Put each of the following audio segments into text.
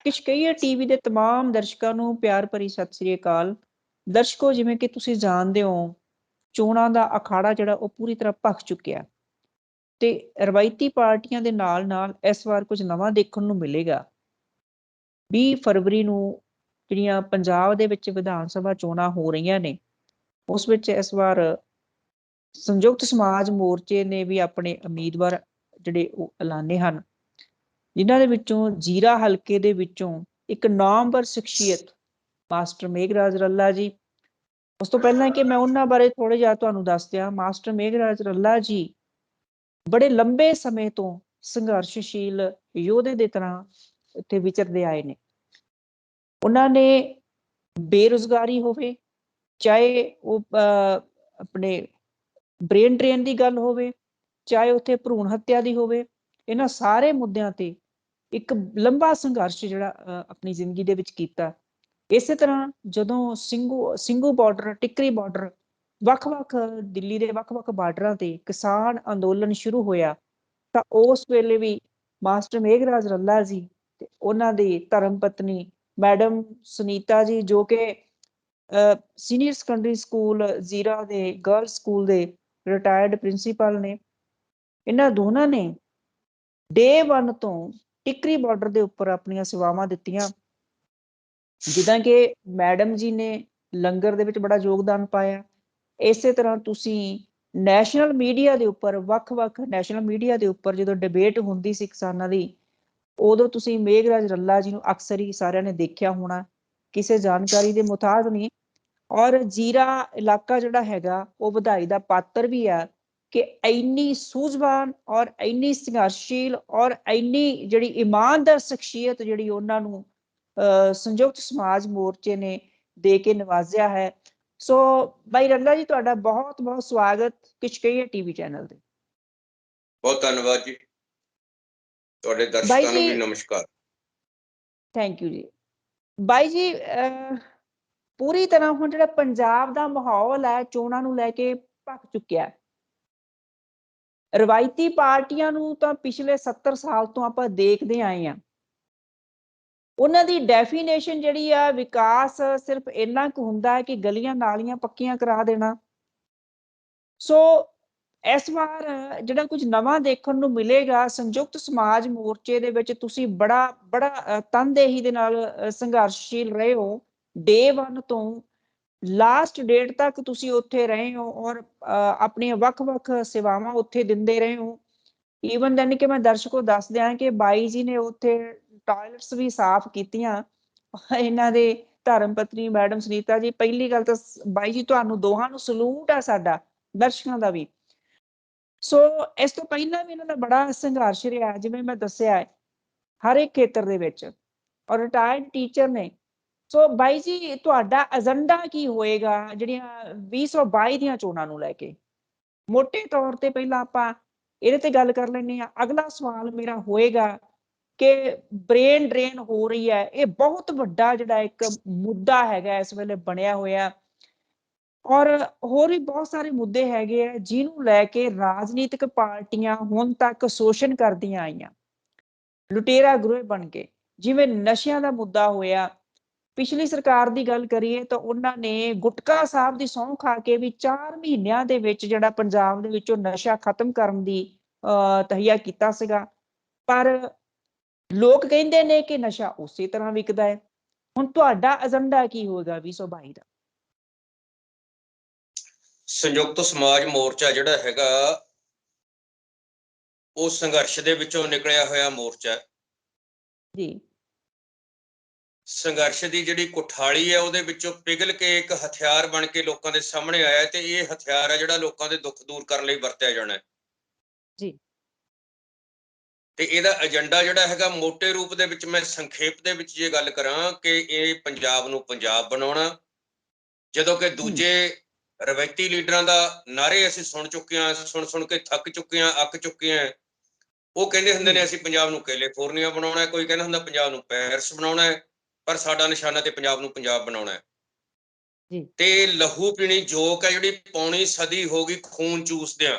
ਕੁਛ ਕਹੀਏ ਟੀਵੀ ਦੇ तमाम ਦਰਸ਼ਕਾਂ ਨੂੰ ਪਿਆਰ ਭਰੀ ਸਤਿ ਸ੍ਰੀ ਅਕਾਲ। ਦਰਸ਼ਕੋ, ਜਿਵੇਂ ਕਿ ਤੁਸੀਂ ਜਾਣਦੇ ਹੋ, ਚੋਣਾਂ ਦਾ ਅਖਾੜਾ ਜਿਹੜਾ ਉਹ ਪੂਰੀ ਤਰ੍ਹਾਂ ਭਖ ਚੁੱਕਿਆ ਤੇ ਰਵਾਇਤੀ ਪਾਰਟੀਆਂ ਦੇ ਨਾਲ-ਨਾਲ ਇਸ ਵਾਰ ਕੁਝ ਨਵਾਂ ਦੇਖਣ ਨੂੰ ਮਿਲੇਗਾ। 20 ਫਰਵਰੀ ਨੂੰ ਜਿਹੜੀਆਂ ਪੰਜਾਬ ਦੇ ਵਿੱਚ ਵਿਧਾਨ ਸਭਾ ਚੋਣਾਂ ਹੋ ਰਹੀਆਂ ਨੇ, ਉਸ ਵਿੱਚ ਇਸ ਵਾਰ ਸੰਯੁਕਤ ਸਮਾਜ ਮੋਰਚੇ ਨੇ ਵੀ ਆਪਣੇ ਉਮੀਦਵਾਰ ਜਿਹੜੇ ਉਹ ਐਲਾਨੇ ਹਨ, ਜਿਨ੍ਹਾਂ ਦੇ ਵਿੱਚੋਂ ਜੀਰਾ ਹਲਕੇ ਦੇ ਵਿੱਚੋਂ ਇੱਕ ਨਾਮਵਰ ਸ਼ਖਸੀਅਤ ਮਾਸਟਰ ਮੇਘਰਾਜ ਰੱਲਾ ਜੀ। ਉਸ ਤੋਂ ਪਹਿਲਾਂ ਕਿ ਮੈਂ ਉਹਨਾਂ ਬਾਰੇ ਥੋੜਾ ਜਿਹਾ ਤੁਹਾਨੂੰ ਦੱਸ ਦਿਆਂ, ਮਾਸਟਰ ਮੇਘਰਾਜ ਰੱਲਾ ਜੀ ਬੜੇ ਲੰਬੇ ਸਮੇਂ ਤੋਂ ਸੰਘਰਸ਼ਸ਼ੀਲ ਯੋਧੇ ਦੇ ਤਰ੍ਹਾਂ ਇੱਥੇ ਵਿਚਰਦੇ ਆਏ ਨੇ। ਉਹਨਾਂ ਨੇ ਬੇਰੁਜ਼ਗਾਰੀ ਹੋਵੇ, ਚਾਹੇ ਉਹ ਆਪਣੇ ਬ੍ਰੇਨ ਡਰੇਨ ਦੀ ਗੱਲ ਹੋਵੇ, ਚਾਹੇ ਉੱਥੇ ਭਰੂਣ ਹੱਤਿਆ ਦੀ ਹੋਵੇ, ਇਹਨਾਂ ਸਾਰੇ ਮੁੱਦਿਆਂ ਤੇ ਇੱਕ ਲੰਬਾ ਸੰਘਰਸ਼ ਜਿਹੜਾ ਆਪਣੀ ਜ਼ਿੰਦਗੀ ਦੇ ਵਿੱਚ ਕੀਤਾ। ਇਸੇ ਤਰ੍ਹਾਂ ਜਦੋਂ ਸਿੰਘੂ ਬਾਰਡਰ, ਟਿੱਕਰੀ ਬਾਰਡਰ, ਵੱਖ-ਵੱਖ ਦਿੱਲੀ ਦੇ ਵੱਖ-ਵੱਖ ਬਾਰਡਰਾਂ ਤੇ ਕਿਸਾਨ ਅੰਦੋਲਨ ਸ਼ੁਰੂ ਹੋਇਆ, ਤਾਂ ਉਸ ਵੇਲੇ ਵੀ ਮਾਸਟਰ ਮੇਘਰਾਜ ਰੱਲਾ ਜੀ ਤੇ ਉਹਨਾਂ ਦੀ ਧਰਮ ਪਤਨੀ ਮੈਡਮ ਸੁਨੀਤਾ ਜੀ, ਜੋ ਕਿ ਸੀਨੀਅਰ ਸੈਕੰਡਰੀ ਸਕੂਲ ਜ਼ੀਰਾ ਦੇ ਗਰਲਸ ਸਕੂਲ ਦੇ ਰਿਟਾਇਰਡ ਪ੍ਰਿੰਸੀਪਲ ਨੇ, ਇਹਨਾਂ ਦੋਨਾਂ ਨੇ ਡੇ 1 ਤੋਂ ਟਿੱਕਰੀ ਬਾਰਡਰ ਦੇ ਉੱਪਰ ਆਪਣੀਆਂ ਸੇਵਾਵਾਂ ਦਿੱਤੀਆਂ। ਜਿੱਦਾਂ ਕਿ ਮੈਡਮ ਜੀ ਨੇ ਲੰਗਰ ਦੇ ਵਿੱਚ ਬੜਾ ਯੋਗਦਾਨ ਪਾਇਆ, ਇਸੇ ਤਰ੍ਹਾਂ ਤੁਸੀਂ ਨੈਸ਼ਨਲ ਮੀਡੀਆ ਦੇ ਉੱਪਰ, ਵੱਖ-ਵੱਖ ਨੈਸ਼ਨਲ ਮੀਡੀਆ ਦੇ ਉੱਪਰ ਜਦੋਂ ਡਿਬੇਟ ਹੁੰਦੀ ਸੀ ਕਿਸਾਨਾਂ ਦੀ, ਉਦੋਂ ਤੁਸੀਂ ਮੇਘਰਾਜ ਰੱਲਾ ਜੀ ਨੂੰ ਅਕਸਰ ਹੀ ਸਾਰਿਆਂ ਨੇ ਦੇਖਿਆ ਹੋਣਾ, ਕਿਸੇ ਜਾਣਕਾਰੀ ਦੇ ਮੁਤਾਜ ਨਹੀਂ। ਔਰ ਜੀਰਾ ਇਲਾਕਾ ਜਿਹੜਾ ਹੈਗਾ ਉਹ ਵਧਾਈ ਦਾ ਪਾਤਰ ਵੀ ਆ ਕਿ ਇੰਨੀ ਸੂਝਵਾਨ ਔਰ ਇੰਨੀ ਸੰਘਰਸ਼ੀਲ ਔਰ ਇੰਨੀ ਜਿਹੜੀ ਇਮਾਨਦਾਰ ਸ਼ਖਸੀਅਤ ਜਿਹੜੀ ਉਹਨਾਂ ਨੂੰ ਸੰਯੁਕਤ ਸਮਾਜ ਮੋਰਚੇ ਨੇ ਦੇ ਕੇ ਨਵਾਜ਼ਿਆ ਹੈ। ਸੋ ਬਾਈ ਰੱਲਾ ਜੀ, ਤੁਹਾਡਾ ਬਹੁਤ ਬਹੁਤ ਸਵਾਗਤ ਕੁਛ ਕਹੀਏ ਟੀਵੀ ਚੈਨਲ ਤੇ। ਬਹੁਤ ਧੰਨਵਾਦ ਜੀ, ਤੁਹਾਡੇ ਬਾਈ ਦਰਸ਼ਕਾਂ ਨੂੰ ਵੀ ਜੀ ਨਮਸਕਾਰ। ਥੈਂਕ ਯੂ ਜੀ। ਬਾਈ ਜੀ, ਪੂਰੀ ਤਰ੍ਹਾਂ ਹੁਣ ਜਿਹੜਾ ਪੰਜਾਬ ਦਾ ਮਾਹੌਲ ਹੈ ਚੋਣਾਂ ਨੂੰ ਲੈ ਕੇ ਭਖ ਚੁੱਕਿਆ ਹੈ। ਰਵਾਇਤੀ ਪਾਰਟੀਆਂ ਨੂੰ ਤਾਂ ਪਿਛਲੇ 70 ਸਾਲ ਤੋਂ ਆਪਾਂ ਦੇਖਦੇ ਆਏ ਹਾਂ, ਉਹਨਾਂ ਦੀ ਡੈਫੀਨੇਸ਼ਨ ਜਿਹੜੀ ਆ ਵਿਕਾਸ ਸਿਰਫ ਇੰਨਾ ਕੁ ਹੁੰਦਾ ਹੈ ਕਿ ਗਲੀਆਂ ਨਾਲੀਆਂ ਪੱਕੀਆਂ ਕਰਾ ਦੇਣਾ। ਸੋ ਇਸ ਵਾਰ ਜਿਹੜਾ ਕੁਝ ਨਵਾਂ ਦੇਖਣ ਨੂੰ ਮਿਲੇਗਾ, ਸੰਯੁਕਤ ਸਮਾਜ ਮੋਰਚੇ ਦੇ ਵਿੱਚ ਤੁਸੀਂ ਬੜਾ ਤਨਦੇਹੀ ਦੇ ਨਾਲ ਸੰਘਰਸ਼ਸ਼ੀਲ ਰਹੇ ਹੋ। ਡੇ 1 ਤੋਂ ਲਾਸਟ ਡੇਟ ਤੱਕ ਤੁਸੀਂ ਉੱਥੇ ਰਹੇ ਹੋ ਔਰ ਆਪਣੀਆਂ ਵੱਖ-ਵੱਖ ਸੇਵਾਵਾਂ ਉੱਥੇ ਦਿੰਦੇ ਰਹੇ ਹੋ। ਈਵਨ ਦੈਨ ਕਿ ਮੈਂ ਦਰਸ਼ਕੋ ਦੱਸ ਦਿਆਂ ਕਿ ਬਾਈ ਜੀ ਨੇ ਉੱਥੇ ਟਾਇਲਟਸ ਵੀ ਸਾਫ਼ ਕੀਤੀਆਂ। ਇਹਨਾਂ ਦੇ ਧਰਮ ਪਤਨੀ ਮੈਡਮ ਸੁਨੀਤਾ ਜੀ, ਪਹਿਲੀ ਗੱਲ ਤਾਂ ਬਾਈ ਜੀ ਤੁਹਾਨੂੰ ਦੋਹਾਂ ਨੂੰ ਸਲੂਟ ਆ, ਸਾਡਾ ਦਰਸ਼ਕਾਂ ਦਾ ਵੀ। ਸੋ ਇਸ ਤੋਂ ਪਹਿਲਾਂ ਵੀ ਇਹਨਾਂ ਦਾ ਬੜਾ ਸੰਘਰਸ਼ ਰਿਹਾ, ਜਿਵੇਂ ਮੈਂ ਦੱਸਿਆ ਹੈ, ਹਰ ਇੱਕ ਖੇਤਰ ਦੇ ਵਿੱਚ, ਔਰ ਰਿਟਾਇਰਡ ਟੀਚਰ ਨੇ। ਸੋ ਬਾਈ ਜੀ, ਤੁਹਾਡਾ ਏਜੰਡਾ ਕੀ ਹੋਏਗਾ ਜਿਹੜੀਆਂ 2022 ਦੀਆਂ ਚੋਣਾਂ ਨੂੰ ਲੈ ਕੇ? ਮੋਟੇ ਤੌਰ ਤੇ ਪਹਿਲਾਂ ਆਪਾਂ ਇਹਦੇ ਤੇ ਗੱਲ ਕਰ ਲੈਂਦੇ ਹਾਂ। ਅਗਲਾ ਸਵਾਲ ਮੇਰਾ ਹੋਏਗਾ ਕਿ ਬ੍ਰੇਨ ਡਰੇਨ ਹੋ ਰਹੀ ਹੈ, ਇਹ ਬਹੁਤ ਵੱਡਾ ਜਿਹੜਾ ਇੱਕ ਮੁੱਦਾ ਹੈਗਾ ਇਸ ਵੇਲੇ ਬਣਿਆ ਹੋਇਆ, ਔਰ ਹੋਰ ਵੀ ਬਹੁਤ ਸਾਰੇ ਮੁੱਦੇ ਹੈਗੇ ਆ ਜਿਹਨੂੰ ਲੈ ਕੇ ਰਾਜਨੀਤਿਕ ਪਾਰਟੀਆਂ ਹੁਣ ਤੱਕ ਸ਼ੋਸ਼ਣ ਕਰਦੀਆਂ ਆਈਆਂ, ਲੁਟੇਰਾ ਗਰੋਹ ਬਣ ਕੇ। ਜਿਵੇਂ ਨਸ਼ਿਆਂ ਦਾ ਮੁੱਦਾ ਹੋਇਆ, ਪਿਛਲੀ ਸਰਕਾਰ ਦੀ ਗੱਲ ਕਰੀਏ ਤਾਂ ਉਹਨਾਂ ਨੇ ਗੁਟਕਾ ਸਾਹਿਬ ਦੀ ਸਹੁੰ ਖਾ ਕੇ ਵੀ 4 ਮਹੀਨਿਆਂ ਦੇ ਵਿੱਚ ਜਿਹੜਾ ਪੰਜਾਬ ਦੇ ਵਿੱਚੋਂ ਨਸ਼ਾ ਖਤਮ ਕਰਨ ਦੀ ਤਹੀਆ ਕੀਤਾ ਸੀਗਾ। ਪਰ ਲੋਕ ਕਹਿੰਦੇ ਨੇ ਕਿ ਨਸ਼ਾ ਉਸੇ ਤਰ੍ਹਾਂ ਵਿਕਦਾ ਹੈ। ਹੁਣ ਤੁਹਾਡਾ ਏਜੰਡਾ ਕੀ ਹੋਏਗਾ 2022 ਦਾ? ਸੰਯੁਕਤ ਸਮਾਜ ਮੋਰਚਾ ਜਿਹੜਾ ਹੈਗਾ ਉਹ ਸੰਘਰਸ਼ ਦੇ ਵਿੱਚੋਂ ਨਿਕਲਿਆ ਹੋਇਆ ਮੋਰਚਾ ਜੀ। ਸੰਘਰਸ਼ ਦੀ ਜਿਹੜੀ ਕੁਠਾਲੀ ਹੈ ਉਹਦੇ ਵਿੱਚੋਂ ਪਿਘਲ ਕੇ ਇੱਕ ਹਥਿਆਰ ਬਣ ਕੇ ਲੋਕਾਂ ਦੇ ਸਾਹਮਣੇ ਆਇਆ, ਤੇ ਇਹ ਹਥਿਆਰ ਹੈ ਜਿਹੜਾ ਲੋਕਾਂ ਦੇ ਦੁੱਖ ਦੂਰ ਕਰਨ ਲਈ ਵਰਤਿਆ ਜਾਣਾ ਜੀ। ਤੇ ਇਹਦਾ ਏਜੰਡਾ ਜਿਹੜਾ ਹੈਗਾ, ਮੋਟੇ ਰੂਪ ਦੇ ਵਿੱਚ ਮੈਂ ਸੰਖੇਪ ਦੇ ਵਿੱਚ ਜੇ ਗੱਲ ਕਰਾਂ, ਕਿ ਇਹ ਪੰਜਾਬ ਨੂੰ ਪੰਜਾਬ ਬਣਾਉਣਾ। ਜਦੋਂ ਕਿ ਦੂਜੇ ਰਵਾਇਤੀ ਲੀਡਰਾਂ ਦਾ ਨਾਰੇ ਅਸੀਂ ਸੁਣ ਚੁੱਕੇ ਹਾਂ, ਸੁਣ ਕੇ ਥੱਕ ਚੁੱਕੇ ਹਾਂ, ਅੱਕ ਚੁੱਕੇ ਹਾਂ। ਉਹ ਕਹਿੰਦੇ ਹੁੰਦੇ ਨੇ ਅਸੀਂ ਪੰਜਾਬ ਨੂੰ ਕੈਲੀਫੋਰਨੀਆ ਬਣਾਉਣਾ, ਕੋਈ ਕਹਿੰਦਾ ਹੁੰਦਾ ਪੰਜਾਬ ਨੂੰ ਪੈਰਿਸ ਬਣਾਉਣਾ ਹੈ, ਪਰ ਸਾਡਾ ਨਿਸ਼ਾਨਾ ਤੇ ਪੰਜਾਬ ਨੂੰ ਪੰਜਾਬ ਬਣਾਉਣਾ ਹੈ। ਤੇ ਲਹੂ ਪੀਣੀ ਜੋਕ ਹੈ ਜਿਹੜੀ ਪੌਣੀ ਸਦੀ ਹੋ ਗਈ ਖੂਨ ਚੂਸਦਿਆਂ।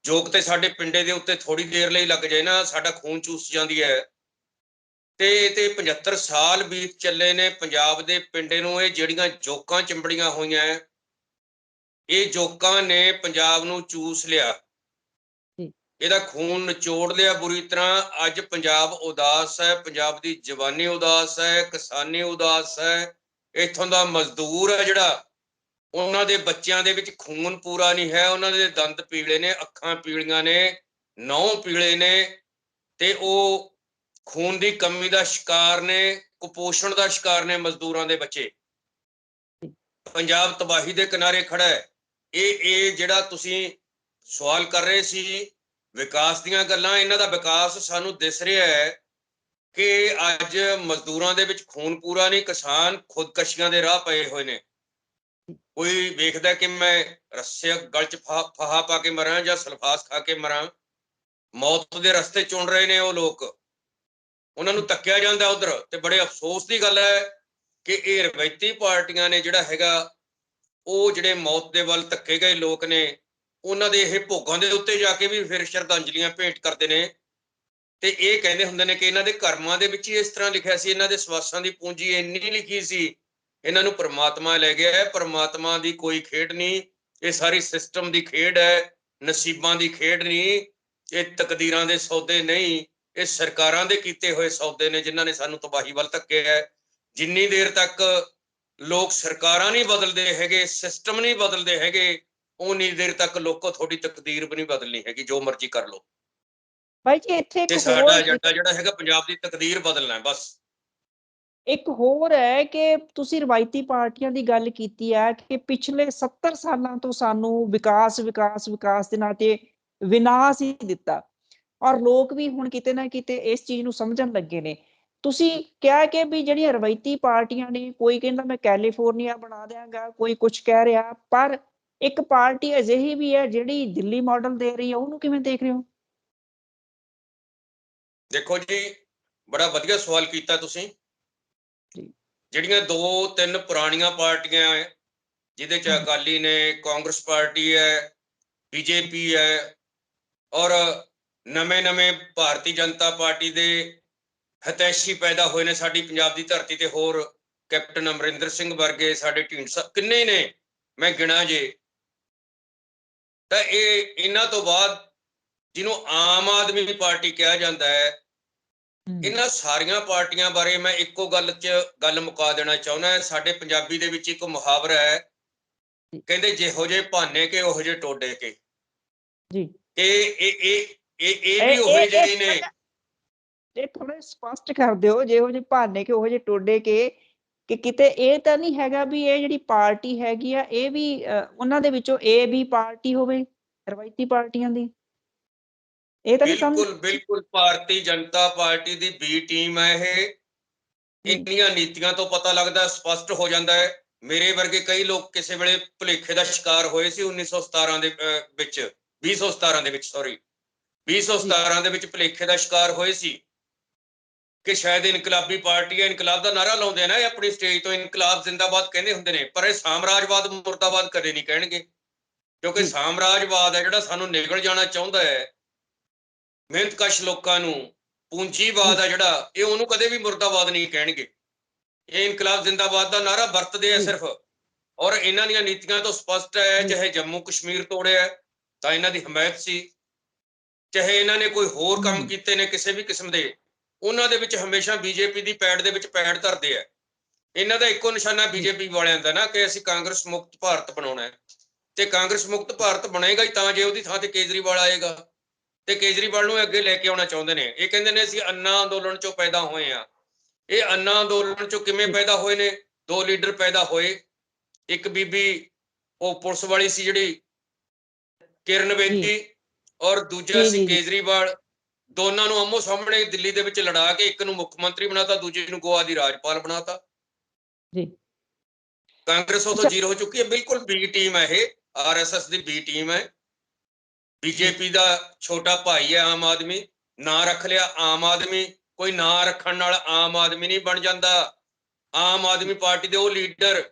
ਜੋਕ ਤੇ ਸਾਡੇ ਪਿੰਡੇ ਦੇ ਉੱਤੇ ਥੋੜੀ ਦੇਰ ਲਈ ਲੱਗ ਜਾਏ ਨਾ, ਸਾਡਾ ਖੂਨ ਚੂਸ ਜਾਂਦੀ ਹੈ। ਤੇ 75 ਸਾਲ ਬੀਤ ਚੱਲੇ ਨੇ ਪੰਜਾਬ ਦੇ ਪਿੰਡੇ ਨੂੰ। ਇਹ ਜਿਹੜੀਆਂ ਜੋਕਾਂ ਚਿੰਬੜੀਆਂ ਹੋਈਆਂ, ਇਹ ਜੋਕਾਂ ਨੇ ਪੰਜਾਬ ਨੂੰ ਚੂਸ ਲਿਆ, ਇਹਦਾ ਖੂਨ ਨਿਚੋੜ ਲਿਆ ਬੁਰੀ ਤਰ੍ਹਾਂ। ਅੱਜ ਪੰਜਾਬ ਉਦਾਸ ਹੈ, ਪੰਜਾਬ ਦੀ ਜਵਾਨੀ ਉਦਾਸ ਹੈ, ਕਿਸਾਨੀ ਉਦਾਸ ਹੈ। ਇੱਥੋਂ ਦਾ ਮਜ਼ਦੂਰ ਹੈ ਜਿਹੜਾ, ਉਹਨਾਂ ਦੇ ਬੱਚਿਆਂ ਦੇ ਵਿੱਚ ਖੂਨ ਪੂਰਾ ਨਹੀਂ ਹੈ, ਉਹਨਾਂ ਦੇ ਦੰਦ ਪੀਲੇ ਨੇ, ਅੱਖਾਂ ਪੀਲੀਆਂ ਨੇ, ਨਹੁੰ ਪੀਲੇ ਨੇ, ਤੇ ਉਹ ਖੂਨ ਦੀ ਕਮੀ ਦਾ ਸ਼ਿਕਾਰ ਨੇ, ਕੁਪੋਸ਼ਣ ਦਾ ਸ਼ਿਕਾਰ ਨੇ ਮਜ਼ਦੂਰਾਂ ਦੇ ਬੱਚੇ। ਪੰਜਾਬ ਤਬਾਹੀ ਦੇ ਕਿਨਾਰੇ ਖੜਾ ਹੈ। ਇਹ ਜਿਹੜਾ ਤੁਸੀਂ ਸਵਾਲ ਕਰ ਰਹੇ ਸੀ ਵਿਕਾਸ ਦੀਆਂ ਗੱਲਾਂ, ਇਹਨਾਂ ਦਾ ਵਿਕਾਸ ਸਾਨੂੰ ਦਿਸ ਰਿਹਾ ਹੈ ਕਿ ਅੱਜ ਮਜ਼ਦੂਰਾਂ ਦੇ ਵਿੱਚ ਖੂਨ ਪੂਰਾ ਨਹੀਂ, ਕਿਸਾਨ ਖੁਦਕਸ਼ੀਆਂ ਦੇ ਰਾਹ ਪਏ ਹੋਏ ਨੇ। ਕੋਈ ਵੇਖਦਾ ਕਿ ਮੈਂ ਰੱਸੇ ਗਲ 'ਚ ਫਾਹਾ ਪਾ ਕੇ ਮਰਾਂ ਜਾਂ ਸਲਫਾਸ ਖਾ ਕੇ ਮਰਾਂ। ਮੌਤ ਦੇ ਰਸਤੇ ਚੁਣ ਰਹੇ ਨੇ ਉਹ ਲੋਕ, ਉਹਨਾਂ ਨੂੰ ਧੱਕਿਆ ਜਾਂਦਾ ਉਧਰ। ਤੇ ਬੜੇ ਅਫਸੋਸ ਦੀ ਗੱਲ ਹੈ ਕਿ ਇਹ ਰਵਾਇਤੀ ਪਾਰਟੀਆਂ ਨੇ ਜਿਹੜਾ ਹੈਗਾ, ਉਹ ਜਿਹੜੇ ਮੌਤ ਦੇ ਵੱਲ ਧੱਕੇ ਗਏ ਲੋਕ ਨੇ, ਉਹਨਾਂ ਦੇ ਇਹ ਭੋਗਾਂ ਦੇ ਉੱਤੇ ਜਾ ਕੇ ਵੀ ਫਿਰ ਸ਼ਰਧਾਂਜਲੀਆਂ ਭੇਂਟ ਕਰਦੇ ਨੇ। ਤੇ ਇਹ ਕਹਿੰਦੇ ਹੁੰਦੇ ਨੇ ਕਿ ਇਹਨਾਂ ਦੇ ਕਰਮਾਂ ਦੇ ਵਿੱਚ ਹੀ ਇਸ ਤਰ੍ਹਾਂ ਲਿਖਿਆ ਸੀ, ਇਹਨਾਂ ਦੇ ਸਵਾਸਾਂ ਦੀ ਪੂੰਜੀ ਇੰਨੀ ਲਿਖੀ ਸੀ, ਇਹਨਾਂ ਨੂੰ ਪਰਮਾਤਮਾ ਲੈ ਗਿਆ ਹੈ। ਪਰਮਾਤਮਾ ਦੀ ਕੋਈ ਖੇਡ ਨਹੀਂ, ਇਹ ਸਾਰੀ ਸਿਸਟਮ ਦੀ ਖੇਡ ਹੈ, ਨਸੀਬਾਂ ਦੀ ਖੇਡ ਨਹੀਂ। ਇਹ ਤਕਦੀਰਾਂ ਦੇ ਸੌਦੇ ਨਹੀਂ, ਇਹ ਸਰਕਾਰਾਂ ਦੇ ਕੀਤੇ ਹੋਏ ਸੌਦੇ ਨੇ ਜਿਨ੍ਹਾਂ ਨੇ ਸਾਨੂੰ ਤਬਾਹੀ ਵੱਲ ਧੱਕਿਆ ਹੈ। ਜਿੰਨੀ ਦੇਰ ਤੱਕ ਲੋਕ ਸਰਕਾਰਾਂ ਨਹੀਂ ਬਦਲਦੇ ਹੈਗੇ, ਸਿਸਟਮ ਨਹੀਂ ਬਦਲਦੇ ਹੈਗੇ, ਉਨੀ ਦੇਰ ਤੱਕ ਲੋਕੋ ਤੁਹਾਡੀ ਤਕਦੀਰ ਵੀ ਨਹੀਂ ਬਦਲਣੀ ਹੈਗੀ, ਜੋ ਮਰਜ਼ੀ ਕਰ ਲਓ। ਭਾਈ ਜੀ ਇੱਥੇ ਇੱਕ ਤੇ ਹੋਰ ਸਾਡਾ ਏਜੰਡਾ ਜਿਹੜਾ ਹੈਗਾ ਪੰਜਾਬ ਦੀ ਤਕਦੀਰ ਬਦਲਣਾ ਹੈ ਬਸ। ਇੱਕ ਹੋਰ ਹੈ ਕਿ ਤੁਸੀਂ ਰਵਾਇਤੀ ਪਾਰਟੀਆਂ ਦੀ ਗੱਲ ਕੀਤੀ ਹੈ ਕਿ ਪਿਛਲੇ 70 ਸਾਲਾਂ ਤੋਂ ਸਾਨੂੰ ਵਿਕਾਸ ਵਿਕਾਸ ਵਿਕਾਸ ਦੇ ਨਾਂ ਤੇ ਵਿਨਾਸ਼ ਹੀ ਦਿੱਤਾ, ਔਰ ਲੋਕ ਵੀ ਹੁਣ ਕਿਤੇ ਨਾ ਕਿਤੇ ਇਸ ਚੀਜ਼ ਨੂੰ ਸਮਝਣ ਲੱਗੇ ਨੇ। ਤੁਸੀਂ ਕਿਹਾ ਕਿ ਵੀ ਜਿਹੜੀਆਂ ਰਵਾਇਤੀ ਪਾਰਟੀਆਂ ਨੇ, ਕੋਈ ਕਹਿੰਦਾ ਮੈਂ ਕੈਲੀਫੋਰਨੀਆ ਬਣਾ ਦਿਆਂਗਾ, ਕੋਈ ਕੁਝ ਕਹਿ ਰਿਹਾ, ਪਰ ਇੱਕ ਪਾਰਟੀ ਅਜਿਹੀ ਵੀ ਹੈ ਜਿਹੜੀ ਦਿੱਲੀ ਮਾਡਲ ਦੇ ਰਹੀ ਹੈ, ਉਹਨੂੰ ਕਿਵੇਂ ਦੇਖ ਰਹੇ ਹੋ? ਦੇਖੋ ਜੀ, ਬੜਾ ਵਧੀਆ ਸਵਾਲ ਕੀਤਾ ਤੁਸੀਂ। ਜਿਹੜੀਆਂ 2-3 ਪੁਰਾਣੀਆਂ ਪਾਰਟੀਆਂ ਹੈ, ਜਿਹਦੇ 'ਚ ਅਕਾਲੀ ਨੇ, ਕਾਂਗਰਸ ਪਾਰਟੀ ਹੈ, ਬੀਜੇਪੀ ਹੈ, ਔਰ ਨਵੇਂ ਭਾਰਤੀ ਜਨਤਾ ਪਾਰਟੀ ਦੇ ਹਿਤੈਸ਼ੀ ਪੈਦਾ ਹੋਏ ਨੇ ਸਾਡੀ ਪੰਜਾਬ ਦੀ ਧਰਤੀ ਤੇ। ਹੋਰ ਕੈਪਟਨ ਅਮਰਿੰਦਰ ਸਿੰਘ ਵਰਗੇ, ਸਾਡੇ ਢੀਂਡਸਾ, ਕਿੰਨੇ ਨੇ ਮੈਂ ਗਿਣਾ ਜੇ। ਤਾਂ ਇਹਨਾਂ ਤੋਂ ਬਾਅਦ ਜਿਹਨੂੰ ਆਮ ਆਦਮੀ ਪਾਰਟੀ ਕਿਹਾ ਜਾਂਦਾ ਹੈ, ਇਹਨਾਂ ਸਾਰੀਆਂ ਪਾਰਟੀਆਂ ਬਾਰੇ ਮੈਂ ਇੱਕੋ ਗੱਲ ਮੁਕਾ ਦੇਣਾ ਚਾਹੁੰਦਾ। ਸਾਡੇ ਪੰਜਾਬੀ ਦੇ ਵਿੱਚ ਇੱਕ ਮੁਹਾਵਰਾ ਹੈ, ਕਹਿੰਦੇ ਜਿਹੋ ਜਿਹੇ ਭਾਨੇ ਕੇ ਉਹੋ ਜਿਹੇ ਟੋਡੇ ਕੇ। ਜੀ, ਇਹ ਵੀ ਉਹੇ ਜਿਹੇ ਨੇ। ਇਹ ਥੋੜਾ ਸਪਸ਼ਟ ਕਰ ਦਿਓ, ਜਿਹੋ ਜਿਹੇ ਭਾਨੇ ਕੇ ਉਹੋ ਜਿਹੇ ਟੋਡੇ ਕੇ, ਕਿ ਕਿਤੇ ਇਹ ਤਾਂ ਨਹੀਂ ਹੈਗਾ ਵੀ ਇਹ ਜਿਹੜੀ ਪਾਰਟੀ ਹੈਗੀ ਆ ਇਹ ਵੀ ਉਹਨਾਂ ਦੇ ਵਿੱਚੋਂ ਏ ਬੀ ਪਾਰਟੀ ਹੋਵੇ ਰਵਾਇਤੀ ਪਾਰਟੀਆਂ ਦੀ? ਇਹ ਤਾਂ ਨਹੀਂ ਸਮਝ। ਬਿਲਕੁਲ ਭਾਰਤੀ ਜਨਤਾ ਪਾਰਟੀ ਦੀ ਬੀ ਟੀਮ ਹੈ ਇਹ। ਇੰਨੀਆਂ ਨੀਤੀਆਂ ਤੋਂ ਪਤਾ ਲੱਗਦਾ, ਸਪਸ਼ਟ ਹੋ ਜਾਂਦਾ ਹੈ। ਮੇਰੇ ਵਰਗੇ ਕਈ ਲੋਕ ਕਿਸੇ ਵੇਲੇ ਭੁਲੇਖੇ ਦਾ ਸ਼ਿਕਾਰ ਹੋਏ ਸੀ 1917 ਦੇ ਵਿੱਚ, 2017 ਦੇ ਵਿੱਚ, ਸੌਰੀ 2017 ਦੇ ਵਿੱਚ ਭੁਲੇਖੇ ਦਾ ਸ਼ਿਕਾਰ ਹੋਏ ਸੀ ਕਿ ਸ਼ਾਇਦ ਇਨਕਲਾਬੀ ਪਾਰਟੀ ਹੈ। ਇਨਕਲਾਬ ਦਾ ਨਾਰਾ ਲਾਉਂਦੇ ਨੇ ਆਪਣੀ ਸਟੇਜ ਤੋਂ, ਇਨਕਲਾਬ ਜ਼ਿੰਦਾਬਾਦ ਕਹਿੰਦੇ ਹੁੰਦੇ ਨੇ, ਪਰ ਇਹ ਸਾਮਰਾਜਵਾਦ ਮੁਰਦਾਬਾਦ ਕਦੇ ਨਹੀਂ ਕਹਿਣਗੇ, ਕਿਉਂਕਿ ਸਾਮਰਾਜਵਾਦ ਹੈ ਜਿਹੜਾ ਸਾਨੂੰ ਨਿਗਲ ਜਾਣਾ ਚਾਹੁੰਦਾ ਹੈ ਮਿਹਨਤਕਸ਼ ਲੋਕਾਂ ਨੂੰ। ਪੂੰਜੀਵਾਦ ਆ ਜਿਹੜਾ, ਇਹ ਉਹਨੂੰ ਕਦੇ ਵੀ ਮੁਰਦਾਬਾਦ ਨਹੀਂ ਕਹਿਣਗੇ। ਇਹ ਇਨਕਲਾਬ ਜ਼ਿੰਦਾਬਾਦ ਦਾ ਨਾਰਾ ਵਰਤਦੇ ਆ ਸਿਰਫ। ਔਰ ਇਹਨਾਂ ਦੀਆਂ ਨੀਤੀਆਂ ਤੋਂ ਸਪਸ਼ਟ ਹੈ, ਚਾਹੇ ਜੰਮੂ ਕਸ਼ਮੀਰ ਤੋੜਿਆ ਤਾਂ ਇਹਨਾਂ ਦੀ ਹਮਾਇਤ ਸੀ, ਚਾਹੇ ਇਹਨਾਂ ਨੇ ਕੋਈ ਹੋਰ ਕੰਮ ਕੀਤੇ ਨੇ ਕਿਸੇ ਵੀ ਕਿਸਮ ਦੇ, ਉਹਨਾਂ ਦੇ ਵਿੱਚ ਹਮੇਸ਼ਾ ਬੀਜੇਪੀ ਦੀ ਪੈੜ ਦੇ ਵਿੱਚ ਪੈੜ ਧਰਦੇ ਆ। ਇਹਨਾਂ ਦਾ ਇੱਕੋ ਨਿਸ਼ਾਨਾ ਬੀਜੇਪੀ ਵਾਲਿਆਂ ਦਾ ਨਾ ਕਿ ਅਸੀਂ ਕਾਂਗਰਸ ਮੁਕਤ ਭਾਰਤ ਬਣਾਉਣਾ ਹੈ। ਤੇ ਕਾਂਗਰਸ ਮੁਕਤ ਭਾਰਤ ਬਣੇਗਾ ਹੀ ਤਾਂ ਜੇ ਉਹਦੀ ਥਾਂ ਤੇ ਕੇਜਰੀਵਾਲ ਆਏਗਾ। ਤੇ ਕੇਜਰੀਵਾਲ ਨੂੰ ਅੱਗੇ ਲੈ ਕੇ ਆਉਣਾ ਚਾਹੁੰਦੇ ਨੇ। ਇਹ ਕਹਿੰਦੇ ਨੇ ਅਸੀਂ ਅੰਨਾ ਅੰਦੋਲਨ ਚੋਂ ਪੈਦਾ ਹੋਏ ਆ। ਇਹ ਅੰਨਾ ਅੰਦੋਲਨ ਚੋਂ ਕਿਵੇਂ ਪੈਦਾ ਹੋਏ ਨੇ? 2 ਲੀਡਰ ਪੈਦਾ ਹੋਏ, ਇੱਕ ਬੀਬੀ ਉਹ ਪੁਲਿਸ ਵਾਲੀ ਸੀ ਜਿਹੜੀ ਕਿਰਨ ਬੇਦੀ, ਔਰ ਦੂਜਾ ਸੀ ਕੇਜਰੀਵਾਲ। ਦੋਨਾਂ ਨੂੰ ਆਮੋ ਸਾਹਮਣੇ ਦਿੱਲੀ ਦੇ ਵਿੱਚ ਲੜਾ ਕੇ ਇੱਕ ਨੂੰ ਮੁੱਖ ਮੰਤਰੀ ਬਣਾਤਾ, ਦੂਜੇ ਨੂੰ ਗੋਆ ਦੀ ਰਾਜਪਾਲ ਬਣਾਤਾ। ਕਾਂਗਰਸ ਉਥੋਂ ਜ਼ੀਰੋ ਹੋ ਚੁੱਕੀ ਹੈ। ਬਿਲਕੁਲ ਬੀ ਟੀਮ ਹੈ ਇਹ, RSS ਦੀ ਬੀ ਟੀਮ ਹੈ। ਬੀਜੇਪੀ ਦਾ ਛੋਟਾ ਭਾਈ ਹੈ ਆਮ ਆਦਮੀ। ਨਾਂ ਰੱਖ ਲਿਆ ਆਮ ਆਦਮੀ, ਕੋਈ ਨਾਂ ਰੱਖਣ ਨਾਲ ਆਮ ਆਦਮੀ ਨਹੀਂ ਬਣ ਜਾਂਦਾ। ਆਮ ਆਦਮੀ ਪਾਰਟੀ ਦੇ ਉਹ ਲੀਡਰ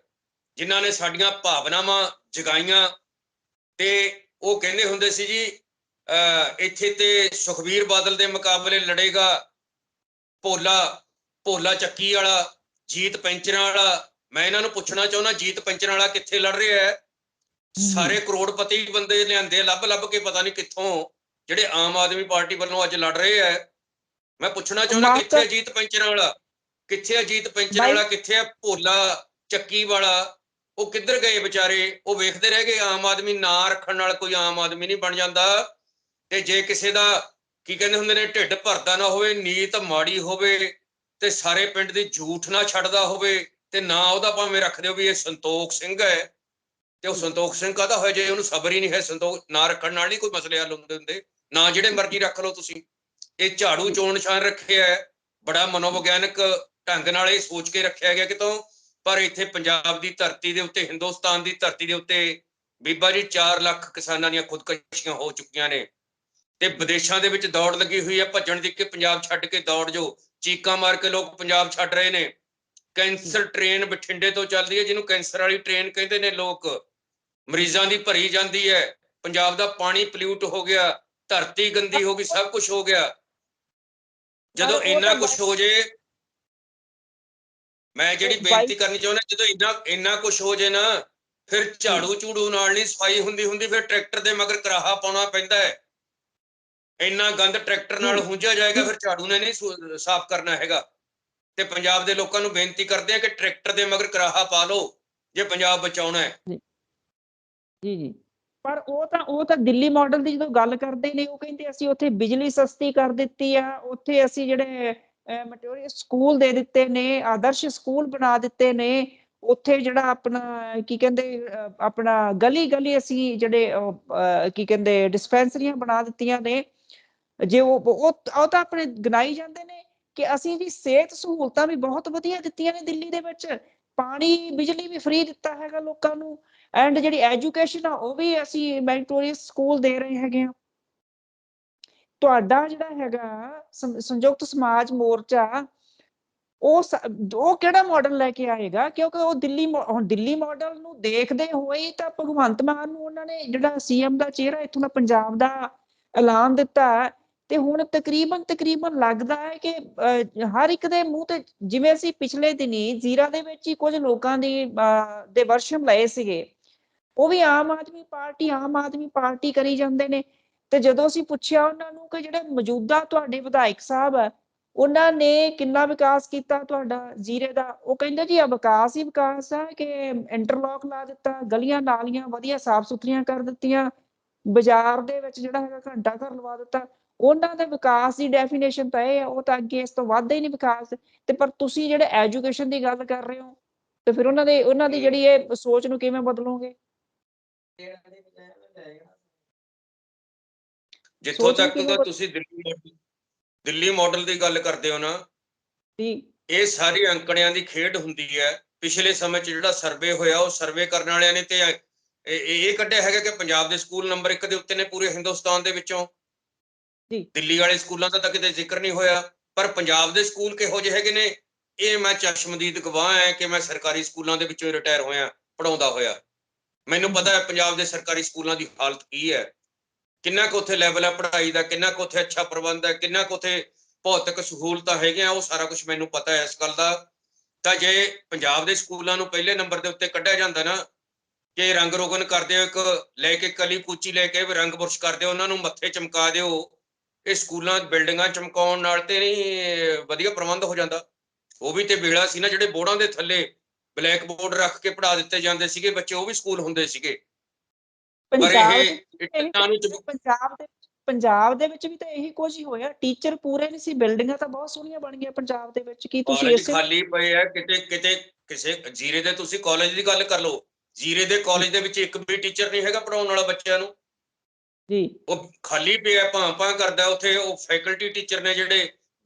ਜਿਨ੍ਹਾਂ ਨੇ ਸਾਡੀਆਂ ਭਾਵਨਾਵਾਂ ਜਗਾਈਆਂ, ਤੇ ਉਹ ਕਹਿੰਦੇ ਹੁੰਦੇ ਸੀ ਜੀ ਇੱਥੇ ਤੇ ਸੁਖਬੀਰ ਬਾਦਲ ਦੇ ਮੁਕਾਬਲੇ ਲੜੇਗਾ ਭੋਲਾ, ਭੋਲਾ ਚੱਕੀ ਵਾਲਾ, ਜੀਤ ਪੈਂਚਰਾਂ ਵਾਲਾ। ਮੈਂ ਇਹਨਾਂ ਨੂੰ ਪੁੱਛਣਾ ਚਾਹੁੰਦਾ, ਜੀਤ ਪੈਂਚਰਾਂ ਵਾਲਾ ਕਿੱਥੇ ਲੜ ਰਿਹਾ ਹੈ? ਸਾਰੇ ਕਰੋੜਪਤੀ ਬੰਦੇ ਲਿਆਂਦੇ ਲੱਭ ਲੱਭ ਕੇ ਪਤਾ ਨਹੀਂ ਕਿੱਥੋਂ, ਜਿਹੜੇ ਆਮ ਆਦਮੀ ਪਾਰਟੀ ਵੱਲੋਂ ਅੱਜ ਲੜ ਰਹੇ ਹੈ। ਮੈਂ ਪੁੱਛਣਾ ਚਾਹੁੰਦਾ ਕਿੱਥੇ ਅਜੀਤ ਪੈਂਚਰਾਂ ਵਾਲਾ, ਕਿੱਥੇ ਅਜੀਤ ਪੈਂਚਰਾਂ ਵਾਲਾ, ਕਿੱਥੇ ਆ ਭੋਲਾ ਚੱਕੀ ਵਾਲਾ? ਉਹ ਕਿੱਧਰ ਗਏ ਵਿਚਾਰੇ? ਉਹ ਵੇਖਦੇ ਰਹਿ ਗਏ। ਆਮ ਆਦਮੀ ਨਾਂ ਰੱਖਣ ਨਾਲ ਕੋਈ ਆਮ ਆਦਮੀ ਨਹੀਂ ਬਣ ਜਾਂਦਾ। ਤੇ ਜੇ ਕਿਸੇ ਦਾ ਕੀ ਕਹਿੰਦੇ ਹੁੰਦੇ ਨੇ, ਢਿੱਡ ਭਰਦਾ ਨਾ ਹੋਵੇ, ਨੀਤ ਮਾੜੀ ਹੋਵੇ, ਤੇ ਸਾਰੇ ਪਿੰਡ ਦੀ ਝੂਠ ਨਾ ਛੱਡਦਾ ਹੋਵੇ, ਤੇ ਨਾ ਉਹਦਾ ਭਾਵੇਂ ਰੱਖ ਦਿਓ ਵੀ ਇਹ ਸੰਤੋਖ ਸਿੰਘ ਹੈ, ਤੇ ਉਹ ਸੰਤੋਖ ਸਿੰਘ ਕਾਹਦਾ ਹੋਇਆ ਜੇ ਉਹਨੂੰ ਸਬਰ ਹੀ ਨਹੀਂ ਹੈ? ਸੰਤੋਖ ਨਾਂ ਰੱਖਣ ਨਾਲ ਨਹੀਂ ਕੋਈ ਮਸਲੇ ਹੱਲ ਹੁੰਦੇ। ਨਾ ਜਿਹੜੇ ਮਰਜ਼ੀ ਰੱਖ ਲਓ ਤੁਸੀਂ। ਇਹ ਝਾੜੂ ਚੋਣ ਨਿਸ਼ਾਨ ਰੱਖਿਆ ਹੈ, ਬੜਾ ਮਨੋਵਿਗਿਆਨਕ ਢੰਗ ਨਾਲ ਇਹ ਸੋਚ ਕੇ ਰੱਖਿਆ ਗਿਆ ਕਿਤੋਂ, ਪਰ ਇੱਥੇ ਪੰਜਾਬ ਦੀ ਧਰਤੀ ਦੇ ਉੱਤੇ, ਹਿੰਦੁਸਤਾਨ ਦੀ ਧਰਤੀ ਦੇ ਉੱਤੇ ਬੀਬਾ ਜੀ 4 ਲੱਖ ਕਿਸਾਨਾਂ ਦੀਆਂ ਖੁਦਕਸ਼ੀਆਂ ਹੋ ਚੁੱਕੀਆਂ ਨੇ, ਤੇ ਵਿਦੇਸ਼ਾਂ ਦੇ ਵਿੱਚ ਦੌੜ ਲੱਗੀ ਹੋਈ ਹੈ ਭੱਜਣ ਦੀ ਕਿ ਪੰਜਾਬ ਛੱਡ ਕੇ ਦੌੜ ਜੋ। ਚੀਕਾਂ ਮਾਰ ਕੇ ਲੋਕ ਪੰਜਾਬ ਛੱਡ ਰਹੇ ਨੇ। ਕੈਂਸਰ ਟ੍ਰੇਨ ਬਠਿੰਡੇ ਤੋਂ ਚੱਲਦੀ ਹੈ, ਜਿਹਨੂੰ ਕੈਂਸਰ ਵਾਲੀ ਟ੍ਰੇਨ ਕਹਿੰਦੇ ਨੇ ਲੋਕ, ਮਰੀਜ਼ਾਂ ਦੀ ਭਰੀ ਜਾਂਦੀ ਹੈ। ਪੰਜਾਬ ਦਾ ਪਾਣੀ ਪੋਲਿਊਟ ਹੋ ਗਿਆ, ਧਰਤੀ ਗੰਦੀ ਹੋ ਗਈ, ਸਭ ਕੁਝ ਹੋ ਗਿਆ। ਜਦੋਂ ਇੰਨਾ ਕੁਝ ਹੋ ਜੇ, ਮੈਂ ਜਿਹੜੀ ਬੇਨਤੀ ਕਰਨੀ ਚਾਹੁੰਦਾ, ਜਦੋਂ ਇੰਨਾ ਕੁਝ ਹੋ ਜੇ ਨਾ, ਫਿਰ ਝਾੜੂ ਝੂੜੂ ਨਾਲ ਨਹੀਂ ਸਫਾਈ ਹੁੰਦੀ, ਫਿਰ ਟਰੈਕਟਰ ਦੇ ਮਗਰ ਕਰਾਹਾ ਪਾਉਣਾ ਪੈਂਦਾ ਹੈ। ਇੰਨਾ ਗੰਦ ਟਰੈਕਟਰ ਨਾਲ ਹੁੰਜਿਆ ਜਾਏਗਾ, ਫਿਰ ਝਾੜੂ ਨੇ ਨਹੀਂ ਸਾਫ਼ ਕਰਨਾ ਹੈਗਾ। ਤੇ ਪੰਜਾਬ ਦੇ ਲੋਕਾਂ ਨੂੰ ਬੇਨਤੀ ਕਰਦੇ ਆ ਕਿ ਟਰੈਕਟਰ ਦੇ ਮਗਰ ਕਰਾਹਾ ਪਾ ਲਓ ਜੇ ਪੰਜਾਬ ਬਚਾਉਣਾ ਹੈ। ਜੀ ਪਰ ਉਹ ਤਾਂ ਦਿੱਲੀ ਮਾਡਲ ਦੀ ਜਦੋਂ ਗੱਲ ਕਰਦੇ ਨੇ, ਉਹ ਕਹਿੰਦੇ ਅਸੀਂ ਉੱਥੇ ਬਿਜਲੀ ਸਸਤੀ ਕਰ ਦਿੱਤੀ ਆ, ਉੱਥੇ ਅਸੀਂ ਜਿਹੜੇ ਮਟਿਓਰੀਅਲ ਸਕੂਲ ਦੇ ਦਿੱਤੇ ਨੇ, ਆਦਰਸ਼ ਸਕੂਲ ਬਣਾ ਦਿੱਤੇ ਨੇ, ਉੱਥੇ ਜਿਹੜਾ ਆਪਣਾ ਕੀ ਕਹਿੰਦੇ ਆਪਣਾ ਗਲੀ ਅਸੀਂ ਜਿਹੜੇ ਕੀ ਕਹਿੰਦੇ ਡਿਸਪੈਂਸਰੀਆਂ ਬਣਾ ਦਿੱਤੀਆਂ ਨੇ। ਜੇ ਉਹ ਤਾਂ ਆਪਣੇ ਗਨਾਈ ਜਾਂਦੇ ਨੇ ਕਿ ਅਸੀਂ ਵੀ ਸਿਹਤ ਸਹੂਲਤਾਂ ਵੀ ਬਹੁਤ ਵਧੀਆ ਦਿੱਤੀਆਂ ਨੇ ਦਿੱਲੀ ਦੇ ਵਿੱਚ, ਪਾਣੀ ਬਿਜਲੀ ਵੀ ਫ੍ਰੀ ਦਿੱਤਾ ਹੈਗਾ ਲੋਕਾਂ ਨੂੰ, ਐਂਡ ਜਿਹੜੀ ਐਜੂਕੇਸ਼ਨ ਆ ਉਹ ਵੀ ਅਸੀਂ ਮੈਰੀਟੋਰੀਅਸ ਸਕੂਲ ਦੇ ਰਹੇ ਹੈਗੇ ਆ। ਤੁਹਾਡਾ ਜਿਹੜਾ ਹੈਗਾ ਸੰਯੁਕਤ ਸਮਾਜ ਮੋਰਚਾ, ਉਹ ਕਿਹੜਾ ਮਾਡਲ ਲੈ ਕੇ ਆਏਗਾ? ਕਿਉਂਕਿ ਉਹ ਦਿੱਲੀ ਮਾਡਲ ਨੂੰ ਦੇਖਦੇ ਹੋਏ ਤਾਂ ਭਗਵੰਤ ਮਾਨ ਨੂੰ ਉਹਨਾਂ ਨੇ ਜਿਹੜਾ ਸੀਐਮ ਦਾ ਚਿਹਰਾ ਇੱਥੋਂ ਦਾ ਪੰਜਾਬ ਦਾ ਐਲਾਨ ਦਿੱਤਾ, ਤੇ ਹੁਣ ਤਕਰੀਬਨ ਲੱਗਦਾ ਹੈ ਕਿ ਹਰ ਇੱਕ ਦੇ ਮੂੰਹ ਤੇ, ਜਿਵੇਂ ਅਸੀਂ ਪਿਛਲੇ ਦਿਨੀ ਜ਼ੀਰਾ ਦੇ ਵਿੱਚ ਹੀ ਕੁਝ ਲੋਕਾਂ ਦੇ ਵਰਸ਼ਨ ਲਏ ਸੀਗੇ, ਉਹ ਵੀ ਆਮ ਆਦਮੀ ਪਾਰਟੀ ਕਰੀ ਜਾਂਦੇ ਨੇ। ਤੇ ਜਦੋਂ ਅਸੀਂ ਪੁੱਛਿਆ ਉਹਨਾਂ ਨੂੰ ਕਿ ਜਿਹੜੇ ਮੌਜੂਦਾ ਤੁਹਾਡੇ ਵਿਧਾਇਕ ਸਾਹਿਬ ਆ, ਉਹਨਾਂ ਨੇ ਕਿੰਨਾ ਵਿਕਾਸ ਕੀਤਾ ਤੁਹਾਡਾ ਜ਼ੀਰੇ ਦਾ, ਉਹ ਕਹਿੰਦੇ ਜੀ ਵਿਕਾਸ ਹੀ ਵਿਕਾਸ ਆ, ਕਿ ਇੰਟਰਲੌਕ ਲਾ ਦਿੱਤਾ, ਗਲੀਆਂ ਨਾਲੀਆਂ ਵਧੀਆ ਸਾਫ਼ ਸੁਥਰੀਆਂ ਕਰ ਦਿੱਤੀਆਂ, ਬਾਜ਼ਾਰ ਦੇ ਵਿੱਚ ਜਿਹੜਾ ਹੈਗਾ ਘੰਟਾ ਘਰ ਲਵਾ ਦਿੱਤਾ। ਉਹਨਾਂ ਦੇ ਵਿਕਾਸ ਦੀ ਡੈਫੀਨੇਸ਼ਨ ਤਾਂ ਇਹ ਆ, ਉਹ ਤਾਂ ਅੱਗੇ ਇਸ ਤੋਂ ਵੱਧ ਹੀ ਨਹੀਂ ਵਿਕਾਸ। ਤੇ ਪਰ ਤੁਸੀਂ ਜਿਹੜੇ ਐਜੂਕੇਸ਼ਨ ਦੀ ਗੱਲ ਕਰ ਰਹੇ ਹੋ, ਤੇ ਫਿਰ ਉਹਨਾਂ ਦੀ ਜਿਹੜੀ ਇਹ ਸੋਚ ਨੂੰ ਕਿਵੇਂ ਬਦਲੋਗੇ? ਜਿੱਥੋਂ ਤੱਕ ਤੁਸੀਂ ਦਿੱਲੀ ਮਾਡਲ ਦੀ ਗੱਲ ਕਰਦੇ ਹੋ ਨਾ, ਇਹ ਸਾਰੀ ਅੰਕੜਿਆਂ ਦੀ ਖੇਡ ਹੁੰਦੀ ਹੈ। ਪਿਛਲੇ ਸਮੇਂ 'ਚ ਜਿਹੜਾ ਸਰਵੇ ਹੋਇਆ, ਉਹ ਸਰਵੇ ਕਰਨ ਵਾਲਿਆਂ ਨੇ ਤੇ ਇਹ ਕੱਢਿਆ ਹੈਗਾ ਕਿ ਪੰਜਾਬ ਦੇ ਸਕੂਲ ਨੰਬਰ 1 ਦੇ ਉੱਤੇ ਨੇ ਪੂਰੇ ਹਿੰਦੁਸਤਾਨ ਦੇ ਵਿੱਚੋਂ। ਦਿੱਲੀ ਵਾਲੇ ਸਕੂਲਾਂ ਦਾ ਤਾਂ ਕਿਤੇ ਜ਼ਿਕਰ ਨਹੀਂ ਹੋਇਆ, ਪਰ ਪੰਜਾਬ ਦੇ ਸਕੂਲ ਕਿਹੋ ਜਿਹੇ ਹੈਗੇ ਨੇ, ਇਹ ਮੈਂ ਚਸ਼ਮਦੀਦ ਗਵਾਹ ਹੈ ਕਿ ਮੈਂ ਸਰਕਾਰੀ ਸਕੂਲਾਂ ਦੇ ਵਿੱਚੋਂ ਰਿਟਾਇਰ ਹੋਇਆ ਪੜਾਉਂਦਾ ਹੋਇਆ। ਮੈਨੂੰ ਪਤਾ ਹੈ ਪੰਜਾਬ ਦੇ ਸਰਕਾਰੀ ਸਕੂਲਾਂ ਦੀ ਹਾਲਤ ਕੀ ਹੈ, ਕਿੰਨਾ ਕੁ ਉੱਥੇ ਲੈਵਲ ਹੈ ਪੜ੍ਹਾਈ ਦਾ, ਕਿੰਨਾ ਕੁ ਉੱਥੇ ਅੱਛਾ ਪ੍ਰਬੰਧ ਹੈ, ਕਿੰਨਾ ਕੁ ਉੱਥੇ ਭੌਤਿਕ ਸਹੂਲਤਾਂ ਹੈਗੀਆਂ, ਉਹ ਸਾਰਾ ਕੁਝ ਮੈਨੂੰ ਪਤਾ ਹੈ ਇਸ ਗੱਲ ਦਾ। ਤਾਂ ਜੇ ਪੰਜਾਬ ਦੇ ਸਕੂਲਾਂ ਨੂੰ ਪਹਿਲੇ ਨੰਬਰ ਦੇ ਉੱਤੇ ਕੱਢਿਆ ਜਾਂਦਾ ਨਾ, ਕਿ ਰੰਗ ਰੋਗਨ ਕਰਦੇ ਹੋ, ਇੱਕ ਲੈ ਕੇ ਕਲੀ ਕੂਚੀ ਲੈ ਕੇ ਰੰਗ ਬੁਰਸ਼ ਕਰਦੇ ਹੋ, ਉਹਨਾਂ ਨੂੰ ਮੱਥੇ ਚਮਕਾ ਦਿਓ, ਇਹ ਸਕੂਲਾਂ ਬਿਲਡਿੰਗਾਂ ਚਮਕਾਉਣ ਨਾਲ ਤੇ ਨਹੀਂ ਵਧੀਆ ਪ੍ਰਬੰਧ ਹੋ ਜਾਂਦਾ। ਉਹ ਵੀ ਤੇ ਵੇਲਾ ਸੀ ਨਾ, ਜਿਹੜੇ ਬੋਰਡਾਂ ਦੇ ਥੱਲੇ ਬਲੈਕ ਬੋਰਡ ਰੱਖ ਕੇ ਪੜ੍ਹਾ ਦਿੱਤੇ ਜਾਂਦੇ ਸੀਗੇ ਬੱਚੇ, ਉਹ ਵੀ ਸਕੂਲ ਹੁੰਦੇ ਸੀਗੇ। ਪਰ ਪੰਜਾਬ ਦੇ ਵਿੱਚ ਵੀ ਤਾਂ ਇਹੀ ਕੁਝ ਹੀ ਹੋਇਆ, ਟੀਚਰ ਪੂਰੇ ਨਹੀਂ ਸੀ, ਬਿਲਡਿੰਗਾਂ ਤਾਂ ਬਹੁਤ ਸੋਹਣੀਆਂ ਬਣ ਗਈਆਂ ਪੰਜਾਬ ਦੇ ਵਿੱਚ। ਕੀ ਤੁਸੀਂ ਕਾਲਜ ਖਾਲੀ ਪਏ ਆ ਕਿਤੇ ਕਿਸੇ ਜ਼ੀਰੇ ਦੇ, ਤੁਸੀਂ ਕਾਲਜ ਦੀ ਗੱਲ ਕਰ ਲਓ, ਜ਼ੀਰੇ ਦੇ ਕਾਲਜ ਦੇ ਵਿੱਚ ਇੱਕ ਵੀ ਟੀਚਰ ਨਹੀਂ ਹੈਗਾ ਪੜਾਉਣ ਵਾਲਾ ਬੱਚਿਆਂ ਨੂੰ ਜੀ, ਉਹ ਖਾਲੀ ਪਿਆ, ਭਾਂ ਕਰਦਾ ਉੱਥੇ। ਉਹ ਫੈਕਲਟੀ ਟੀਚਰ ਨੇ ਜਿਹੜੇ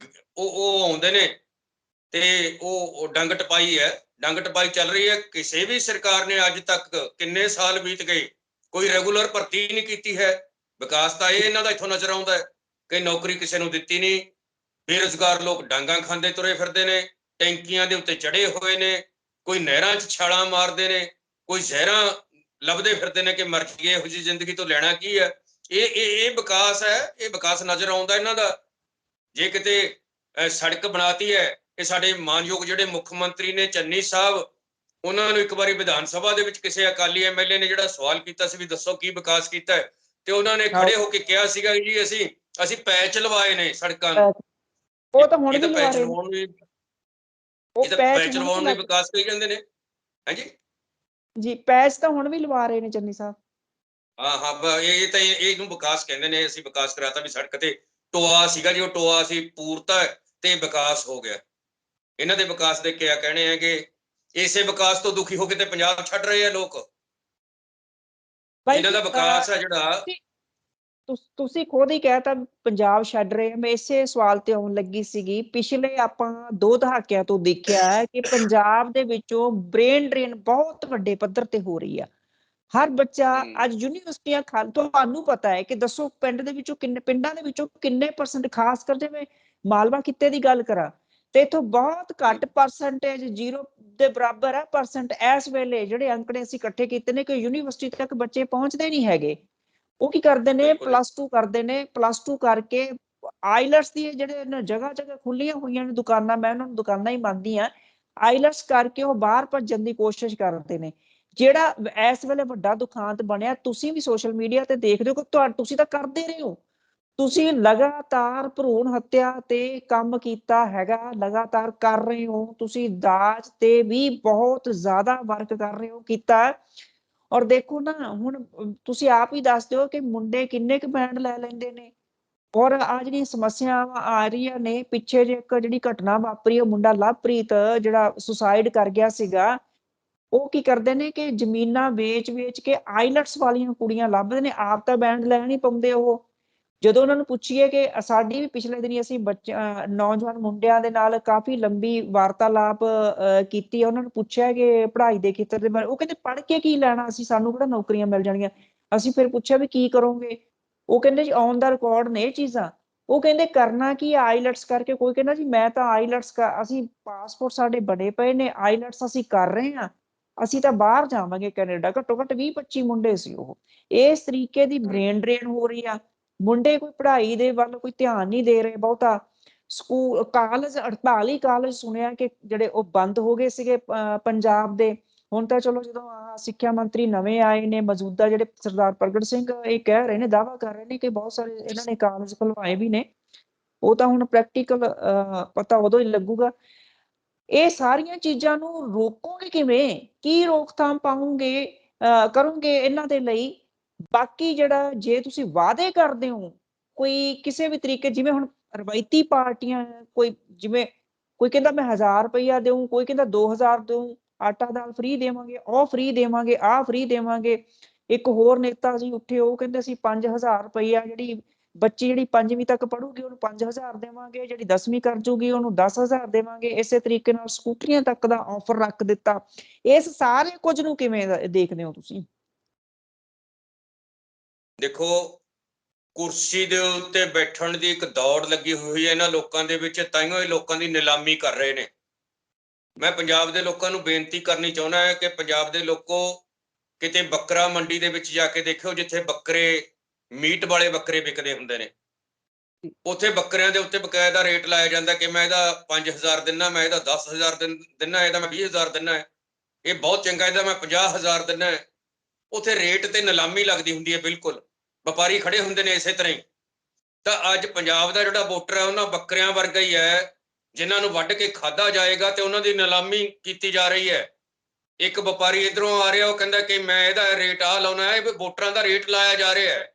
ਉਹ ਆਉਂਦੇ ਨੇ ਤੇ ਉਹ ਡੰਗ ਟਪਾਈ ਹੈ, ਡੰਗ ਟਪਾਈ ਚੱਲ ਰਹੀ ਹੈ। ਕਿਸੇ ਵੀ ਸਰਕਾਰ ਨੇ ਅੱਜ ਤੱਕ, ਕਿੰਨੇ ਸਾਲ ਬੀਤ ਗਏ, ਕੋਈ ਰੈਗੂਲਰ ਭਰਤੀ ਨਹੀਂ ਕੀਤੀ ਹੈ। ਵਿਕਾਸ ਤਾਂ ਇਹ ਇਹਨਾਂ ਦਾ ਇੱਥੋਂ ਨਜ਼ਰ ਆਉਂਦਾ ਹੈ ਕਿ ਨੌਕਰੀ ਕਿਸੇ ਨੂੰ ਦਿੱਤੀ ਨਹੀਂ, ਬੇਰੁਜ਼ਗਾਰ ਲੋਕ ਡਾਂਗਾਂ ਖਾਂਦੇ ਤੁਰੇ ਫਿਰਦੇ ਨੇ, ਟੈਂਕੀਆਂ ਦੇ ਉੱਤੇ ਚੜੇ ਹੋਏ ਨੇ, ਕੋਈ ਨਹਿਰਾਂ 'ਚ ਛਾਲਾਂ ਮਾਰਦੇ ਨੇ, ਕੋਈ ਜ਼ਹਿਰਾਂ ਲੱਭਦੇ ਫਿਰਦੇ ਨੇ ਕਿ ਮਰ ਜਾਈਏ, ਇਹੋ ਜਿਹੀ ਜ਼ਿੰਦਗੀ ਤੋਂ ਲੈਣਾ ਕੀ ਹੈ। ਇਹ ਵਿਕਾਸ ਹੈ, ਇਹ ਵਿਕਾਸ ਨਜ਼ਰ ਆਉਂਦਾ ਇਹਨਾਂ ਦਾ। ਜੇ ਕਿਤੇ ਸੜਕ ਬਣਾਤੀ ਹੈ, ਕਿ ਸਾਡੇ ਮਾਨਯੋਗ ਜਿਹੜੇ ਮੁੱਖ ਮੰਤਰੀ ਨੇ ਚੰਨੀ ਸਾਹਿਬ, ਉਹਨਾਂ ਨੂੰ ਇੱਕ ਵਾਰੀ ਵਿਧਾਨ ਸਭਾ ਦੇ ਵਿੱਚ ਕਿਸੇ ਅਕਾਲੀ ਐਮਐਲਏ ਨੇ ਜਿਹੜਾ ਸਵਾਲ ਕੀਤਾ ਸੀ ਵੀ ਦੱਸੋ ਕੀ ਵਿਕਾਸ ਕੀਤਾ ਹੈ, ਤੇ ਉਹਨਾਂ ਨੇ ਖੜੇ ਹੋ ਕੇ ਕਿਹਾ ਸੀਗਾ ਜੀ ਅਸੀਂ ਪੈਚ ਲਵਾਏ ਨੇ ਸੜਕਾਂ ਨੂੰ। ਉਹ ਤਾਂ ਹੁਣ ਇਹ ਵੀ ਤਾਂ ਲਵਾ ਪੈਚ ਰਹੇ ਨੇ, ਲਵਾਉਣ ਵੀ, ਉਹ ਇਹ ਤਾਂ ਪੈਚ ਪੈਚ ਹੁਣ ਵੀ ਲਵਾਉਣ ਨੂੰ ਲੱਗ ਵਿਕਾਸ ਕਹੀ ਜਾਂਦੇ ਨੇ। ਹਾਂਜੀ ਜੀ, ਪੈਚ ਤਾਂ ਹੁਣ ਵੀ ਲਵਾ ਰਹੇ ਨੇ ਚੰਨੀ ਸਾਹਿਬ। ਹਾਂ, ਇਹ ਤਾਂ ਇਹਨੂੰ ਵਿਕਾਸ ਕਹਿੰਦੇ ਨੇ। ਅਸੀਂ ਵਿਕਾਸ ਕਰਾਤਾ ਵੀ ਸੜਕ ਤੇ ਟੋਆ ਸੀਗਾ ਜੀ, ਉਹ ਟੋਆ ਅਸੀਂ ਪੂਰਤਾ ਤੇ ਵਿਕਾਸ ਹੋ ਗਿਆ। ਇਹਨਾਂ ਦੇ ਵਿਕਾਸ ਦੇ ਕਿਆ ਕਹਿਣੇ ਹੈ ਕਿ ਇਸੇ ਵਿਕਾਸ ਤੋਂ ਦੁਖੀ ਹੋ ਕੇ ਤੇ ਪੰਜਾਬ ਛੱਡ ਰਹੇ ਆ ਲੋਕ। ਇਹਨਾਂ ਦਾ ਵਿਕਾਸ ਆ ਜਿਹੜਾ, ਤੁਸੀਂ ਖੁਦ ਹੀ ਕਹਿਤਾ ਪੰਜਾਬ ਛੱਡ ਰਹੇ। ਮੈਂ ਇਸੇ ਸਵਾਲ ਤੇ ਆਉਣ ਲੱਗੀ ਸੀਗੀ। ਪਿਛਲੇ ਆਪਾਂ 2 ਦਹਾਕਿਆਂ ਤੋਂ ਦੇਖਿਆ ਹੈ ਕਿ ਪੰਜਾਬ ਦੇ ਵਿੱਚੋਂ ਬ੍ਰੇਨ ਡਰੇਨ ਬਹੁਤ ਵੱਡੇ ਪੱਧਰ ਤੇ ਹੋ ਰਹੀ ਆ। ਹਰ ਬੱਚਾ ਅੱਜ ਯੂਨੀਵਰਸਿਟੀਆਂ ਤੁਹਾਨੂੰ ਪਤਾ ਹੈ ਕਿ ਦੱਸੋ ਪਿੰਡ ਦੇ ਵਿੱਚੋਂ ਕਿੰਨੇ, ਪਿੰਡਾਂ ਦੇ ਵਿੱਚੋਂ ਕਿੰਨੇ %, ਖਾਸ ਕਰ ਜੇ ਮੈਂ ਮਾਲਵਾ ਖਿੱਤੇ ਦੀ ਗੱਲ ਕਰਾਂ ਤੇ ਇਥੋਂ ਬਹੁਤ ਘੱਟ ਪਰਸੈਂਟੇਜ, 0 ਦੇ ਬਰਾਬਰ ਹੈ ਪਰਸੈਂਟ ਇਸ ਵੇਲੇ ਜਿਹੜੇ ਅੰਕੜੇ ਅਸੀਂ ਇਕੱਠੇ ਕੀਤੇ ਨੇ ਕਿ ਯੂਨੀਵਰਸਿਟੀ ਤੱਕ ਬੱਚੇ ਪਹੁੰਚਦੇ ਨਹੀਂ ਹੈਗੇ। ਉਹ ਕੀ ਕਰਦੇ ਨੇ, +2 ਕਰਦੇ ਨੇ, +2 ਕਰਕੇ ਆਈਲੈਟਸ ਦੀ ਜਿਹੜੇ ਜਗ੍ਹਾ ਜਗ੍ਹਾ ਖੁੱਲੀਆਂ ਹੋਈਆਂ ਨੇ ਦੁਕਾਨਾਂ, ਮੈਂ ਉਹਨਾਂ ਨੂੰ ਦੁਕਾਨਾਂ ਹੀ ਮੰਨਦੀ ਹਾਂ, ਆਈਲੈਟਸ ਕਰਕੇ ਉਹ ਬਾਹਰ ਭੱਜਣ ਦੀ ਕੋਸ਼ਿਸ਼ ਕਰਦੇ ਨੇ। ਜਿਹੜਾ ਇਸ ਵੇਲੇ ਵੱਡਾ ਦੁਖਾਂਤ ਬਣਿਆ, ਤੁਸੀਂ ਵੀ ਸੋਸ਼ਲ ਮੀਡੀਆ ਤੇ ਦੇਖਦੇ ਹੋ ਕਿ ਤੁਸੀਂ ਤਾਂ ਕਰਦੇ ਰਹੇ ਹੋ, ਤੁਸੀਂ ਲਗਾਤਾਰ ਭਰੂਣ ਹੱਤਿਆ ਤੇ ਕੰਮ ਕੀਤਾ ਹੈਗਾ, ਲਗਾਤਾਰ ਕਰ ਰਹੇ ਹੋ। ਤੁਸੀਂ ਦਾਜ ਤੇ ਵੀ ਬਹੁਤ ਜ਼ਿਆਦਾ ਵਰਕ ਕਰ ਰਹੇ ਹੋ, ਕੀਤਾ। ਔਰ ਦੇਖੋ ਨਾ ਹੁਣ ਤੁਸੀਂ ਆਪ ਹੀ ਦੱਸ ਦਿਓ ਕਿ ਮੁੰਡੇ ਕਿੰਨੇ ਕੁ ਬੈਂਡ ਲੈ ਲੈਂਦੇ ਨੇ। ਔਰ ਆ ਜਿਹੜੀਆਂ ਸਮੱਸਿਆਵਾਂ ਆ ਰਹੀਆਂ ਨੇ, ਪਿੱਛੇ ਜੇ ਇੱਕ ਜਿਹੜੀ ਘਟਨਾ ਵਾਪਰੀ, ਉਹ ਮੁੰਡਾ ਲਵਪ੍ਰੀਤ ਜਿਹੜਾ ਸੁਸਾਈਡ ਕਰ ਗਿਆ ਸੀਗਾ, ਉਹ ਕੀ ਕਰਦੇ ਨੇ ਕਿ ਜ਼ਮੀਨਾਂ ਵੇਚ ਕੇ ਆਈਲੈਟਸ ਵਾਲੀਆਂ ਕੁੜੀਆਂ ਲੱਭਦੇ ਨੇ, ਆਪ ਤਾਂ ਬੈਂਡ ਲੈ ਨਹੀਂ ਪਾਉਂਦੇ। ਉਹ ਜਦੋਂ ਉਹਨਾਂ ਨੂੰ ਪੁੱਛੀਏ ਕਿ ਸਾਡੀ ਵੀ ਪਿਛਲੇ ਦਿਨੀ ਅਸੀਂ ਨੌਜਵਾਨ ਮੁੰਡਿਆਂ ਦੇ ਨਾਲ ਕਾਫੀ ਲੰਬੀ ਵਾਰਤਾਲਾਪ ਕੀਤੀ, ਉਹਨਾਂ ਨੂੰ ਪੁੱਛਿਆ ਕਿ ਪੜ੍ਹਾਈ ਦੇ ਖੇਤਰ ਦੇ ਬਾਰੇ, ਉਹ ਕਹਿੰਦੇ ਪੜ੍ਹ ਕੇ ਕੀ ਲੈਣਾ ਅਸੀਂ, ਸਾਨੂੰ ਕਿਹੜਾ ਨੌਕਰੀਆਂ ਮਿਲ ਜਾਣਗੀਆਂ। ਅਸੀਂ ਫਿਰ ਪੁੱਛਿਆ ਵੀ ਕੀ ਕਰੋਗੇ, ਉਹ ਕਹਿੰਦੇ ਜੀ ਔਨ ਦਾ ਰਿਕਾਰਡ ਨੇ ਇਹ ਚੀਜ਼ਾਂ। ਉਹ ਕਹਿੰਦੇ ਕਰਨਾ ਕੀ ਆਈਲੈਟਸ ਕਰਕੇ। ਕੋਈ ਕਹਿੰਦਾ ਜੀ ਮੈਂ ਤਾਂ ਆਈਲੈਟਸ ਅਸੀਂ ਪਾਸਪੋਰਟ ਸਾਡੇ ਬਣੇ ਪਏ ਨੇ, ਆਈਲੈਟਸ ਅਸੀਂ ਕਰ ਰਹੇ ਹਾਂ, ਅਸੀਂ ਤਾਂ ਬਾਹਰ ਜਾਵਾਂਗੇ ਕੈਨੇਡਾ। ਘੱਟੋ ਘੱਟ 20-25 ਮੁੰਡੇ ਸੀ ਉਹ। ਇਸ ਤਰੀਕੇ ਦੀ ਬ੍ਰੇਨ ਡਰੇਨ ਹੋ ਰਹੀ ਆ। ਮੁੰਡੇ ਕੋਈ ਪੜ੍ਹਾਈ ਦੇ ਵੱਲ ਕੋਈ ਧਿਆਨ ਨਹੀਂ ਦੇ ਰਹੇ ਬਹੁਤਾ। ਸਕੂਲ, ਕਾਲਜ, 48 ਕਾਲਜ ਸੁਣਿਆ ਕਿ ਜਿਹੜੇ ਉਹ ਬੰਦ ਹੋ ਗਏ ਸੀਗੇ ਪੰਜਾਬ ਦੇ। ਹੁਣ ਤਾਂ ਚਲੋ ਜਦੋਂ ਸਿੱਖਿਆ ਮੰਤਰੀ ਨਵੇਂ ਆਏ ਨੇ ਮੌਜੂਦਾ, ਜਿਹੜੇ ਸਰਦਾਰ ਪ੍ਰਗਟ ਸਿੰਘ, ਇਹ ਕਹਿ ਰਹੇ ਨੇ, ਦਾਅਵਾ ਕਰ ਰਹੇ ਨੇ ਕਿ ਬਹੁਤ ਸਾਰੇ ਇਹਨਾਂ ਨੇ ਕਾਲਜ ਖੁਲਵਾਏ ਵੀ ਨੇ। ਉਹ ਤਾਂ ਹੁਣ ਪ੍ਰੈਕਟੀਕਲ ਪਤਾ ਉਦੋਂ ਹੀ ਲੱਗੂਗਾ। ਇਹ ਸਾਰੀਆਂ ਚੀਜ਼ਾਂ ਨੂੰ ਰੋਕੋਗੇ ਕਿਵੇਂ, ਕੀ ਰੋਕਥਾਮ ਪਾਉਂਗੇ, ਕਰੋਗੇ ਇਹਨਾਂ ਦੇ ਲਈ? ਬਾਕੀ ਜਿਹੜਾ ਜੇ ਤੁਸੀਂ ਵਾਅਦੇ ਕਰਦੇ ਹੋ ਕੋਈ ਕਿਸੇ ਵੀ ਤਰੀਕੇ, ਜਿਵੇਂ ਹੁਣ ਰਵਾਇਤੀ ਪਾਰਟੀਆਂ, ਕੋਈ ਜਿਵੇਂ ਕੋਈ ਕਹਿੰਦਾ ਮੈਂ 1000 ਰੁਪਇਆ ਦੇਵਾਂ, ਕੋਈ ਕਹਿੰਦਾ 2000 ਦੇਵਾਂ, ਆਟਾ ਦਾਲ ਫ੍ਰੀ ਦੇਵਾਂਗੇ, ਉਹ ਫ੍ਰੀ ਦੇਵਾਂਗੇ, ਆਹ ਫ੍ਰੀ ਦੇਵਾਂਗੇ। ਇੱਕ ਹੋਰ ਨੇਤਾ ਜੀ ਉੱਠੇ, ਉਹ ਕਹਿੰਦੇ ਅਸੀਂ 5000 ਰੁਪਇਆ, ਜਿਹੜੀ ਬੱਚੀ ਜਿਹੜੀ 5ਵੀਂ ਤੱਕ ਪੜੂਗੀ ਉਹਨੂੰ 5000 ਦੇਵਾਂਗੇ, ਜਿਹੜੀ 10ਵੀਂ ਕਰ ਜੂਗੀ ਉਹਨੂੰ 10000 ਦੇਵਾਂਗੇ। ਇਸੇ ਤਰੀਕੇ ਨਾਲ ਸਕੂਟਰੀਆਂ ਤੱਕ ਦਾ ਆਫਰ ਰੱਖ ਦਿੱਤਾ। ਇਸ ਸਾਰੇ ਕੁਝ ਨੂੰ ਕਿਵੇਂ ਦੇਖਦੇ ਹੋ ਤੁਸੀਂ? ਦੇਖੋ, ਕੁਰਸੀ ਦੇ ਉੱਤੇ ਬੈਠਣ ਦੀ ਇੱਕ ਦੌੜ ਲੱਗੀ ਹੋਈ ਹੈ ਇਹਨਾਂ ਲੋਕਾਂ ਦੇ ਵਿੱਚ, ਤਾਈਓ ਇਹ ਲੋਕਾਂ ਦੀ ਨਿਲਾਮੀ ਕਰ ਰਹੇ ਨੇ। ਮੈਂ ਪੰਜਾਬ ਦੇ ਲੋਕਾਂ ਨੂੰ ਬੇਨਤੀ ਕਰਨੀ ਚਾਹੁੰਦਾ ਹਾਂ ਕਿ ਪੰਜਾਬ ਦੇ ਲੋਕੋ, ਕਿਤੇ ਬੱਕਰਾ ਮੰਡੀ ਦੇ ਵਿੱਚ ਜਾ ਕੇ ਦੇਖਿਓ, ਜਿੱਥੇ ਬੱਕਰੇ, ਮੀਟ ਵਾਲੇ ਬੱਕਰੇ ਵਿਕਦੇ ਹੁੰਦੇ ਨੇ, ਉੱਥੇ ਬੱਕਰਿਆਂ ਦੇ ਉੱਤੇ ਬਕਾਇਦਾ ਰੇਟ ਲਾਇਆ ਜਾਂਦਾ ਕਿ ਮੈਂ ਇਹਦਾ 5000 ਦਿਨਾ, ਮੈਂ ਇਹਦਾ 10000 ਦਿਨਾ, ਇਹਦਾ ਮੈਂ 20000 ਦਿਨਾ, ਇਹ ਬਹੁਤ ਚੰਗਾ, ਇਹਦਾ ਮੈਂ 50000 ਦਿਨਾ। ਉੱਥੇ ਰੇਟ ਤੇ ਨਿਲਾਮੀ ਲੱਗਦੀ ਹੁੰਦੀ ਹੈ, ਬਿਲਕੁਲ ਵਪਾਰੀ ਖੜੇ ਹੁੰਦੇ ਨੇ ਇਸੇ ਤਰ੍ਹਾਂ ਹੀ। ਤਾਂ ਅੱਜ ਪੰਜਾਬ ਦਾ ਜਿਹੜਾ ਵੋਟਰ ਹੈ ਉਹਨਾਂ ਬੱਕਰਿਆਂ ਵਰਗਾ ਹੀ ਹੈ, ਜਿਨ੍ਹਾਂ ਨੂੰ ਵੱਢ ਕੇ ਖਾਧਾ ਜਾਏਗਾ ਤੇ ਉਹਨਾਂ ਦੀ ਨਿਲਾਮੀ ਕੀਤੀ ਜਾ ਰਹੀ ਹੈ। ਇੱਕ ਵਪਾਰੀ ਇੱਧਰੋਂ ਆ ਰਿਹਾ, ਉਹ ਕਹਿੰਦਾ ਕਿ ਮੈਂ ਇਹਦਾ ਰੇਟ ਆਹ ਲਾਉਣਾ ਹੈ, ਵੋਟਰਾਂ ਦਾ ਰੇਟ ਲਾਇਆ ਜਾ ਰਿਹਾ ਹੈ।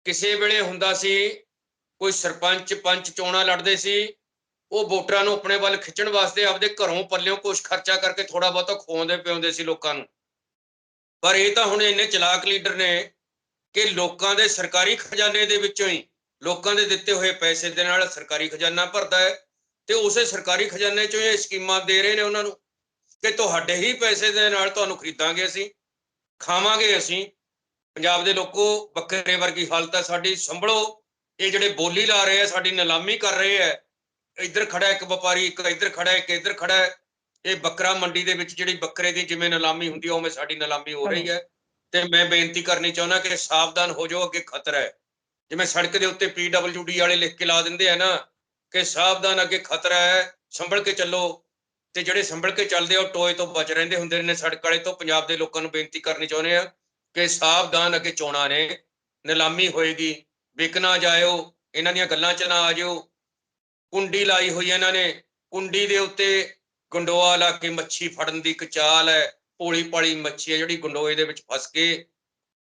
ਕਿਸੇ ਵੇਲੇ ਹੁੰਦਾ ਸੀ ਕੋਈ ਸਰਪੰਚ, ਪੰਚ ਚੋਣਾਂ ਲੜਦੇ ਸੀ, ਉਹ ਵੋਟਰਾਂ ਨੂੰ ਆਪਣੇ ਵੱਲ ਖਿੱਚਣ ਵਾਸਤੇ ਆਪਦੇ ਘਰੋਂ ਪੱਲਿਓਂ ਕੁਛ ਖਰਚਾ ਕਰਕੇ ਥੋੜਾ ਬਹੁਤਾ ਖਵਾਉਂਦੇ ਪਿਆਉਂਦੇ ਸੀ ਲੋਕਾਂ ਨੂੰ। ਪਰ ਇਹ ਤਾਂ ਹੁਣ ਇੰਨੇ ਚਲਾਕ ਲੀਡਰ ਨੇ ਕਿ ਲੋਕਾਂ ਦੇ ਸਰਕਾਰੀ ਖਜ਼ਾਨੇ ਦੇ ਵਿੱਚੋਂ ਹੀ, ਲੋਕਾਂ ਦੇ ਦਿੱਤੇ ਹੋਏ ਪੈਸੇ ਦੇ ਨਾਲ ਸਰਕਾਰੀ ਖਜ਼ਾਨਾ ਭਰਦਾ ਹੈ, ਤੇ ਉਸੇ ਸਰਕਾਰੀ ਖਜ਼ਾਨੇ ਚੋਂ ਇਹ ਸਕੀਮਾਂ ਦੇ ਰਹੇ ਨੇ ਉਹਨਾਂ ਨੂੰ ਕਿ ਤੁਹਾਡੇ ਹੀ ਪੈਸੇ ਦੇ ਨਾਲ ਤੁਹਾਨੂੰ ਖਰੀਦਾਂਗੇ, ਅਸੀਂ ਖਾਵਾਂਗੇ। ਅਸੀਂ ਪੰਜਾਬ ਦੇ ਲੋਕੋ, ਬੱਕਰੇ ਵਰਗੀ ਹਾਲਤ ਹੈ ਸਾਡੀ, ਸੰਭਲੋ। ਇਹ ਜਿਹੜੇ ਬੋਲੀ ਲਾ ਰਹੇ ਆ, ਸਾਡੀ ਨਿਲਾਮੀ ਕਰ ਰਹੇ ਹੈ। ਇੱਧਰ ਖੜਾ ਇੱਕ ਵਪਾਰੀ, ਇੱਕ ਇੱਧਰ ਖੜਾ, ਇੱਕ ਇੱਧਰ ਖੜਾ ਹੈ। ਇਹ ਬੱਕਰਾ ਮੰਡੀ ਦੇ ਵਿੱਚ ਜਿਹੜੀ ਬੱਕਰੇ ਦੀ ਜਿਵੇਂ ਨਿਲਾਮੀ ਹੁੰਦੀ ਹੈ, ਉਵੇਂ ਸਾਡੀ ਨਿਲਾਮੀ ਹੋ ਰਹੀ ਹੈ। ਤੇ ਮੈਂ ਬੇਨਤੀ ਕਰਨੀ ਚਾਹੁੰਦਾ ਕਿ ਸਾਵਧਾਨ ਹੋ ਜਾਓ, ਅੱਗੇ ਖਤਰਾ ਹੈ। ਜਿਵੇਂ ਸੜਕ ਦੇ ਉੱਤੇ PWD ਵਾਲੇ ਲਿਖ ਕੇ ਲਾ ਦਿੰਦੇ ਆ ਨਾ ਕਿ ਸਾਵਧਾਨ, ਅੱਗੇ ਖਤਰਾ ਹੈ, ਸੰਭਲ ਕੇ ਚੱਲੋ। ਤੇ ਜਿਹੜੇ ਸੰਭਲ ਕੇ ਚੱਲਦੇ ਆ ਉਹ ਟੋਏ ਤੋਂ ਬਚ ਰਹਿੰਦੇ ਹੁੰਦੇ ਨੇ ਸੜਕ ਵਾਲੇ ਤੋਂ। ਪੰਜਾਬ ਦੇ ਲੋਕਾਂ ਨੂੰ ਬੇਨਤੀ ਕਰਨੀ ਚਾਹੁੰਦੇ ਆ ਕਿ ਸਾਵਧਾਨ, ਅੱਗੇ ਚੋਣਾਂ ਨੇ, ਨਿਲਾਮੀ ਹੋਏਗੀ, ਵਿਕ ਨਾ ਜਾਇਓ, ਇਹਨਾਂ ਦੀਆਂ ਗੱਲਾਂ 'ਚ ਨਾ ਆ ਜਾਇਓ। ਕੁੰਡੀ ਲਾਈ ਹੋਈ ਹੈ ਇਹਨਾਂ ਨੇ, ਕੁੰਡੀ ਦੇ ਉੱਤੇ ਗੰਡੋਆ ਲਾ ਕੇ ਮੱਛੀ ਫੜਨ ਦੀ ਇੱਕ ਚਾਲ ਹੈ। ਭੋਲੀ ਭਾਲੀ ਮੱਛੀ ਹੈ ਜਿਹੜੀ ਗੰਡੋਏ ਦੇ ਵਿੱਚ ਫਸ ਕੇ,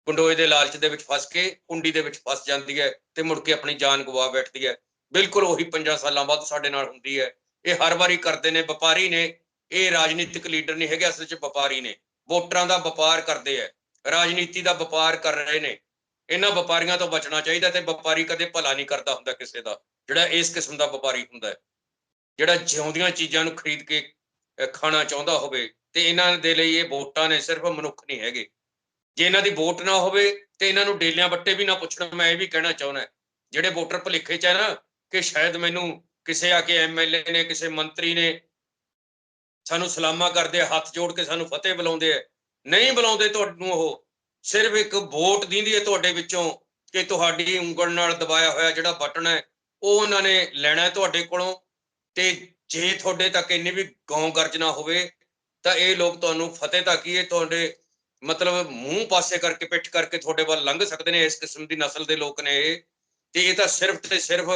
ਗੰਡੋਏ ਦੇ ਲਾਲਚ ਦੇ ਵਿੱਚ ਫਸ ਕੇ ਕੁੰਡੀ ਦੇ ਵਿੱਚ ਫਸ ਜਾਂਦੀ ਹੈ ਤੇ ਮੁੜ ਕੇ ਆਪਣੀ ਜਾਨ ਗਵਾ ਬੈਠਦੀ ਹੈ। ਬਿਲਕੁਲ ਉਹੀ 5 ਸਾਲਾਂ ਬਾਅਦ ਸਾਡੇ ਨਾਲ ਹੁੰਦੀ ਹੈ। ਇਹ ਹਰ ਵਾਰੀ ਕਰਦੇ ਨੇ, ਵਪਾਰੀ ਨੇ ਇਹ, ਰਾਜਨੀਤਿਕ ਲੀਡਰ ਨਹੀਂ ਹੈਗੇ, ਅਸਲ 'ਚ ਵਪਾਰੀ ਨੇ। ਵੋਟਰਾਂ ਦਾ ਵਪਾਰ ਕਰਦੇ ਹੈ, ਰਾਜਨੀਤੀ ਦਾ ਵਪਾਰ ਕਰ ਰਹੇ ਨੇ। ਇਹਨਾਂ ਵਪਾਰੀਆਂ ਤੋਂ ਬਚਣਾ ਚਾਹੀਦਾ ਤੇ ਵਪਾਰੀ ਕਦੇ ਭਲਾ ਨਹੀਂ ਕਰਦਾ ਹੁੰਦਾ ਕਿਸੇ ਦਾ। ਜਿਹੜਾ ਇਸ ਕਿਸਮ ਦਾ ਵਪਾਰੀ ਹੁੰਦਾ ਹੈ, ਜਿਹੜਾ ਜਿਉਂਦੀਆਂ ਚੀਜ਼ਾਂ ਨੂੰ ਖਰੀਦ ਕੇ ਖਾਣਾ ਚਾਹੁੰਦਾ ਹੋਵੇ। ਤੇ ਇਹਨਾਂ ਦੇ ਲਈ ਇਹ ਵੋਟਾਂ ਨੇ, ਸਿਰਫ ਮਨੁੱਖ ਨਹੀਂ ਹੈਗੇ। ਜੇ ਇਹਨਾਂ ਦੀ ਵੋਟ ਨਾ ਹੋਵੇ ਤੇ ਇਹਨਾਂ ਨੂੰ ਡੇਲਿਆਂ ਵੱਟੇ ਵੀ ਨਾ ਪੁੱਛਣ। ਮੈਂ ਇਹ ਵੀ ਕਹਿਣਾ ਚਾਹੁੰਦਾ, ਜਿਹੜੇ ਵੋਟਰ ਭੁਲੇਖੇ 'ਚ ਹੈ ਨਾ ਕਿ ਸ਼ਾਇਦ ਮੈਨੂੰ ਕਿਸੇ ਆ ਕੇ MLA ਨੇ, ਕਿਸੇ ਮੰਤਰੀ ਨੇ ਸਾਨੂੰ ਸਲਾਮਾਂ ਕਰਦੇ ਆ, ਹੱਥ ਜੋੜ ਕੇ ਸਾਨੂੰ ਫਤਿਹ ਬੁਲਾਉਂਦੇ ਆ। ਨਹੀਂ ਬੁਲਾਉਂਦੇ ਤੁਹਾਨੂੰ। ਉਹ ਸਿਰਫ ਇੱਕ ਵੋਟ ਦਿੰਦੀ ਹੈ ਤੁਹਾਡੇ ਵਿੱਚੋਂ ਕਿ ਤੁਹਾਡੀ ਉਂਗਲ ਨਾਲ ਦਬਾਇਆ ਹੋਇਆ ਜਿਹੜਾ ਬਟਨ ਹੈ ਉਹ ਉਹਨਾਂ ਨੇ ਲੈਣਾ ਤੁਹਾਡੇ ਕੋਲੋਂ। ਤੇ ਜੇ ਤੁਹਾਡੇ ਤੱਕ ਇੰਨੀ ਵੀ ਗੌਂ ਗਰਜ ਨਾ ਹੋਵੇ ਤਾਂ ਇਹ ਲੋਕ ਤੁਹਾਨੂੰ ਫਤਿਹ ਤੱਕ ਹੀ, ਇਹ ਤੁਹਾਡੇ ਮਤਲਬ ਮੂੰਹ ਪਾਸੇ ਕਰਕੇ, ਪਿੱਠ ਕਰਕੇ ਤੁਹਾਡੇ ਵੱਲ ਲੰਘ ਸਕਦੇ ਨੇ। ਇਸ ਕਿਸਮ ਦੀ ਨਸਲ ਦੇ ਲੋਕ ਨੇ ਇਹ। ਤੇ ਇਹ ਤਾਂ ਸਿਰਫ ਤੇ ਸਿਰਫ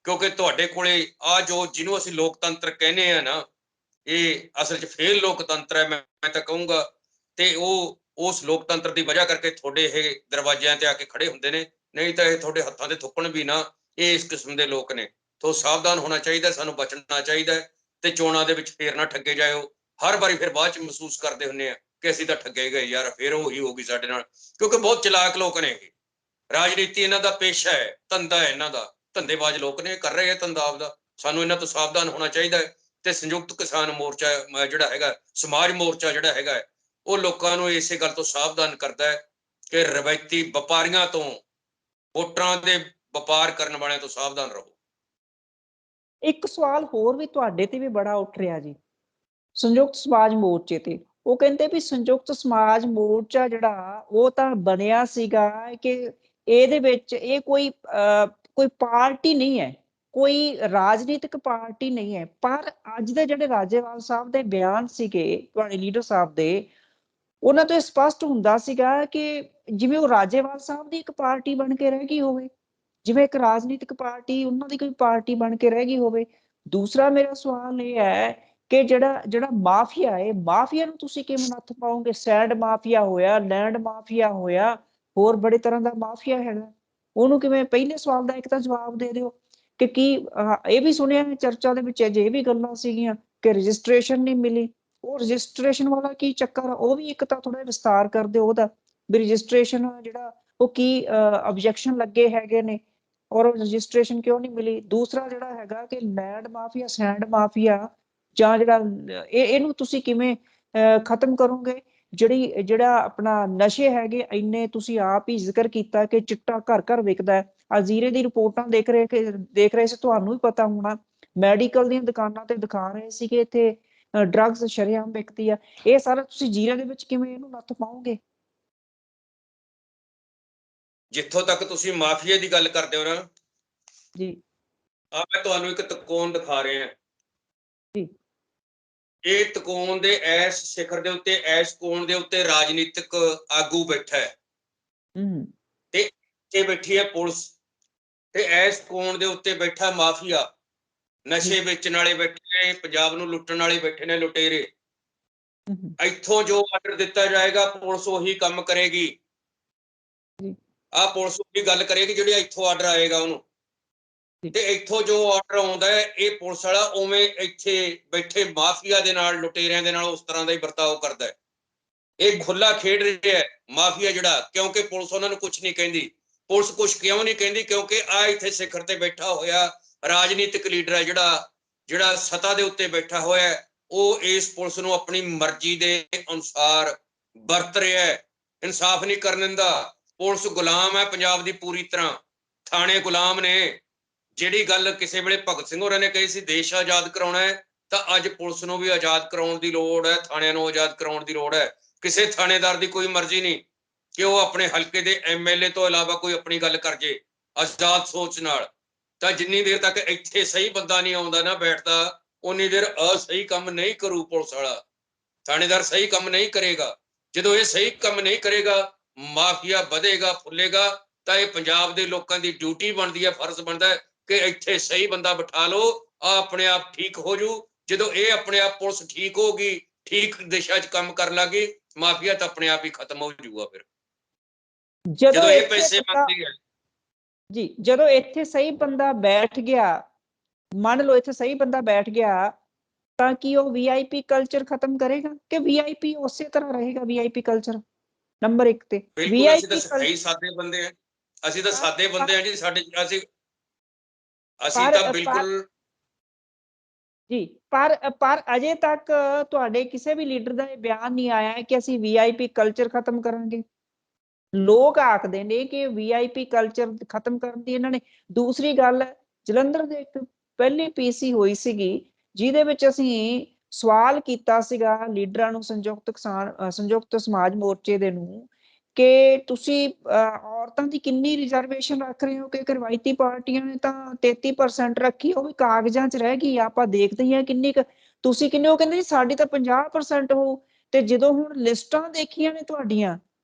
ਕਿਉਂਕਿ ਤੁਹਾਡੇ ਕੋਲੇ ਆ ਜੋ ਜਿਹਨੂੰ ਅਸੀਂ ਲੋਕਤੰਤਰ ਕਹਿੰਦੇ ਆ ਨਾ, ਇਹ ਅਸਲ 'ਚ ਫੇਲ ਲੋਕਤੰਤਰ ਹੈ ਮੈਂ ਤਾਂ ਕਹੂੰਗਾ। ਤੇ ਉਹ ਉਸ ਲੋਕਤੰਤਰ ਦੀ ਵਜ੍ਹਾ ਕਰਕੇ ਤੁਹਾਡੇ ਇਹ ਦਰਵਾਜ਼ਿਆਂ ਤੇ ਆ ਕੇ ਖੜੇ ਹੁੰਦੇ ਨੇ। ਨਹੀਂ ਤਾਂ ਇਹ ਤੁਹਾਡੇ ਹੱਥਾਂ ਤੇ ਥੁੱਕਣ ਵੀ ਨਾ। ਇਹ ਇਸ ਕਿਸਮ ਦੇ ਲੋਕ ਨੇ। ਤੋਂ ਸਾਵਧਾਨ ਹੋਣਾ ਚਾਹੀਦਾ, ਸਾਨੂੰ ਬਚਣਾ ਚਾਹੀਦਾ ਤੇ ਚੋਣਾਂ ਦੇ ਵਿੱਚ ਫੇਰ ਨਾ ਠੱਗੇ ਜਾਇਓ। ਹਰ ਵਾਰੀ ਫਿਰ ਬਾਅਦ 'ਚ ਮਹਿਸੂਸ ਕਰਦੇ ਹੁੰਦੇ ਆ ਕਿ ਅਸੀਂ ਤਾਂ ਠੱਗੇ ਗਏ ਯਾਰ, ਫਿਰ ਉਹੀ ਹੋ ਗਈ ਸਾਡੇ ਨਾਲ। ਕਿਉਂਕਿ ਬਹੁਤ ਚਲਾਕ ਲੋਕ ਨੇ ਇਹ। ਰਾਜਨੀਤੀ ਇਹਨਾਂ ਦਾ ਪੇਸ਼ਾ ਹੈ, ਧੰਦਾ ਹੈ ਇਹਨਾਂ ਦਾ। ਧੰਦੇਬਾਜ਼ ਲੋਕ ਨੇ, ਕਰ ਰਹੇ ਆ ਧੰਦਾ ਆਪਦਾ। ਸਾਨੂੰ ਇਹਨਾਂ ਤੋਂ ਸਾਵਧਾਨ ਹੋਣਾ ਚਾਹੀਦਾ ਹੈ। ਤੇ ਸੰਯੁਕਤ ਕਿਸਾਨ ਮੋਰਚਾ ਜਿਹੜਾ ਹੈਗਾ, ਸਮਾਜ ਮੋਰਚਾ ਜਿਹੜਾ ਹੈਗਾ, ਉਹ ਲੋਕਾਂ ਨੂੰ ਇਸੇ ਗੱਲ ਤੋਂ ਸਾਵਧਾਨ ਕਰਦਾ ਹੈ ਕਿ ਰਵਾਇਤੀ ਵਪਾਰੀਆਂ ਤੋਂ, ਵੋਟਰਾਂ ਦੇ ਵਪਾਰ ਕਰਨ ਵਾਲਿਆਂ ਤੋਂ ਸਾਵਧਾਨ ਰਹੋ। ਇੱਕ ਸਵਾਲ ਹੋਰ ਵੀ ਤੁਹਾਡੇ ਤੇ ਵੀ ਬੜਾ ਉੱਠ ਰਿਹਾ ਜੀ, ਸੰਯੁਕਤ ਸਮਾਜ ਮੋਰਚੇ ਤੇ। ਉਹ ਕਹਿੰਦੇ ਵੀ ਸੰਯੁਕਤ ਸਮਾਜ ਮੋਰਚਾ ਜਿਹੜਾ ਉਹ ਤਾਂ ਬਣਿਆ ਸੀਗਾ ਕਿ ਇਹਦੇ ਵਿੱਚ ਇਹ ਕੋਈ ਕੋਈ ਪਾਰਟੀ ਨਹੀਂ ਹੈ, ਕੋਈ ਰਾਜਨੀਤਿਕ ਪਾਰਟੀ ਨਹੀਂ ਹੈ। ਪਰ ਅੱਜ ਦੇ ਜਿਹੜੇ ਰਾਜੇਵਾਲ ਸਾਹਿਬ ਦੇ ਬਿਆਨ ਸੀਗੇ, ਤੁਹਾਡੇ ਲੀਡਰ ਸਾਹਿਬ ਦੇ, ਉਹਨਾਂ ਤੋਂ ਸਪਸ਼ਟ ਹੁੰਦਾ ਸੀਗਾ ਕਿ ਜਿਵੇਂ ਉਹ ਰਾਜੇਵਾਲ ਸਾਹਿਬ ਦੀ ਇੱਕ ਪਾਰਟੀ ਬਣ ਕੇ ਰਹਿ ਗਈ ਹੋਵੇ, ਜਿਵੇਂ ਇੱਕ ਰਾਜਨੀਤਿਕ ਪਾਰਟੀ ਉਹਨਾਂ ਦੀ ਕੋਈ ਪਾਰਟੀ ਬਣ ਕੇ ਰਹਿ ਗਈ ਹੋਵੇ। ਦੂਸਰਾ ਮੇਰਾ ਸਵਾਲ ਇਹ ਹੈ ਕਿ ਜਿਹੜਾ ਮਾਫੀਆ ਹੈ, ਮਾਫੀਆ ਨੂੰ ਤੁਸੀਂ ਕਿਵੇਂ ਨੱਥ ਪਾਓਗੇ? ਸੈਂਡ ਮਾਫੀਆ ਹੋਇਆ, ਲੈਂਡ ਮਾਫੀਆ ਹੋਇਆ, ਹੋਰ ਬੜੇ ਤਰ੍ਹਾਂ ਦਾ ਮਾਫੀਆ ਹੈਗਾ। ਉਹਨੂੰ ਕਿਵੇਂ? ਪਹਿਲੇ ਸਵਾਲ ਦਾ ਇੱਕ ਤਾਂ ਜਵਾਬ ਦੇ ਦਿਓ ਕਿ ਕੀ ਇਹ ਵੀ ਸੁਣਿਆ ਚਰਚਾ ਦੇ ਵਿੱਚ ਅਜੇ ਵੀ ਗੱਲਾਂ ਸੀਗੀਆਂ ਕਿ ਰਜਿਸਟ੍ਰੇਸ਼ਨ ਨਹੀਂ ਮਿਲੀ। ਉਹ ਰਜਿਸਟ੍ਰੇਸ਼ਨ ਵਾਲਾ ਕੀ ਚੱਕਰ ਆ? ਉਹ ਵੀ ਇੱਕ ਤਾਂ ਥੋੜਾ ਵਿਸਤਾਰ ਕਰ ਦਿਓ ਉਹਦਾ, ਵੀ ਰਜਿਸਟ੍ਰੇਸ਼ਨ ਜਿਹੜਾ ਉਹ ਕੀ ਆਬਜੈਕਸ਼ਨ ਲੱਗੇ ਹੈਗੇ ਨੇ ਔਰ ਰਜਿਸਟ੍ਰੇਸ਼ਨ ਕਿਉਂ ਨਹੀਂ ਮਿਲੀ। ਦੂਸਰਾ ਜਿਹੜਾ ਹੈਗਾ ਕਿ ਲੈਂਡ ਮਾਫੀਆ, ਸੈਂਡ ਮਾਫੀਆ, ਜਾਂ ਜਿਹੜਾ ਇਹਨੂੰ ਤੁਸੀਂ ਕਿਵੇਂ ਖਤਮ ਕਰੋਗੇ? ਜਿਹੜਾ ਆਪਣਾ ਨਸ਼ੇ ਹੈਗੇ ਇੰਨੇ, ਤੁਸੀਂ ਆਪ ਹੀ ਜ਼ਿਕਰ ਕੀਤਾ ਕਿ ਚਿੱਟਾ ਘਰ ਘਰ ਵਿਕਦਾ ਹੈ। ਜ਼ੀਰੇ ਦੀ ਰਿਪੋਰਟਾਂ ਦੇਖ ਰਹੇ ਸੀ, ਤੁਹਾਨੂੰ ਵੀ ਪਤਾ ਹੋਣਾ, ਮੈਡੀਕਲ ਦੀਆਂ ਦੁਕਾਨਾਂ ਤੇ ਦਿਖਾ ਰਹੇ ਸੀ ਕਿ ਇੱਥੇ ਡਰੱਗਸ ਸ਼ਰੇਆਮ ਵਿਕਦੀ ਆ। ਇਹ ਸਾਰਾ ਤੁਸੀਂ ਜ਼ੀਰੇ ਦੇ ਵਿੱਚ ਕਿਵੇਂ ਇਹਨੂੰ ਨੱਥ ਪਾਓਗੇ? ਜਿੱਥੋਂ ਤੱਕ ਤੁਸੀਂ ਮਾਫੀਆ ਦੀ ਗੱਲ ਕਰਦੇ ਹੋ ਨਾ ਜੀ ਮੈਂ ਤੁਹਾਨੂੰ ਇੱਕ ਤਕੋਣ ਦਿਖਾ ਰਿਹਾ। ਜੀ ਇਹ ਤਕੋਣ ਦੇ ਐਸ ਸਿਖਰ ਦੇ ਉੱਤੇ, ਐਸ ਕੋਣ ਦੇ ਉੱਤੇ ਰਾਜਨੀਤਿਕ ਆਗੂ ਬੈਠਾ ਹੈ ਤੇ ਇੱਥੇ ਬੈਠੀ ਹੈ ਪੁਲਿਸ, ਤੇ ਐਸ ਕੋਣ ਦੇ ਉੱਤੇ ਬੈਠਾ ਮਾਫੀਆ। ਨਸ਼ੇ ਵੇਚਣ ਵਾਲੇ ਬੈਠੇ ਨੇ, ਪੰਜਾਬ ਨੂੰ ਲੁੱਟਣ ਵਾਲੇ ਬੈਠੇ ਨੇ, ਲੁਟੇਰੇ। ਇੱਥੋਂ ਜੋ ਆਰਡਰ ਦਿੱਤਾ ਜਾਏਗਾ ਪੁਲਿਸ ਉਹੀ ਕੰਮ ਕਰੇਗੀ। ਪੁਲਿਸ ਉਹੀ ਗੱਲ ਕਰੇਗੀ ਜਿਹੜੀ ਇੱਥੋਂ ਆਰਡਰ ਆਏਗਾ ਉਹਨੂੰ। ਤੇ ਇੱਥੋਂ ਜੋ ਆਰਡਰ ਆਉਂਦਾ ਹੈ ਇਹ ਪੁਲਿਸ ਵਾਲਾ ਉਵੇਂ ਇੱਥੇ ਬੈਠੇ ਮਾਫੀਆ ਦੇ ਨਾਲ, ਲੁਟੇਰਿਆਂ ਦੇ ਨਾਲ ਉਸ ਤਰ੍ਹਾਂ ਦਾ ਹੀ ਵਰਤਾਓ ਕਰਦਾ ਹੈ। ਇਹ ਖੁੱਲਾ ਖੇਡ ਰਿਹਾ ਹੈ ਮਾਫੀਆ ਜਿਹੜਾ, ਕਿਉਂਕਿ ਪੁਲਿਸ ਉਹਨਾਂ ਨੂੰ ਕੁਝ ਨਹੀਂ ਕਹਿੰਦੀ। ਪੁਲਿਸ ਕੁਝ ਕਿਉਂ ਨਹੀਂ ਕਹਿੰਦੀ? ਕਿਉਂਕਿ ਇੱਥੇ ਸਿਖਰ ਤੇ ਬੈਠਾ ਹੋਇਆ ਰਾਜਨੀਤਿਕ ਲੀਡਰ ਹੈ, ਜਿਹੜਾ ਸੱਤਾ ਦੇ ਉੱਤੇ ਬੈਠਾ ਹੋਇਆ, ਉਹ ਇਸ ਪੁਲਿਸ ਨੂੰ ਆਪਣੀ ਮਰਜ਼ੀ ਦੇ ਅਨੁਸਾਰ ਵਰਤ ਰਿਹਾ ਹੈ। ਇਨਸਾਫ ਨਹੀਂ ਕਰਨ ਦਿੰਦਾ। ਪੁਲਿਸ ਗੁਲਾਮ ਹੈ ਪੰਜਾਬ ਦੀ ਪੂਰੀ ਤਰ੍ਹਾਂ। ਥਾਣੇ ਗੁਲਾਮ ਨੇ। ਜਿਹੜੀ ਗੱਲ ਕਿਸੇ ਵੇਲੇ ਭਗਤ ਸਿੰਘ ਹੋਰਾਂ ਨੇ ਕਹੀ ਸੀ ਦੇਸ਼ ਆਜ਼ਾਦ ਕਰਾਉਣਾ ਹੈ, ਤਾਂ ਅੱਜ ਪੁਲਿਸ ਨੂੰ ਵੀ ਆਜ਼ਾਦ ਕਰਾਉਣ ਦੀ ਲੋੜ ਹੈ, ਥਾਣਿਆਂ ਨੂੰ ਆਜ਼ਾਦ ਕਰਾਉਣ ਦੀ ਲੋੜ ਹੈ। ਕਿਸੇ ਥਾਣੇਦਾਰ ਦੀ ਕੋਈ ਮਰਜ਼ੀ ਨਹੀਂ ਕਿ ਉਹ ਆਪਣੇ ਹਲਕੇ ਦੇ MLA ਤੋਂ ਇਲਾਵਾ ਕੋਈ ਆਪਣੀ ਗੱਲ ਕਰ ਜੇ ਆਜ਼ਾਦ ਸੋਚ ਨਾਲ। ਤਾਂ ਜਿੰਨੀ ਦੇਰ ਤੱਕ ਇੱਥੇ ਸਹੀ ਬੰਦਾ ਨਹੀਂ ਆਉਂਦਾ ਨਾ ਬੈਠਦਾ, ਉਨੀ ਦੇਰ ਅਸਹੀ ਕੰਮ ਨਹੀਂ ਕਰੂ ਪੁਲਿਸ ਵਾਲਾ, ਥਾਣੇਦਾਰ ਸਹੀ ਕੰਮ ਨਹੀਂ ਕਰੇਗਾ। ਜਦੋਂ ਇਹ ਸਹੀ ਕੰਮ ਨਹੀਂ ਕਰੇਗਾ, ਮਾਫੀਆ ਵਧੇਗਾ, ਫੁੱਲੇਗਾ, ਤਾਂ ਇਹ ਪੰਜਾਬ ਦੇ ਲੋਕਾਂ ਦੀ ਡਿਊਟੀ ਬਣਦੀ ਹੈ, ਫਰਜ਼ ਬਣਦਾ ਹੈ ਕਿ ਇੱਥੇ ਸਹੀ ਬੰਦਾ ਬਿਠਾ ਲਓ, ਆ ਆਪਣੇ ਆਪ ਠੀਕ ਹੋ ਜੂ। ਜਦੋਂ ਇਹ ਆਪਣੇ ਆਪ ਪੁਲਿਸ ਠੀਕ ਹੋਗੀ, ਠੀਕ ਦਿਸ਼ਾ 'ਚ ਕੰਮ ਕਰਨ ਲੱਗੀ, ਮਾਫੀਆ ਤਾਂ ਆਪਣੇ ਆਪ ਹੀ ਖਤਮ ਹੋ ਜੂਗਾ। ਫਿਰ ਜਦੋਂ ਇਹ ਪੈਸੇ ਮੰਗਦੀ ਹੈ ਜੀ, ਜਦੋਂ ਇੱਥੇ ਸਹੀ ਬੰਦਾ ਬੈਠ ਗਿਆ, ਮੰਨ ਲਓ ਇੱਥੇ ਸਹੀ ਬੰਦਾ ਬੈਠ ਗਿਆ, ਤਾਂ ਕੀ ਉਹ ਵੀਆਈਪੀ ਕਲਚਰ ਖਤਮ ਕਰੇਗਾ ਕਿ ਵੀਆਈਪੀ ਉਸੇ ਤਰ੍ਹਾਂ ਰਹੇਗਾ? ਵੀਆਈਪੀ ਕਲਚਰ ਨੰਬਰ 1 ਤੇ ਬਿਲਕੁਲ, ਅਸੀਂ ਤਾਂ ਸਹੀ ਸਾਦੇ ਬੰਦੇ ਆ, ਅਸੀਂ ਤਾਂ ਸਾਦੇ ਬੰਦੇ ਆ ਜੀ। ਅਸੀਂ ਤਾਂ ਬਿਲਕੁਲ ਜੀ, ਪਰ ਅਜੇ ਤੱਕ ਤੁਹਾਡੇ ਕਿਸੇ ਵੀ ਲੀਡਰ ਦਾ ਇਹ ਬਿਆਨ ਨਹੀਂ ਆਇਆ ਕਿ ਅਸੀਂ ਵੀਆਈਪੀ ਕਲਚਰ ਖਤਮ ਕਰਾਂਗੇ। ਲੋਕ ਆਖਦੇ ਨੇ ਕਿ ਵੀਆਈਪੀ ਕਲਚਰ ਖਤਮ ਕਰਨ ਦੀ ਇਹਨਾਂ ਨੇ। ਦੂਸਰੀ ਗੱਲ, ਜਲੰਧਰ ਦੇ ਇੱਕ ਪਹਿਲੀ ਪੀਸੀ ਹੋਈ ਸੀਗੀ ਜਿਹਦੇ ਵਿੱਚ ਅਸੀਂ ਸਵਾਲ ਕੀਤਾ ਸੀਗਾ ਲੀਡਰਾਂ ਨੂੰ, ਸੰਯੁਕਤ ਸਮਾਜ ਮੋਰਚੇ ਦੇ ਨੂੰ, ਕਿ ਤੁਸੀਂ ਔਰਤਾਂ ਦੀ ਕਿੰਨੀ ਰਿਜ਼ਰਵੇਸ਼ਨ ਰੱਖ ਰਹੇ ਹੋ? ਕਿ ਰਵਾਇਤੀ ਪਾਰਟੀਆਂ ਨੇ ਤਾਂ 33% ਰੱਖੀ, ਉਹ ਵੀ ਕਾਗਜ਼ਾਂ 'ਚ ਰਹਿ ਗਈ, ਆਪਾਂ ਦੇਖਦੇ ਹੀ ਆ ਕਿੰਨੀ ਕੁ। ਤੁਸੀਂ ਕਿੰਨੇ? ਉਹ ਕਹਿੰਦੇ ਜੀ ਸਾਡੀ ਤਾਂ 50% ਹੋਊ। ਤੇ ਜਦੋਂ ਹੁਣ ਲਿਸਟਾਂ ਦੇਖੀਆਂ ਨੇ ਤੁਹਾਡੀਆਂ,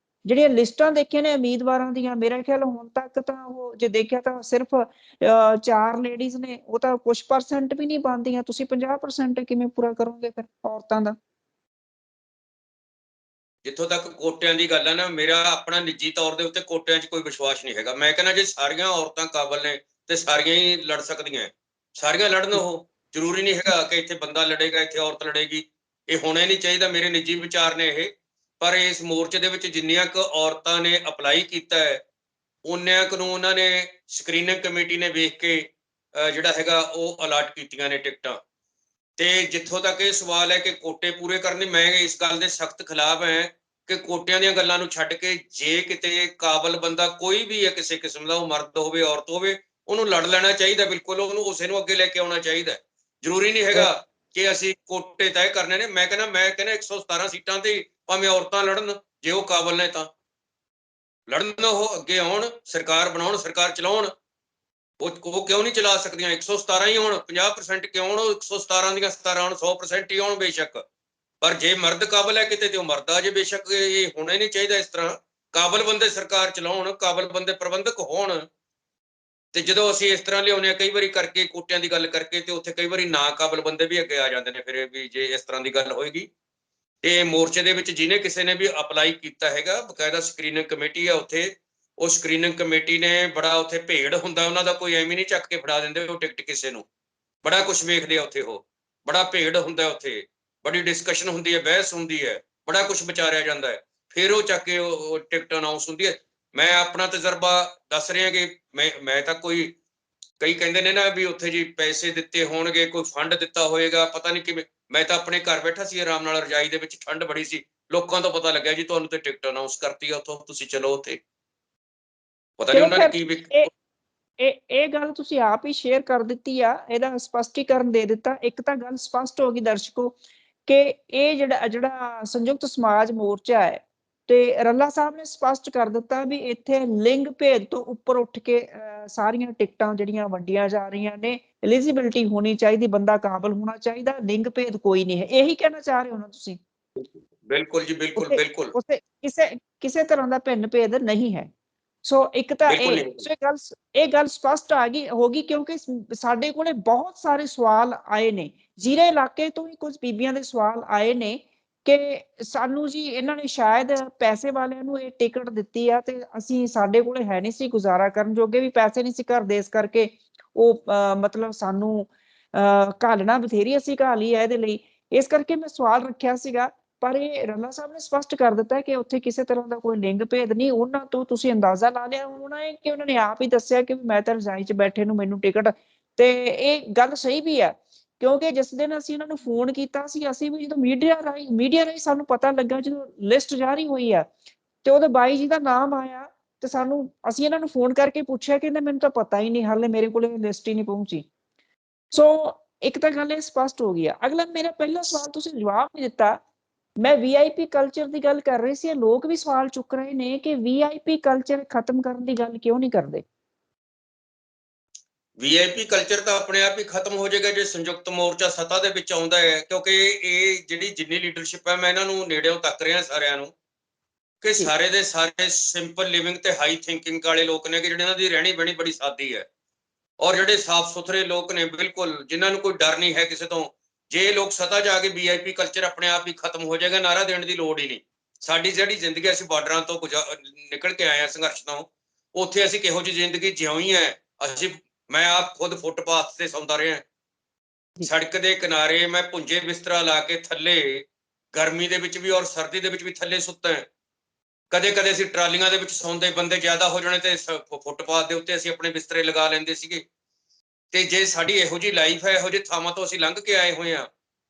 ਜਿਹੜੀਆਂ ਲਿਸਟਾਂ ਦੇਖੀਆਂ ਨੇ ਉਮੀਦਵਾਰਾਂ ਦੀਆਂ, ਮੇਰਾ ਖਿਆਲ ਹੁਣ ਤੱਕ ਤਾਂ ਉਹ ਜੇ ਦੇਖਿਆ ਤਾਂ ਸਿਰਫ 4 ਲੇਡੀਜ਼ ਨੇ, ਉਹ ਤਾਂ ਕੁਝ % ਵੀ ਨਹੀਂ ਪਾਉਂਦੀਆਂ। ਤੁਸੀਂ 50% ਕਿਵੇਂ ਪੂਰਾ ਕਰੋਗੇ ਫਿਰ ਔਰਤਾਂ ਦਾ? ਜਿੱਥੋਂ ਤੱਕ ਕੋਟਿਆਂ ਦੀ ਗੱਲ ਹੈ ਨਾ, ਮੇਰਾ ਆਪਣਾ ਨਿੱਜੀ ਤੌਰ ਦੇ ਉੱਤੇ ਕੋਟਿਆਂ 'ਚ ਕੋਈ ਵਿਸ਼ਵਾਸ ਨਹੀਂ ਹੈਗਾ। ਮੈਂ ਕਹਿੰਦਾ ਜੇ ਸਾਰੀਆਂ ਔਰਤਾਂ ਕਾਬਲ ਨੇ ਤੇ ਸਾਰੀਆਂ ਹੀ ਲੜ ਸਕਦੀਆਂ, ਸਾਰੀਆਂ ਲੜਨ। ਉਹ ਜ਼ਰੂਰੀ ਨਹੀਂ ਹੈਗਾ ਕਿ ਇੱਥੇ ਬੰਦਾ ਲੜੇਗਾ, ਇੱਥੇ ਔਰਤ ਲੜੇਗੀ। ਇਹ ਹੋਣਾ ਹੀ ਨਹੀਂ ਚਾਹੀਦਾ, ਮੇਰੇ ਨਿੱਜੀ ਵਿਚਾਰ ਨੇ ਇਹ। ਪਰ ਇਸ ਮੋਰਚੇ ਦੇ ਵਿੱਚ ਜਿੰਨੀਆਂ ਕੁ ਔਰਤਾਂ ਨੇ ਅਪਲਾਈ ਕੀਤਾ ਹੈ, ਉਨਿਆਂ ਕੁ ਨੂੰ ਉਹਨਾਂ ਨੇ ਸਕਰੀਨਿੰਗ ਕਮੇਟੀ ਨੇ ਵੇਖ ਕੇ ਜਿਹੜਾ ਹੈਗਾ ਉਹ ਅਲਾਟ ਕੀਤੀਆਂ ਨੇ ਟਿਕਟਾਂ। ਤੇ ਜਿੱਥੋਂ ਤੱਕ ਇਹ ਸਵਾਲ ਹੈ ਕਿ ਕੋਟੇ ਪੂਰੇ ਕਰਨੇ, ਮੈਂ ਇਸ ਗੱਲ ਦੇ ਸਖਤ ਖਿਲਾਫ ਹੈ ਕਿ ਕੋਟਿਆਂ ਦੀਆਂ ਗੱਲਾਂ ਨੂੰ ਛੱਡ ਕੇ ਜੇ ਕਿਤੇ ਕਾਬਲ ਬੰਦਾ ਕੋਈ ਵੀ ਹੈ ਕਿਸੇ ਕਿਸਮ ਦਾ, ਉਹ ਮਰਦ ਹੋਵੇ ਔਰਤ ਹੋਵੇ, ਉਹਨੂੰ ਲੜ ਲੈਣਾ ਚਾਹੀਦਾ। ਬਿਲਕੁਲ, ਉਹਨੂੰ ਉਸੇ ਨੂੰ ਅੱਗੇ ਲੈ ਕੇ ਆਉਣਾ ਚਾਹੀਦਾ। ਜ਼ਰੂਰੀ ਨਹੀਂ ਹੈਗਾ ਕਿ ਅਸੀਂ ਕੋਟੇ ਤੈਅ ਕਰਨੇ ਨੇ। ਮੈਂ ਕਹਿੰਦਾ 117 ਸੀਟਾਂ ਤੇ ਭਾਵੇਂ ਔਰਤਾਂ ਲੜਨ, ਜੇ ਉਹ ਕਾਬਲ ਨੇ ਤਾਂ ਲੜਨ, ਉਹ ਅੱਗੇ ਆਉਣ, ਸਰਕਾਰ ਬਣਾਉਣ, ਸਰਕਾਰ ਚਲਾਉਣ। ਉਹ ਕਿਉਂ ਨਹੀਂ ਚਲਾ ਸਕਦੀਆਂ? 117 ਹੀ ਹੋਣ, 50% ਕਿਉਂ ਹੋਣ? 117 ਦੀਆਂ 17 ਹੋਣ, 100% ਹੀ ਹੋਣ ਬੇਸ਼ੱਕ। ਪਰ ਜੇ ਮਰਦ ਕਾਬਲ ਹੈ ਕਿਤੇ ਤੇ ਉਹ ਮਰਦ ਆ ਜੇ ਬੇਸ਼ੱਕ। ਇਹ ਹੋਣਾ ਹੀ ਨਹੀਂ ਚਾਹੀਦਾ ਇਸ ਤਰ੍ਹਾਂ। ਕਾਬਲ ਬੰਦੇ ਸਰਕਾਰ ਚਲਾਉਣ, ਕਾਬਲ ਬੰਦੇ ਪ੍ਰਬੰਧਕ ਹੋਣ। ਤੇ ਜਦੋਂ ਅਸੀਂ ਇਸ ਤਰ੍ਹਾਂ ਲਿਆਉਂਦੇ ਹਾਂ ਕਈ ਵਾਰੀ ਕਰਕੇ ਕੋਟਿਆਂ ਦੀ ਗੱਲ ਕਰਕੇ, ਤੇ ਉੱਥੇ ਕਈ ਵਾਰੀ ਨਾ ਕਾਬਲ ਬੰਦੇ ਵੀ ਅੱਗੇ ਆ ਜਾਂਦੇ ਨੇ। ਫਿਰ ਵੀ ਜੇ ਇਸ ਤਰ੍ਹਾਂ ਦੀ ਗੱਲ ਹੋਏਗੀ, ਤੇ ਮੋਰਚੇ ਦੇ ਵਿੱਚ ਜਿਹਨੇ ਕਿਸੇ ਨੇ ਵੀ ਅਪਲਾਈ ਕੀਤਾ ਹੈਗਾ, ਬਕਾਇਦਾ ਸਕਰੀਨਿੰਗ ਕਮੇਟੀ ਆ ਉੱਥੇ। ਉਹ ਸਕਰੀਨਿੰਗ ਕਮੇਟੀ ਨੇ ਬੜਾ ਉੱਥੇ ਭੇੜ ਹੁੰਦਾ ਉਹਨਾਂ ਦਾ, ਕੋਈ ਐਵੇਂ ਨਹੀਂ ਚੱਕ ਕੇ ਫੜਾ ਦਿੰਦੇ ਉਹ ਟਿਕਟ ਕਿਸੇ ਨੂੰ। ਬੜਾ ਕੁਝ ਵੇਖਦੇ ਆ ਉੱਥੇ, ਉਹ ਬੜਾ ਭੇੜ ਹੁੰਦਾ ਉੱਥੇ, ਬੜੀ ਡਿਸਕਸ਼ਨ ਹੁੰਦੀ ਹੈ, ਬਹਿਸ ਹੁੰਦੀ ਹੈ, ਬੜਾ ਕੁਝ ਵਿਚਾਰਿਆ ਜਾਂਦਾ ਹੈ, ਫਿਰ ਉਹ ਚੱਕ ਕੇ ਉਹ ਟਿਕਟ ਅਨਾਉਂਸ ਹੁੰਦੀ ਹੈ। ਮੈਂ ਆਪਣਾ ਤਜਰਬਾ ਦੱਸ ਰਿਹਾ ਕਿ ਮੈਂ ਤਾਂ ਕੋਈ, ਕਈ ਕਹਿੰਦੇ ਨੇ ਨਾ ਵੀ ਉੱਥੇ ਜੀ ਪੈਸੇ ਦਿੱਤੇ ਹੋਣਗੇ, ਕੋਈ ਫੰਡ ਦਿੱਤਾ ਹੋਏਗਾ, ਪਤਾ ਨਹੀਂ ਕਿਵੇਂ। ਮੈਂ ਤਾਂ ਆਪਣੇ ਘਰ ਬੈਠਾ ਸੀ ਆਰਾਮ ਨਾਲ, ਰਜਾਈ ਦੇ ਵਿੱਚ, ਠੰਡ ਬੜੀ ਸੀ। ਲੋਕਾਂ ਤੋਂ ਪਤਾ ਲੱਗਿਆ ਜੀ ਤੁਹਾਨੂੰ ਤੇ ਟਿਕਟ ਅਨਾਉਂਸ ਕਰਤੀ ਆ ਉੱਥੋਂ, ਤੁਸੀਂ ਚਲੋ ਉੱਥੇ। ਪਤਾ ਨਹੀਂ ਉਹਨਾਂ ਨੇ ਕੀ ਇਹ ਗੱਲ ਤੁਸੀਂ ਆਪ ਹੀ ਸ਼ੇਅਰ ਕਰ ਦਿੱਤੀ ਆ, ਇਹਦਾ ਸਪਸ਼ਟੀਕਰਨ ਦੇ ਦਿੱਤਾ। ਇੱਕ ਤਾਂ ਗੱਲ ਸਪਸ਼ਟ ਹੋ ਗਈ ਦਰਸ਼ਕੋ ਕਿ ਇਹ ਜਿਹੜਾ ਸੰਯੁਕਤ ਸਮਾਜ ਮੋਰਚਾ ਹੈ, ਤੇ ਰੱਲਾ ਸਾਹਿਬ ਨੇ ਸਪਸ਼ਟ ਕਰ ਦਿੱਤਾ ਵੀ ਇੱਥੇ ਲਿੰਗ ਭੇਦ ਤੋਂ ਉੱਪਰ ਉੱਠ ਕੇ ਸਾਰੀਆਂ ਟਿਕਟਾਂ ਜਿਹੜੀਆਂ ਵੰਡੀਆਂ ਜਾ ਰਹੀਆਂ ਨੇ, ਐਲੀਜੀਬਿਲਟੀ ਹੋਣੀ ਚਾਹੀਦੀ, ਬੰਦਾ ਕਾਬਲ ਹੋਣਾ ਚਾਹੀਦਾ, ਲਿੰਗ ਭੇਦ ਕੋਈ ਨਹੀਂ ਹੈ। ਇਹੀ ਕਹਿਣਾ ਚਾਹ ਰਹੇ ਹੋ ਨਾ ਤੁਸੀਂ? ਬਿਲਕੁਲ ਜੀ, ਬਿਲਕੁਲ ਬਿਲਕੁਲ। ਉੱਥੇ ਕਿਸੇ ਤਰ੍ਹਾਂ ਦਾ ਭਿੰਨ ਭੇਦ ਨਹੀਂ ਹੈ। ਸੋ ਇੱਕ ਤਾਂ ਇਹ ਗੱਲ ਸਪਸ਼ਟ ਹੋ ਗਈ, ਕਿਉਂਕਿ ਸਾਡੇ ਕੋਲੇ ਬਹੁਤ ਸਾਰੇ ਸਵਾਲ ਆਏ ਨੇ। ਜ਼ੀਰੇ ਇਲਾਕੇ ਤੋਂ ਹੀ ਕੁਝ ਬੀਬੀਆਂ ਦੇ ਸਵਾਲ ਆਏ ਨੇ ਕਿ ਸਾਨੂੰ ਜੀ ਇਹਨਾਂ ਨੇ ਸ਼ਾਇਦ ਪੈਸੇ ਵਾਲਿਆਂ ਨੂੰ ਇਹ ਟਿਕਟ ਦਿੱਤੀ ਆ, ਤੇ ਅਸੀਂ, ਸਾਡੇ ਕੋਲੇ ਹੈ ਨਹੀਂ ਸੀ ਗੁਜ਼ਾਰਾ ਕਰਨ ਜੋਗੇ, ਵੀ ਪੈਸੇ ਨਹੀਂ ਸੀ ਘਰ ਦੇ, ਇਸ ਕਰਕੇ ਉਹ ਮਤਲਬ ਸਾਨੂੰ ਘਾਲਣਾ ਬਥੇਰੀ ਅਸੀਂ ਘਾਲੀ ਹੈ ਇਹਦੇ ਲਈ। ਇਸ ਕਰਕੇ ਮੈਂ ਸਵਾਲ ਰੱਖਿਆ ਸੀਗਾ। ਪਰ ਇਹ ਰੱਲਾ ਸਾਹਿਬ ਨੇ ਸਪਸ਼ਟ ਕਰ ਦਿੱਤਾ ਕਿ ਉੱਥੇ ਕਿਸੇ ਤਰ੍ਹਾਂ ਦਾ ਕੋਈ ਲਿੰਗ ਭੇਦ ਨਹੀਂ। ਉਹਨਾਂ ਤੋਂ ਤੁਸੀਂ ਅੰਦਾਜ਼ਾ ਲਾ ਲਿਆ ਹੋਣਾ ਹੈ ਕਿ ਉਹਨਾਂ ਨੇ ਆਪ ਹੀ ਦੱਸਿਆ ਕਿ ਮੈਂ ਤਾਂ ਰਜਾਈ 'ਚ ਬੈਠੇ ਨੂੰ ਮੈਨੂੰ ਟਿਕਟ। ਤੇ ਇਹ ਗੱਲ ਸਹੀ ਵੀ ਹੈ, ਕਿਉਂਕਿ ਜਿਸ ਦਿਨ ਅਸੀਂ ਇਹਨਾਂ ਨੂੰ ਫੋਨ ਕੀਤਾ ਸੀ, ਅਸੀਂ ਵੀ ਜਦੋਂ ਮੀਡੀਆ ਰਾਹੀਂ ਸਾਨੂੰ ਪਤਾ ਲੱਗਾ, ਜਦੋਂ ਲਿਸਟ ਜਾਰੀ ਹੋਈ ਆ ਤੇ ਉਹਦੇ ਬਾਈ ਜੀ ਦਾ ਨਾਮ ਆਇਆ, ਤੇ ਅਸੀਂ ਇਹਨਾਂ ਨੂੰ ਫੋਨ ਕਰਕੇ ਪੁੱਛਿਆ, ਕਹਿੰਦੇ ਮੈਨੂੰ ਤਾਂ ਪਤਾ ਹੀ ਨਹੀਂ, ਹਾਲੇ ਮੇਰੇ ਕੋਲ ਲਿਸਟ ਹੀ ਨਹੀਂ ਪਹੁੰਚੀ। ਸੋ ਇੱਕ ਤਾਂ ਗੱਲ ਇਹ ਸਪਸ਼ਟ ਹੋ ਗਈ ਆ। ਅਗਲਾ ਮੇਰਾ ਪਹਿਲਾ ਸਵਾਲ ਤੁਸੀਂ ਜਵਾਬ ਨਹੀਂ ਦਿੱਤਾ। ਮੈਂ ਵੀਆਈਪੀ ਕਲਚਰ ਦੀ ਗੱਲ ਕਰ ਰਹੀ ਸੀ। ਲੋਕ ਵੀ ਸਵਾਲ ਚੁੱਕ ਰਹੇ ਨੇ ਕਿ ਵੀਆਈਪੀ ਕਲਚਰ ਖਤਮ ਕਰਨ ਦੀ ਗੱਲ ਕਿਉਂ ਨਹੀਂ ਕਰਦੇ? ਵੀਆਈਪੀ ਕਲਚਰ ਤਾਂ ਆਪਣੇ ਆਪ ਹੀ ਖਤਮ ਹੋ ਜਾਏਗਾ ਜੇ ਸੰਯੁਕਤ ਮੋਰਚਾ ਸੱਤਾ ਦੇ ਵਿੱਚ ਆਉਂਦਾ ਹੈ, ਕਿਉਂਕਿ ਇਹ ਜਿਹੜੀ ਜਿੰਨੀ ਲੀਡਰਸ਼ਿਪ ਹੈ, ਮੈਂ ਇਹਨਾਂ ਨੂੰ ਨੇੜਿਓਂ ਤੱਕ ਰਿਹਾ ਸਾਰਿਆਂ ਨੂੰ, ਕਿ ਜੀ ਸਾਰੇ ਦੇ ਸਾਰੇ ਸਿੰਪਲ ਲਿਵਿੰਗ ਤੇ ਹਾਈ ਥਿੰਕਿੰਗ ਵਾਲੇ ਲੋਕ ਨੇ, ਕਿ ਜਿਹੜੇ ਇਹਨਾਂ ਦੀ ਰਹਿਣੀ ਬਹਿਣੀ ਬੜੀ ਸਾਦੀ ਹੈ, ਔਰ ਜਿਹੜੇ ਸਾਫ਼ ਸੁਥਰੇ ਲੋਕ ਨੇ ਬਿਲਕੁਲ, ਜਿਨ੍ਹਾਂ ਨੂੰ ਕੋਈ ਡਰ ਨਹੀਂ ਹੈ ਕਿਸੇ ਤੋਂ। ਜੇ ਲੋਕ ਸੱਤਾ 'ਚ ਆ ਕੇ ਵੀਆਈਪੀ ਕਲਚਰ ਆਪਣੇ ਆਪ ਹੀ ਖਤਮ ਹੋ ਜਾਏਗਾ, ਨਾਅਰਾ ਦੇਣ ਦੀ ਲੋੜ ਹੀ ਨਹੀਂ। ਸਾਡੀ ਜਿਹੜੀ ਜ਼ਿੰਦਗੀ, ਅਸੀਂ ਬਾਰਡਰਾਂ ਤੋਂ ਨਿਕਲ ਕੇ ਆਏ ਹਾਂ ਸੰਘਰਸ਼ ਤੋਂ, ਉੱਥੇ ਅਸੀਂ ਕਿਹੋ ਜਿਹੀ ਜ਼ਿੰਦਗੀ ਜਿਉਈ ਹੈ। ਅਸੀਂ, ਮੈਂ ਆਪ ਖੁਦ ਫੁੱਟਪਾਥ ਤੇ ਸੌਂਦਾ ਰਿਹਾ, ਜੀ ਸੜਕ ਦੇ ਕਿਨਾਰੇ ਮੈਂ ਪੁੰਜੇ ਬਿਸਤਰਾ ਲਾ ਕੇ ਥੱਲੇ, ਗਰਮੀ ਦੇ ਵਿੱਚ ਵੀ ਔਰ ਸਰਦੀ ਦੇ ਵਿੱਚ ਵੀ ਥੱਲੇ ਸੁੱਤਾ। ਕਦੇ ਕਦੇ ਅਸੀਂ ਟਰਾਲੀਆਂ ਦੇ ਵਿੱਚ ਸੌਂਦੇ, ਬੰਦੇ ਜ਼ਿਆਦਾ ਹੋ ਜਾਣੇ ਤੇ ਫੁੱਟਪਾਥ ਦੇ ਉੱਤੇ ਅਸੀਂ ਆਪਣੇ ਬਿਸਤਰੇ ਲਗਾ ਲੈਂਦੇ ਸੀਗੇ। ਤੇ ਜੇ ਸਾਡੀ ਇਹੋ ਜਿਹੀ ਲਾਈਫ ਹੈ, ਇਹੋ ਜਿਹੇ ਥਾਵਾਂ ਤੋਂ ਅਸੀਂ ਲੰਘ ਕੇ ਆਏ ਹੋਏ ਹਾਂ,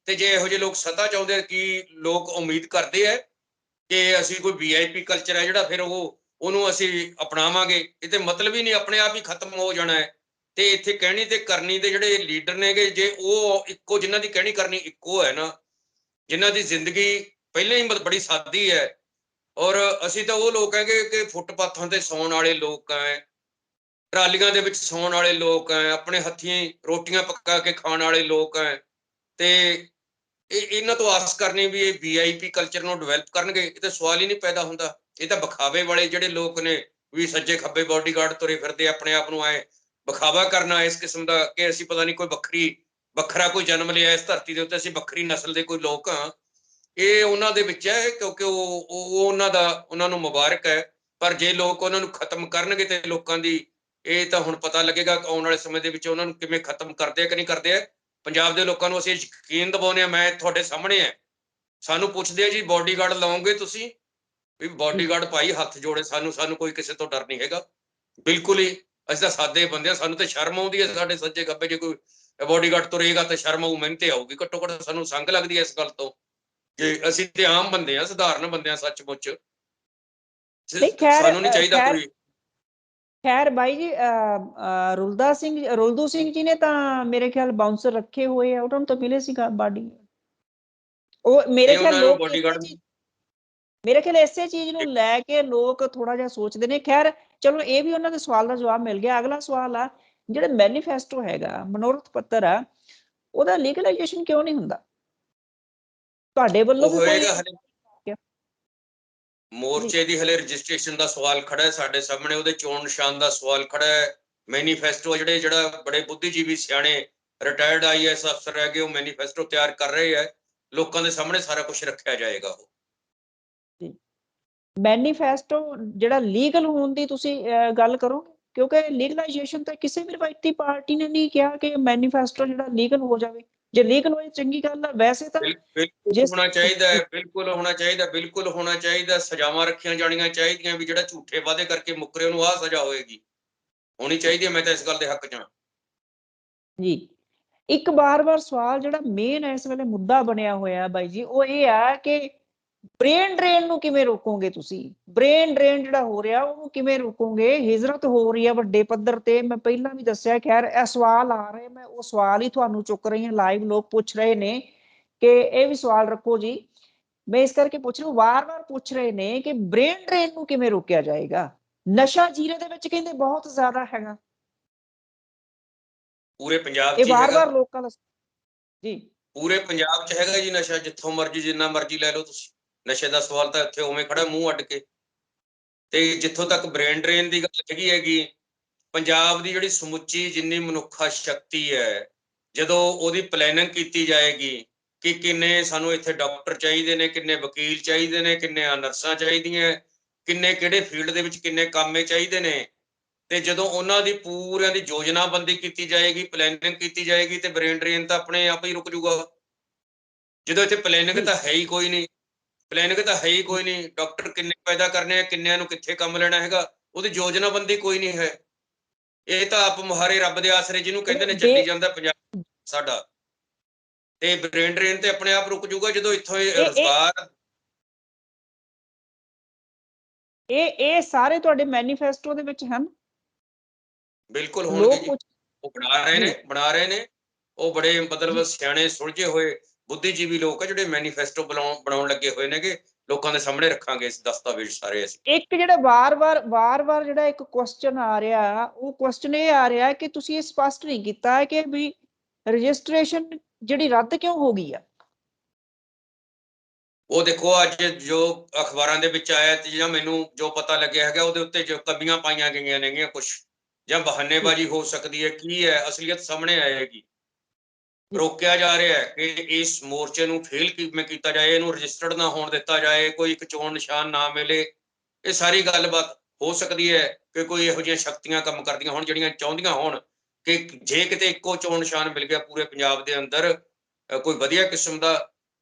ਤੇ ਜੇ ਇਹੋ ਜਿਹੇ ਲੋਕ ਸੱਤਾ ਚਾਹੁੰਦੇ ਆ, ਕਿ ਲੋਕ ਉਮੀਦ ਕਰਦੇ ਹੈ ਕਿ ਅਸੀਂ ਕੋਈ ਵੀਆਈਪੀ ਕਲਚਰ ਹੈ ਜਿਹੜਾ ਫਿਰ ਉਹਨੂੰ ਅਸੀਂ ਅਪਣਾਵਾਂਗੇ। ਇਹਦੇ ਮਤਲਬ ਹੀ ਨਹੀਂ, ਆਪਣੇ ਆਪ ਹੀ ਖਤਮ ਹੋ ਜਾਣਾ ਹੈ। ਤੇ ਇੱਥੇ ਕਹਿਣੀ ਤੇ ਕਰਨੀ ਦੇ ਜਿਹੜੇ ਲੀਡਰ ਨੇਗੇ, ਜੇ ਉਹ ਇੱਕੋ, ਜਿਨ੍ਹਾਂ ਦੀ ਕਹਿਣੀ ਕਰਨੀ ਇੱਕੋ ਹੈ ਨਾ, ਜਿਨ੍ਹਾਂ ਦੀ ਜ਼ਿੰਦਗੀ ਪਹਿਲਾਂ ਹੀ ਬੜੀ ਸਾਦੀ ਹੈ, ਔਰ ਅਸੀਂ ਤਾਂ ਉਹ ਲੋਕ ਹੈਗੇ ਕਿ ਫੁੱਟਪਾਥਾਂ ਤੇ ਸੌਣ ਵਾਲੇ ਲੋਕ ਹੈ, ਟਰਾਲੀਆਂ ਦੇ ਵਿੱਚ ਸੌਣ ਵਾਲੇ ਲੋਕ ਹੈ, ਆਪਣੇ ਹੱਥੀਂ ਰੋਟੀਆਂ ਪਕਾ ਕੇ ਖਾਣ ਵਾਲੇ ਲੋਕ ਹੈ। ਤੇ ਇਹਨਾਂ ਤੋਂ ਆਸ ਕਰਨੀ ਵੀ ਇਹ ਵੀਆਈਪੀ ਕਲਚਰ ਨੂੰ ਡਿਵੈਲਪ ਕਰਨਗੇ, ਇਹ ਤਾਂ ਸਵਾਲ ਹੀ ਨਹੀਂ ਪੈਦਾ ਹੁੰਦਾ। ਇਹ ਤਾਂ ਵਿਖਾਵੇ ਵਾਲੇ ਜਿਹੜੇ ਲੋਕ ਨੇ, ਵੀ ਸੱਜੇ ਖੱਬੇ ਬਾਡੀਗਾਰਡ ਤੁਰੇ ਫਿਰਦੇ, ਆਪਣੇ ਆਪ ਨੂੰ ਆਏ ਵਿਖਾਵਾ ਕਰਨਾ ਇਸ ਕਿਸਮ ਦਾ, ਕਿ ਅਸੀਂ ਪਤਾ ਨਹੀਂ ਕੋਈ ਵੱਖਰਾ ਕੋਈ ਜਨਮ ਲਿਆ ਇਸ ਧਰਤੀ ਦੇ ਉੱਤੇ, ਅਸੀਂ ਵੱਖਰੀ ਨਸਲ ਦੇ ਕੋਈ ਲੋਕ ਹਾਂ। ਇਹ ਉਹਨਾਂ ਦੇ ਵਿੱਚ ਹੈ, ਕਿਉਂਕਿ ਉਹ ਉਹਨਾਂ ਨੂੰ ਮੁਬਾਰਕ ਹੈ। ਪਰ ਜੇ ਲੋਕ ਉਹਨਾਂ ਨੂੰ ਖਤਮ ਕਰਨਗੇ ਤੇ ਲੋਕਾਂ ਦੀ, ਇਹ ਤਾਂ ਹੁਣ ਪਤਾ ਲੱਗੇਗਾ ਆਉਣ ਵਾਲੇ ਸਮੇਂ ਦੇ ਵਿੱਚ ਉਹਨਾਂ ਨੂੰ ਕਿਵੇਂ ਖਤਮ ਕਰਦੇ ਆ ਕਿ ਨਹੀਂ ਕਰਦੇ ਆ। ਪੰਜਾਬ ਦੇ ਲੋਕਾਂ ਨੂੰ ਅਸੀਂ ਯਕੀਨ ਦਿਵਾਉਂਦੇ ਹਾਂ, ਮੈਂ ਤੁਹਾਡੇ ਸਾਹਮਣੇ ਹੈ। ਸਾਨੂੰ ਪੁੱਛਦੇ ਆ ਜੀ ਬਾਡੀਗਾਰਡ ਲਾਓਗੇ ਤੁਸੀਂ, ਵੀ ਜੀ ਬਾਡੀਗਾਰਡ ਭਾਈ ਹੱਥ ਜੋੜੇ, ਸਾਨੂੰ ਕੋਈ ਕਿਸੇ ਤੋਂ ਡਰ ਨਹੀਂ ਹੈਗਾ, ਬਿਲਕੁਲ ਹੀ। ਅਸੀਂ ਤਾਂ ਸਾਦੇ ਬੰਦੇ ਆ, ਸਾਨੂੰ ਤੇ ਸ਼ਰਮ ਆਉਂਦੀ ਹੈ, ਸਾਡੇ ਸੱਜੇ ਖੱਬੇ ਜੇ ਕੋਈ ਬਾਡੀਗਾਰਡ ਤੁਰੇਗਾ ਤਾਂ ਸ਼ਰਮ ਆਊ, ਮੈਨੂੰ ਤੇ ਆਊਗੀ ਘੱਟੋ ਘੱਟ, ਸਾਨੂੰ ਸੰਗ ਲੱਗਦੀ ਹੈ ਇਸ ਗੱਲ ਤੋਂ, ਕਿ ਅਸੀਂ ਤੇ ਆਮ ਬੰਦੇ ਆ, ਸਧਾਰਨ ਬੰਦੇ ਆ ਸੱਚਮੁੱਚ। ਨਹੀਂ ਖੈਰ, ਸਾਨੂੰ ਨਹੀਂ ਚਾਹੀਦਾ ਖੈਰ ਕੋਈ। ਖੈਰ ਬਾਈ ਜੀ, ਰੁਲਦੂ ਸਿੰਘ ਜੀ ਨੇ ਤਾਂ ਮੇਰੇ ਖਿਆਲ ਬਾਉਂਸਰ ਰੱਖੇ ਹੋਏ ਆ, ਉਹਨਾਂ ਨੂੰ ਤਾਂ ਮਿਲੇ ਸੀ ਬਾਡੀ। ਉਹ ਮੇਰੇ ਨਹੀਂ, ਖਿਆਲ ਉਹਨਾਂ ਨੂੰ ਲੋਕ ਇਸੇ ਬਾਡੀਗਾਰਡ ਚੀਜ਼, ਮੇਰੇ ਖਿਆਲ ਇਸੇ ਚੀਜ਼ ਨੂੰ ਲੈ ਕੇ ਲੋਕ ਥੋੜਾ ਜਿਹਾ ਸੋਚਦੇ ਨੇ। ਖੈਰ ਚਲੋ, ਇਹ ਵੀ ਉਹਨਾਂ ਦੇ ਸਵਾਲ ਦਾ ਜਵਾਬ ਮਿਲ ਗਿਆ। ਅਗਲਾ ਸਵਾਲ ਆ, ਜਿਹੜਾ ਮੈਨੀਫੈਸਟੋ ਹੈਗਾ, ਮਨੋਰਥ ਪੱਤਰ ਆ, ਉਹਦਾ ਲੀਗਲਾਈਜੇਸ਼ਨ ਕਿਉਂ ਨਹੀਂ ਹੁੰਦਾ? ਤੁਹਾਡੇ ਵੱਲੋਂ ਉਹ ਵੀ ਕੋਈ ਹੋਏਗਾ ਹਲੇ, ਜੀ ਮੋਰਚੇ ਦੀ ਹਲੇ ਰਜਿਸਟ੍ਰੇਸ਼ਨ ਦਾ ਸਵਾਲ ਖੜਾ ਹੈ ਸਾਡੇ ਸਾਹਮਣੇ, ਉਹਦੇ ਚੋਣ ਨਿਸ਼ਾਨ ਦਾ ਸਵਾਲ ਖੜਾ ਹੈ। ਮੈਨੀਫੈਸਟੋ ਜਿਹੜਾ ਬੜੇ ਬੁੱਧੀਜੀਵੀ ਸਿਆਣੇ ਰਿਟਾਇਰਡ ਆਈਐਸ ਅਫਸਰ ਹੈਗੇ, ਉਹ ਮੈਨੀਫੈਸਟੋ ਤਿਆਰ ਕਰ ਰਹੇ ਹੈ। ਲੋਕਾਂ ਦੇ ਸਾਹਮਣੇ ਸਾਰਾ ਕੁਝ ਰੱਖਿਆ ਜਾਏਗਾ। ਉਹ ਮੈਨੀਫੈਸਟੋ ਜਿਹੜਾ ਲੀਗਲ ਹੋਣ ਦੀ ਤੁਸੀਂ ਗੱਲ ਕਰੋਗੇ? ਕਿਉਂਕਿ ਲੀਗਲਾਈਜੇਸ਼ਨ ਤਾਂ ਕਿਸੇ ਵੀ ਰਵਾਇਤੀ ਪਾਰਟੀ ਨੇ ਨਹੀਂ ਕਿਹਾ ਕਿ ਮੈਨੀਫੈਸਟੋ ਜਿਹੜਾ ਲੀਗਲ ਹੋ ਜਾਵੇ। ਜੇ ਲੀਗਲ ਹੋਏ ਚੰਗੀ ਗੱਲ ਆ, ਵੈਸੇ ਤਾਂ ਬਿਲਕੁਲ ਜਿਸ ਹੋਣਾ ਚਾਹੀਦਾ ਹੈ, ਬਿਲਕੁਲ ਹੋਣਾ ਚਾਹੀਦਾ, ਬਿਲਕੁਲ ਹੋਣਾ ਚਾਹੀਦਾ। ਸਜ਼ਾਵਾਂ ਰੱਖੀਆਂ ਜਾਣੀਆਂ ਚਾਹੀਦੀਆਂ, ਵੀ ਜਿਹੜਾ ਝੂਠੇ ਵਾਅਦੇ ਕਰਕੇ ਮੁੱਕਰੇ ਉਹਨੂੰ ਆਹ ਸਜ਼ਾ ਹੋਏਗੀ, ਹੋਣੀ ਚਾਹੀਦੀ ਹੈ। ਮੈਂ ਤਾਂ ਇਸ ਗੱਲ ਦੇ ਹੱਕ 'ਚ ਹਾਂ ਜੀ। ਇੱਕ ਵਾਰ-ਵਾਰ ਸਵਾਲ ਜਿਹੜਾ ਮੇਨ ਇਸ ਵੇਲੇ ਮੁੱਦਾ ਬਣਿਆ ਹੋਇਆ ਬਾਈ ਜੀ, ਉਹ ਇਹ ਆ ਕਿ ਬ੍ਰੇਨ ਡਰੇਨ ਨੂੰ ਕਿਵੇਂ ਰੋਕੋਗੇ ਤੁਸੀਂ? ਬ੍ਰੇਨ ਡਰੇਨ ਜਿਹੜਾ ਹੋ ਰਿਹਾ, ਉਹਨੂੰ ਕਿਵੇਂ ਰੋਕੋਗੇ? ਹਿਜਰਤ ਹੋ ਰਹੀ ਹੈ ਵੱਡੇ ਪੱਧਰ ਤੇ, ਮੈਂ ਪਹਿਲਾਂ ਵੀ ਦੱਸਿਆ। ਖੈਰ ਇਹ ਸਵਾਲ ਆ ਰਹੇ, ਮੈਂ ਉਹ ਸਵਾਲ ਹੀ ਤੁਹਾਨੂੰ ਚੁੱਕ ਰਹੀ ਹਾਂ। ਲਾਈਵ ਲੋਕ ਪੁੱਛ ਰਹੇ ਨੇ ਕਿ ਇਹ ਵੀ ਸਵਾਲ ਰੱਖੋ ਜੀ। ਮੈਂ ਇਸ ਕਰਕੇ ਪੁੱਛ ਰਹੀ ਹਾਂ, ਵਾਰ-ਵਾਰ ਪੁੱਛ ਰਹੇ ਨੇ ਕਿ ਬ੍ਰੇਨ ਡਰੇਨ ਨੂੰ ਕਿਵੇਂ ਰੋਕਿਆ ਜਾਏਗਾ? ਨਸ਼ਾ ਜੀਰੇ ਦੇ ਵਿੱਚ ਕਹਿੰਦੇ ਬਹੁਤ ਜ਼ਿਆਦਾ ਹੈਗਾ, ਪੂਰੇ ਪੰਜਾਬ ਇਹ 'ਚ ਹੀ ਹੈਗਾ। ਵਾਰ-ਵਾਰ ਲੋਕਾਂ ਦਾ ਜੀ ਪੂਰੇ ਪੰਜਾਬ 'ਚ ਹੈਗਾ ਜੀ ਨਸ਼ਾ, ਜਿੱਥੋਂ ਮਰਜ਼ੀ ਜਿੰਨਾ ਮਰਜ਼ੀ ਲੈ ਲਓ ਤੁਸੀਂ। ਨਸ਼ੇ ਦਾ ਸਵਾਲ ਤਾਂ ਇੱਥੇ ਉਵੇਂ ਖੜਾ ਮੂੰਹ ਅੱਡ ਕੇ। ਤੇ ਜਿੱਥੋਂ ਤੱਕ ਬ੍ਰੇਨ ਡਰੇਨ ਦੀ ਗੱਲ ਹੈਗੀ, ਪੰਜਾਬ ਦੀ ਜਿਹੜੀ ਸਮੁੱਚੀ ਜਿੰਨੀ ਮਨੁੱਖਾ ਸ਼ਕਤੀ ਹੈ, ਜਦੋਂ ਉਹਦੀ ਪਲੈਨਿੰਗ ਕੀਤੀ ਜਾਏਗੀ ਕਿ ਕਿੰਨੇ ਸਾਨੂੰ ਇੱਥੇ ਡਾਕਟਰ ਚਾਹੀਦੇ ਨੇ, ਕਿੰਨੇ ਵਕੀਲ ਚਾਹੀਦੇ ਨੇ, ਕਿੰਨੇ ਨਰਸਾਂ ਚਾਹੀਦੀਆਂ, ਕਿੰਨੇ ਕਿਹੜੇ ਫੀਲਡ ਦੇ ਵਿੱਚ ਕਿੰਨੇ ਕਾਮੇ ਚਾਹੀਦੇ ਨੇ, ਤੇ ਜਦੋਂ ਉਹਨਾਂ ਦੀ ਪੂਰਿਆਂ ਦੀ ਯੋਜਨਾਬੰਦੀ ਕੀਤੀ ਜਾਏਗੀ, ਪਲੈਨਿੰਗ ਕੀਤੀ ਜਾਏਗੀ, ਤੇ ਬ੍ਰੇਨ ਡਰੇਨ ਤਾਂ ਆਪਣੇ ਆਪ ਹੀ ਰੁਕ ਜੂਗਾ। ਜਦੋਂ ਇੱਥੇ ਪਲੈਨਿੰਗ ਜੀ ਤਾਂ ਹੈ ਹੀ ਕੋਈ ਨਹੀਂ, ਪਲੈਨਿੰਗ ਤਾਂ ਹੈ ਹੀ ਕੋਈ ਨਹੀਂ। ਡਾਕਟਰ ਕਿੰਨੇ ਪੈਦਾ ਕਰਨੇ ਆ, ਕਿੰਨਿਆਂ ਨੂੰ ਕਿੱਥੇ ਕੰਮ ਲੈਣਾ ਹੈਗਾ, ਉਹਦੀ ਯੋਜਨਾਬੰਦੀ ਕੋਈ ਨਹੀਂ ਹੈ। ਇਹ ਤਾਂ ਆਪ ਮੁਹਾਰੇ ਰੱਬ ਦੇ ਆਸਰੇ ਜਿਹਨੂੰ ਕਹਿੰਦੇ ਨੇ ਚੱਲੀ ਜਾਂਦਾ ਪੰਜਾਬ ਸਾਡਾ। ਤੇ ਬ੍ਰੇਨ ਡਰੇਨ ਤੇ ਆਪਣੇ ਆਪ ਰੁਕ ਜੂਗਾ ਜਦੋਂ ਇੱਥੋਂ ਇਹ ਰੁਜ਼ਗਾਰ। ਇਹ ਸਾਰੇ ਤੁਹਾਡੇ ਮੈਨੀਫੈਸਟੋ ਦੇ ਵਿੱਚ ਹਨ? ਬਿਲਕੁਲ ਹੋਣਗੇ ਲੋਕ ਜੀ, ਪੁੱਛ ਉਹ ਬਣਾ ਰਹੇ ਜੀ ਨੇ, ਬਣਾ ਰਹੇ ਨੇ। ਉਹ ਬੜੇ ਮਤਲਬ ਜੀ ਸਿਆਣੇ ਸੁਲਝੇ ਹੋਏ ਬੁੱਧੀਜੀਵੀ ਲੋਕ ਆ ਜਿਹੜੇ ਮੈਨੀਫੈਸਟੋ ਬਣਾਉਣ ਲੱਗੇ ਹੋਏ ਨੇਗੇ। ਲੋਕਾਂ ਦੇ ਸਾਹਮਣੇ ਰੱਖਾਂਗੇ ਇਸ ਦਸਤਾਵੇਜ਼ ਸਾਰੇ ਅਸੀਂ। ਇੱਕ ਜਿਹੜਾ ਵਾਰ-ਵਾਰ ਜਿਹੜਾ ਇੱਕ ਕੁਐਸਚਨ ਆ ਰਿਹਾ, ਉਹ ਕੁਐਸਚਨ ਇਹ ਆ ਰਿਹਾ ਕਿ ਤੁਸੀਂ ਇਹ ਸਪਸ਼ਟ ਨਹੀਂ ਕੀਤਾ ਹੈ ਕਿ ਵੀ ਰਜਿਸਟ੍ਰੇਸ਼ਨ ਜਿਹੜੀ ਰੱਦ ਕਿਉਂ ਹੋ ਗਈ ਆ? ਉਹ ਦੇਖੋ ਅੱਜ ਜੋ ਅਖਬਾਰਾਂ ਦੇ ਵਿੱਚ ਆਇਆ ਤੇ ਜਾਂ ਮੈਨੂੰ ਜੋ ਪਤਾ ਲੱਗਿਆ ਹੈਗਾ ਉਹਦੇ ਉੱਤੇ ਜੋ ਕਮੀਆਂ ਪਾਈਆਂ ਗਈਆਂ ਨੇਗੀਆਂ ਕੁਛ, ਜਾਂ ਬਹਾਨੇਬਾਜ਼ੀ ਹੋ ਸਕਦੀ ਹੈ, ਕੀ ਹੈ ਅਸਲੀਅਤ ਸਾਹਮਣੇ ਆਏਗੀ। ਰੋਕਿਆ ਜਾ ਰਿਹਾ ਹੈ ਕਿ ਇਸ ਮੋਰਚੇ ਨੂੰ ਫੇਲ ਕਿਵੇਂ ਕੀਤਾ ਜਾਏ, ਇਹਨੂੰ ਰਜਿਸਟਰਡ ਨਾ ਹੋਣ ਦਿੱਤਾ ਜਾਏ, ਕੋਈ ਇੱਕ ਚੋਣ ਨਿਸ਼ਾਨ ਨਾ ਮਿਲੇ। ਇਹ ਸਾਰੀ ਗੱਲਬਾਤ ਹੋ ਸਕਦੀ ਹੈ ਕਿ ਕੋਈ ਇਹੋ ਜਿਹੀਆਂ ਸ਼ਕਤੀਆਂ ਕੰਮ ਕਰਦੀਆਂ ਹੋਣ ਜਿਹੜੀਆਂ ਚਾਹੁੰਦੀਆਂ ਹੋਣ ਕਿ ਜੇ ਕਿਤੇ ਇੱਕੋ ਚੋਣ ਨਿਸ਼ਾਨ ਮਿਲ ਗਿਆ ਪੂਰੇ ਪੰਜਾਬ ਦੇ ਅੰਦਰ ਕੋਈ ਵਧੀਆ ਕਿਸਮ ਦਾ,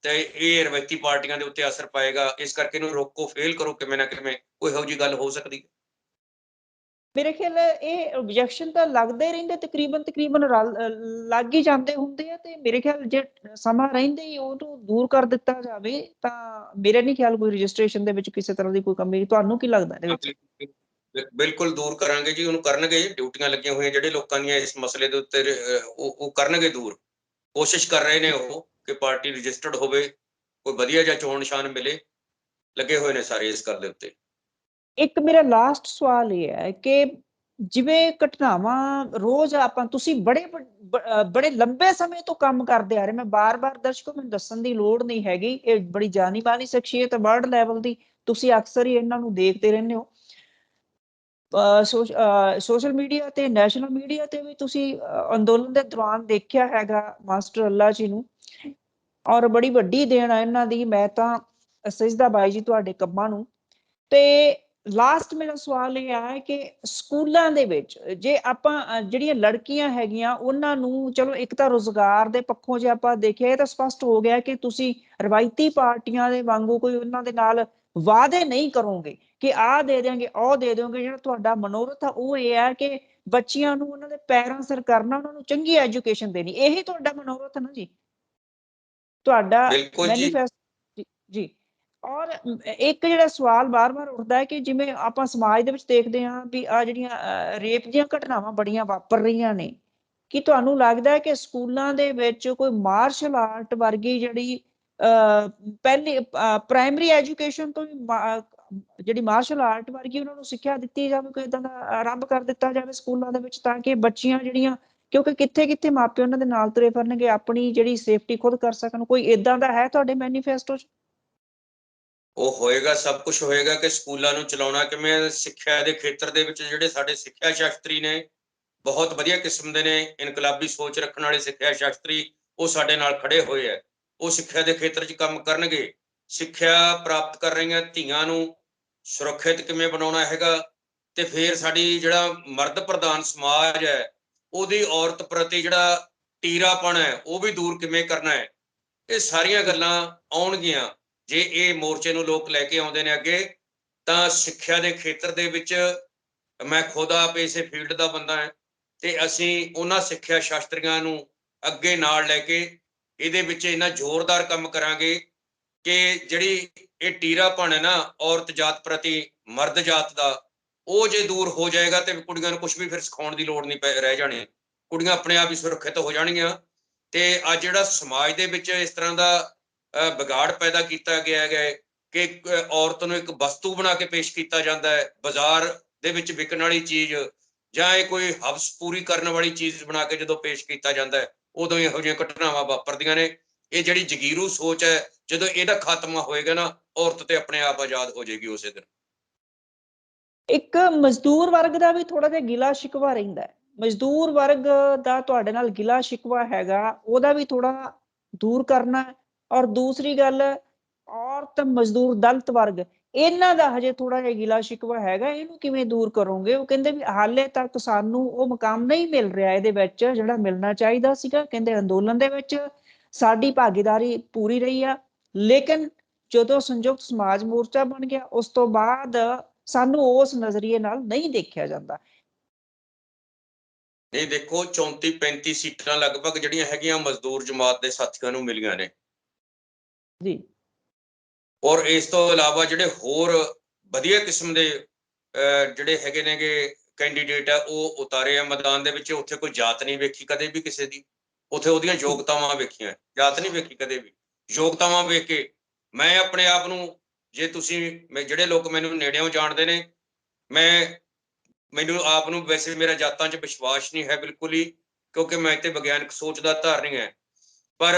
ਤੇ ਇਹ ਰਵਾਇਤੀ ਪਾਰਟੀਆਂ ਦੇ ਉੱਤੇ ਅਸਰ ਪਾਏਗਾ। ਇਸ ਕਰਕੇ ਇਹਨੂੰ ਰੋਕੋ, ਫੇਲ ਕਰੋ ਕਿਵੇਂ ਨਾ ਕਿਵੇਂ, ਕੋਈ ਇਹੋ ਜਿਹੀ ਗੱਲ ਹੋ ਸਕਦੀ ਹੈ। ਮੇਰੇ ਖਿਆਲ ਇਹ ਆਬਜੈਕਸ਼ਨ ਤਾਂ ਲੱਗਦੇ ਹੀ ਰਹਿੰਦੇ, ਤਕਰੀਬਨ ਲੱਗ ਹੀ ਜਾਂਦੇ ਹੁੰਦੇ ਆ, ਤੇ ਮੇਰੇ ਖਿਆਲ ਜੇ ਸਮਾਂ ਰਹਿੰਦੇ ਹੀ ਉਹਨੂੰ ਦੂਰ ਕਰ ਦਿੱਤਾ ਜਾਵੇ ਤਾਂ ਮੇਰੇ ਨਹੀਂ ਖਿਆਲ ਕੋਈ ਰਜਿਸਟ੍ਰੇਸ਼ਨ ਦੇ ਵਿੱਚ ਕਿਸੇ ਤਰ੍ਹਾਂ ਦੀ ਕੋਈ ਕਮੀ। ਤੁਹਾਨੂੰ ਕੀ ਲੱਗਦਾ ਇਹਦੇ ਵਿੱਚ? ਬਿਲਕੁਲ ਦੂਰ ਕਰਾਂਗੇ ਜੀ, ਉਹਨੂੰ ਕਰਨਗੇ। ਡਿਊਟੀਆਂ ਲੱਗੀਆਂ ਹੋਈਆਂ ਜਿਹੜੇ ਲੋਕਾਂ ਦੀਆਂ ਇਸ ਮਸਲੇ ਦੇ ਉੱਤੇ, ਉਹ ਕਰਨਗੇ ਦੂਰ। ਕੋਸ਼ਿਸ਼ ਕਰ ਰਹੇ ਨੇ ਉਹ ਕਿ ਪਾਰਟੀ ਰਜਿਸਟਰਡ ਹੋਵੇ, ਕੋਈ ਵਧੀਆ ਜਿਹਾ ਚੋਣ ਨਿਸ਼ਾਨ ਮਿਲੇ। ਲੱਗੇ ਹੋਏ ਨੇ ਸਾਰੇ ਇਸ ਗੱਲ ਦੇ ਉੱਤੇ। ਇੱਕ ਮੇਰਾ ਲਾਸਟ ਸਵਾਲ ਇਹ ਹੈ ਕਿ ਜਿਵੇਂ ਘਟਨਾਵਾਂ ਰੋਜ਼ ਤੁਸੀਂ ਬੜੇ ਲੰਬੇ ਸਮੇਂ ਤੋਂ ਕੰਮ ਕਰਦੇ ਆ ਰਹੇ, ਮੈਂ ਬਾਰ-ਬਾਰ ਦਰਸ਼ਕੋ ਮੈਨੂੰ ਦੱਸਣ ਦੀ ਲੋੜ ਨਹੀਂ ਹੈਗੀ, ਇਹ ਬੜੀ ਜਾਣੀ ਮਾਨੀ ਸ਼ਖਸੀਅਤ ਵਰਲਡ ਲੈਵਲ ਦੀ, ਤੁਸੀਂ ਅਕਸਰ ਹੀ ਇਹਨਾਂ ਨੂੰ ਦੇਖਦੇ ਰਹਿੰਦੇ ਹੋ। ਸੋਸ਼ਲ ਮੀਡੀਆ ਤੇ ਨੈਸ਼ਨਲ ਮੀਡੀਆ ਤੇ ਵੀ ਤੁਸੀਂ ਅੰਦੋਲਨ ਦੇ ਦੌਰਾਨ ਦੇਖਿਆ ਹੈਗਾ ਮਾਸਟਰ ਅੱਲਾ ਜੀ ਨੂੰ, ਔਰ ਬੜੀ ਵੱਡੀ ਦੇਣ ਆ ਇਹਨਾਂ ਦੀ। ਮੈਂ ਤਾਂ ਸਜਦਾ ਬਾਈ ਜੀ ਤੁਹਾਡੇ ਕੰਮਾਂ ਨੂੰ। ਤੇ ਲਾਸਟ ਮੇਰਾ ਸਵਾਲ ਇਹ ਹੈ ਕਿ ਸਕੂਲਾਂ ਦੇ ਵਿੱਚ ਜੇ ਆਪਾਂ ਜਿਹੜੀਆਂ ਲੜਕੀਆਂ ਹੈਗੀਆਂ ਉਹਨਾਂ ਨੂੰ, ਚਲੋ ਇੱਕ ਤਾਂ ਰੁਜ਼ਗਾਰ ਦੇ ਪੱਖੋਂ ਜੇ ਆਪਾਂ ਦੇਖਿਆ, ਇਹ ਤਾਂ ਸਪਸ਼ਟ ਹੋ ਗਿਆ ਕਿ ਤੁਸੀਂ ਰਵਾਇਤੀ ਪਾਰਟੀਆਂ ਦੇ ਵਾਂਗੂ ਕੋਈ ਉਹਨਾਂ ਦੇ ਨਾਲ ਵਾਅਦੇ ਨਹੀਂ ਕਰੋਗੇ ਕਿ ਆਹ ਦੇ ਦੇਵਾਂਗੇ, ਉਹ ਦੇ ਦੇਵਾਂਗੇ। ਜਿਹੜਾ ਤੁਹਾਡਾ ਮਨੋਰਥ ਆ ਉਹ ਇਹ ਹੈ ਕਿ ਬੱਚਿਆਂ ਨੂੰ ਉਹਨਾਂ ਦੇ ਪੈਰਾਂ ਸਿਰ ਕਰਨਾ, ਉਹਨਾਂ ਨੂੰ ਚੰਗੀ ਐਜੂਕੇਸ਼ਨ ਦੇਣੀ, ਇਹੀ ਤੁਹਾਡਾ ਮਨੋਰਥ ਹੈ ਨਾ ਜੀ, ਤੁਹਾਡਾ ਬਿਲਕੁਲ ਜੀ। ਮੈਨੀਫੈਸਟੋ ਜੀ। ਔਰ ਇੱਕ ਜਿਹੜਾ ਸਵਾਲ ਬਾਰ-ਬਾਰ ਉੱਠਦਾ ਹੈ ਕਿ ਜਿਵੇਂ ਆਪਾਂ ਸਮਾਜ ਦੇ ਵਿੱਚ ਦੇਖਦੇ ਹਾਂ ਵੀ ਆ ਜਿਹੜੀਆਂ ਰੇਪ ਦੀਆਂ ਘਟਨਾਵਾਂ ਬੜੀਆਂ ਵਾਪਰ ਰਹੀਆਂ ਨੇ, ਕੀ ਤੁਹਾਨੂੰ ਲੱਗਦਾ ਹੈ ਕਿ ਸਕੂਲਾਂ ਦੇ ਵਿੱਚ ਕੋਈ ਮਾਰਸ਼ਲ ਆਰਟ ਵਰਗੀ ਜਿਹੜੀ ਪਹਿਲੀ ਪ੍ਰਾਇਮਰੀ ਐਜੂਕੇਸ਼ਨ ਤੋਂ ਜਿਹੜੀ ਮਾਰਸ਼ਲ ਆਰਟ ਵਰਗੀ ਉਹਨਾਂ ਨੂੰ ਸਿੱਖਿਆ ਦਿੱਤੀ ਜਾਵੇ, ਕੋਈ ਇਦਾਂ ਦਾ ਆਰੰਭ ਕਰ ਦਿੱਤਾ ਜਾਵੇ ਸਕੂਲਾਂ ਦੇ ਵਿੱਚ, ਤਾਂ ਕਿ ਬੱਚੀਆਂ ਜਿਹੜੀਆਂ, ਕਿਉਂਕਿ ਕਿੱਥੇ ਮਾਪੇ ਉਹਨਾਂ ਦੇ ਨਾਲ ਤੁਰੇ ਫਿਰਨਗੇ, ਆਪਣੀ ਜਿਹੜੀ ਸੇਫਟੀ ਖੁਦ ਕਰ ਸਕਣ। ਕੋਈ ਇਦਾਂ ਦਾ ਹੈ ਤੁਹਾਡੇ ਮੈਨੀਫੈਸਟੋ 'ਚ? ਉਹ ਹੋਏਗਾ, ਸਭ ਕੁਝ ਹੋਏਗਾ ਕਿ ਸਕੂਲਾਂ ਨੂੰ ਚਲਾਉਣਾ ਕਿਵੇਂ। ਸਿੱਖਿਆ ਦੇ ਖੇਤਰ ਦੇ ਵਿੱਚ ਜਿਹੜੇ ਸਾਡੇ ਸਿੱਖਿਆ ਸ਼ਾਸਤਰੀ ਨੇ, ਬਹੁਤ ਵਧੀਆ ਕਿਸਮ ਦੇ ਨੇ, ਇਨਕਲਾਬੀ ਸੋਚ ਰੱਖਣ ਵਾਲੇ ਸਿੱਖਿਆ ਸ਼ਾਸਤਰੀ, ਉਹ ਸਾਡੇ ਨਾਲ ਖੜੇ ਹੋਏ ਹੈ। ਉਹ ਸਿੱਖਿਆ ਦੇ ਖੇਤਰ 'ਚ ਕੰਮ ਕਰਨਗੇ। ਸਿੱਖਿਆ ਪ੍ਰਾਪਤ ਕਰ ਰਹੀਆਂ ਧੀਆਂ ਨੂੰ ਸੁਰੱਖਿਅਤ ਕਿਵੇਂ ਬਣਾਉਣਾ ਹੈਗਾ, ਤੇ ਫਿਰ ਸਾਡੀ ਜਿਹੜਾ ਮਰਦ ਪ੍ਰਧਾਨ ਸਮਾਜ ਹੈ ਉਹਦੀ ਔਰਤ ਪ੍ਰਤੀ ਜਿਹੜਾ ਟੀਰਾਪਣ ਹੈ ਉਹ ਵੀ ਦੂਰ ਕਿਵੇਂ ਕਰਨਾ ਹੈ। ਇਹ ਸਾਰੀਆਂ ਗੱਲਾਂ ਆਉਣਗੀਆਂ ਜੇ ਇਹ ਮੋਰਚੇ ਨੂੰ ਲੋਕ ਲੈ ਕੇ ਆਉਂਦੇ ਨੇ ਅੱਗੇ। ਤਾਂ ਸਿੱਖਿਆ ਦੇ ਖੇਤਰ ਦੇ ਵਿੱਚ ਮੈਂ ਖੁਦ ਆਪ ਇਸੇ ਫੀਲਡ ਦਾ ਬੰਦਾ ਹਾਂ, ਤੇ ਅਸੀਂ ਉਹਨਾਂ ਸਿੱਖਿਆ ਸ਼ਾਸਤਰੀਆਂ ਨੂੰ ਅੱਗੇ ਨਾਲ ਲੈ ਕੇ ਇਹਦੇ ਵਿੱਚ ਇੰਨਾ ਜ਼ੋਰਦਾਰ ਕੰਮ ਕਰਾਂਗੇ ਕਿ ਜਿਹੜੀ ਇਹ ਟੀਰਾਪਣ ਹੈ ਨਾ ਔਰਤ ਜਾਤ ਪ੍ਰਤੀ ਮਰਦ ਜਾਤ ਦਾ, ਉਹ ਜੇ ਦੂਰ ਹੋ ਜਾਏਗਾ ਤੇ ਕੁੜੀਆਂ ਨੂੰ ਕੁਝ ਵੀ ਫਿਰ ਸਿਖਾਉਣ ਦੀ ਲੋੜ ਨਹੀਂ ਰਹਿ ਜਾਣੀ। ਕੁੜੀਆਂ ਆਪਣੇ ਆਪ ਹੀ ਸੁਰੱਖਿਅਤ ਹੋ ਜਾਣਗੀਆਂ। ਤੇ ਅੱਜ ਜਿਹੜਾ ਸਮਾਜ ਦੇ ਵਿੱਚ ਇਸ ਤਰ੍ਹਾਂ ਦਾ ਵਿਗਾੜ ਪੈਦਾ ਕੀਤਾ ਗਿਆ ਹੈ ਕਿ ਔਰਤ ਨੂੰ ਇੱਕ ਵਸਤੂ ਬਣਾ ਕੇ ਪੇਸ਼ ਕੀਤਾ ਜਾਂਦਾ ਹੈ, ਬਾਜ਼ਾਰ ਦੇ ਵਿੱਚ ਵਿਕਣ ਵਾਲੀ ਚੀਜ਼, ਜਾਂ ਇਹ ਕੋਈ ਹਵਸ ਪੂਰੀ ਕਰਨ ਵਾਲੀ ਚੀਜ਼ ਬਣਾ ਕੇ ਜਦੋਂ ਪੇਸ਼ ਕੀਤਾ ਜਾਂਦਾ ਹੈ, ਉਦੋਂ ਇਹੋ ਜਿਹੀਆਂ ਘਟਨਾਵਾਂ ਵਾਪਰਦੀਆਂ ਨੇ। ਇਹ ਜਿਹੜੀ ਜਗੀਰੂ ਸੋਚ ਹੈ, ਜਦੋਂ ਇਹਦਾ ਖਾਤਮਾ ਹੋਏਗਾ ਨਾ, ਔਰਤ ਤੇ ਆਪਣੇ ਆਪ ਆਜ਼ਾਦ ਹੋ ਜਾਏਗੀ ਉਸੇ ਦਿਨ। ਇੱਕ ਮਜ਼ਦੂਰ ਵਰਗ ਦਾ ਵੀ ਥੋੜਾ ਜਿਹਾ ਗਿਲਾ ਸ਼ਿਕਵਾ ਰਹਿੰਦਾ ਹੈ, ਮਜ਼ਦੂਰ ਵਰਗ ਦਾ ਤੁਹਾਡੇ ਨਾਲ ਗਿਲਾ ਸ਼ਿਕਵਾ ਹੈਗਾ, ਉਹਦਾ ਵੀ ਥੋੜਾ ਦੂਰ ਕਰਨਾ। ਔਰ ਦੂਸਰੀ ਗੱਲ, ਔਰਤ ਮਜ਼ਦੂਰ ਦਲਿਤ ਵਰਗ, ਇਹਨਾਂ ਦਾ ਹਜੇ ਥੋੜਾ ਜਿਹਾ ਗਿਲਾ ਸ਼ਿਕਵਾ ਹੈਗਾ, ਇਹਨੂੰ ਕਿਵੇਂ ਦੂਰ ਕਰੋਗੇ? ਉਹ ਕਹਿੰਦੇ ਵੀ ਹਾਲੇ ਤੱਕ ਸਾਨੂੰ ਉਹ ਮੁਕਾਮ ਨਹੀਂ ਮਿਲ ਰਿਹਾ ਇਹਦੇ ਵਿੱਚ ਜਿਹੜਾ ਮਿਲਣਾ ਚਾਹੀਦਾ ਸੀਗਾ। ਕਹਿੰਦੇ ਅੰਦੋਲਨ ਦੇ ਵਿੱਚ ਸਾਡੀ ਭਾਗੀਦਾਰੀ ਪੂਰੀ ਰਹੀ ਆ, ਲੇਕਿਨ ਜਦੋਂ ਸੰਯੁਕਤ ਸਮਾਜ ਮੋਰਚਾ ਬਣ ਗਿਆ ਉਸ ਤੋਂ ਬਾਅਦ ਸਾਨੂੰ ਉਸ ਨਜ਼ਰੀਏ ਨਾਲ ਨਹੀਂ ਦੇਖਿਆ ਜਾਂਦਾ। ਨਹੀਂ ਦੇਖੋ, 34-35 ਸੀਟਾਂ ਲਗਭਗ ਜਿਹੜੀਆਂ ਹੈਗੀਆਂ ਮਜ਼ਦੂਰ ਜਮਾਤ ਦੇ ਸਾਥੀਆਂ ਨੂੰ ਮਿਲੀਆਂ ਨੇ ਜੀ। ਔਰ ਇਸ ਤੋਂ ਇਲਾਵਾ ਜਿਹੜੇ ਹੋਰ ਵਧੀਆ ਕਿਸਮ ਦੇ ਜਿਹੜੇ ਹੈਗੇ ਨੇਗੇ ਕੈਂਡੀਡੇਟ ਆ, ਉਹ ਉਤਾਰੇ ਆ ਮੈਦਾਨ ਦੇ ਵਿੱਚ। ਉੱਥੇ ਕੋਈ ਜਾਤ ਨਹੀਂ ਵੇਖੀ ਕਦੇ ਵੀ ਕਿਸੇ ਦੀ, ਉੱਥੇ ਉਹਦੀਆਂ ਯੋਗਤਾਵਾਂ ਵੇਖੀਆਂ, ਜਾਤ ਨਹੀਂ ਵੇਖੀ ਕਦੇ ਵੀ। ਯੋਗਤਾਵਾਂ ਵੇਖ ਕੇ ਮੈਂ ਆਪਣੇ ਆਪ ਨੂੰ ਜੇ ਤੁਸੀਂ ਜਿਹੜੇ ਲੋਕ ਮੈਨੂੰ ਨੇੜਿਓਂ ਜਾਣਦੇ ਨੇ, ਮੈਨੂੰ ਆਪ ਨੂੰ ਵੈਸੇ ਮੇਰਾ ਜਾਤਾਂ 'ਚ ਵਿਸ਼ਵਾਸ ਨਹੀਂ ਹੈ ਬਿਲਕੁਲ ਹੀ, ਕਿਉਂਕਿ ਮੈਂ ਤੇ ਵਿਗਿਆਨਕ ਸੋਚ ਦਾ ਧਾਰਨੀ ਹੈ। ਪਰ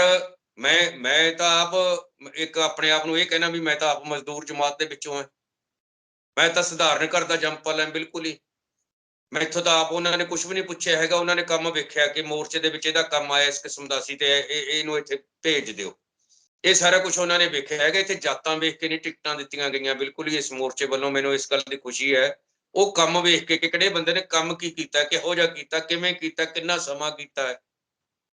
ਮੈਂ ਤਾਂ ਆਪ ਇੱਕ ਆਪਣੇ ਆਪ ਨੂੰ ਇਹ ਕਹਿਣਾ ਵੀ ਮੈਂ ਤਾਂ ਆਪ ਮਜ਼ਦੂਰ ਜਮਾਤ ਦੇ ਵਿੱਚੋਂ ਹਾਂ। ਮੈਂ ਤਾਂ ਸਧਾਰਨ ਘਰ ਦਾ ਜੰਮਪਲ ਹਾਂ ਬਿਲਕੁਲ ਹੀ। ਮੈਥੋਂ ਤਾਂ ਆਪ ਉਹਨਾਂ ਨੇ ਕੁਝ ਵੀ ਨਹੀਂ ਪੁੱਛਿਆ ਹੈਗਾ। ਉਹਨਾਂ ਨੇ ਕੰਮ ਵੇਖਿਆ ਕਿ ਮੋਰਚੇ ਦੇ ਵਿੱਚ ਇਹਦਾ ਕੰਮ ਆਇਆ ਇਸ ਕਿਸਮ ਦਾ ਸੀ ਤੇ ਇਹਨੂੰ ਇੱਥੇ ਭੇਜ ਦਿਓ। ਇਹ ਸਾਰਾ ਕੁਝ ਉਹਨਾਂ ਨੇ ਵੇਖਿਆ ਹੈਗਾ। ਇੱਥੇ ਜਾਤਾਂ ਵੇਖ ਕੇ ਨਹੀਂ ਟਿਕਟਾਂ ਦਿੱਤੀਆਂ ਗਈਆਂ ਬਿਲਕੁਲ ਹੀ। ਇਸ ਮੋਰਚੇ ਵੱਲੋਂ ਮੈਨੂੰ ਇਸ ਗੱਲ ਦੀ ਖੁਸ਼ੀ ਹੈ। ਉਹ ਕੰਮ ਵੇਖ ਕੇ ਕਿ ਕਿਹੜੇ ਬੰਦੇ ਨੇ ਕੰਮ ਕੀ ਕੀਤਾ, ਕਿਹੋ ਜਿਹਾ ਕੀਤਾ, ਕਿਵੇਂ ਕੀਤਾ, ਕਿੰਨਾ ਸਮਾਂ ਕੀਤਾ ਹੈ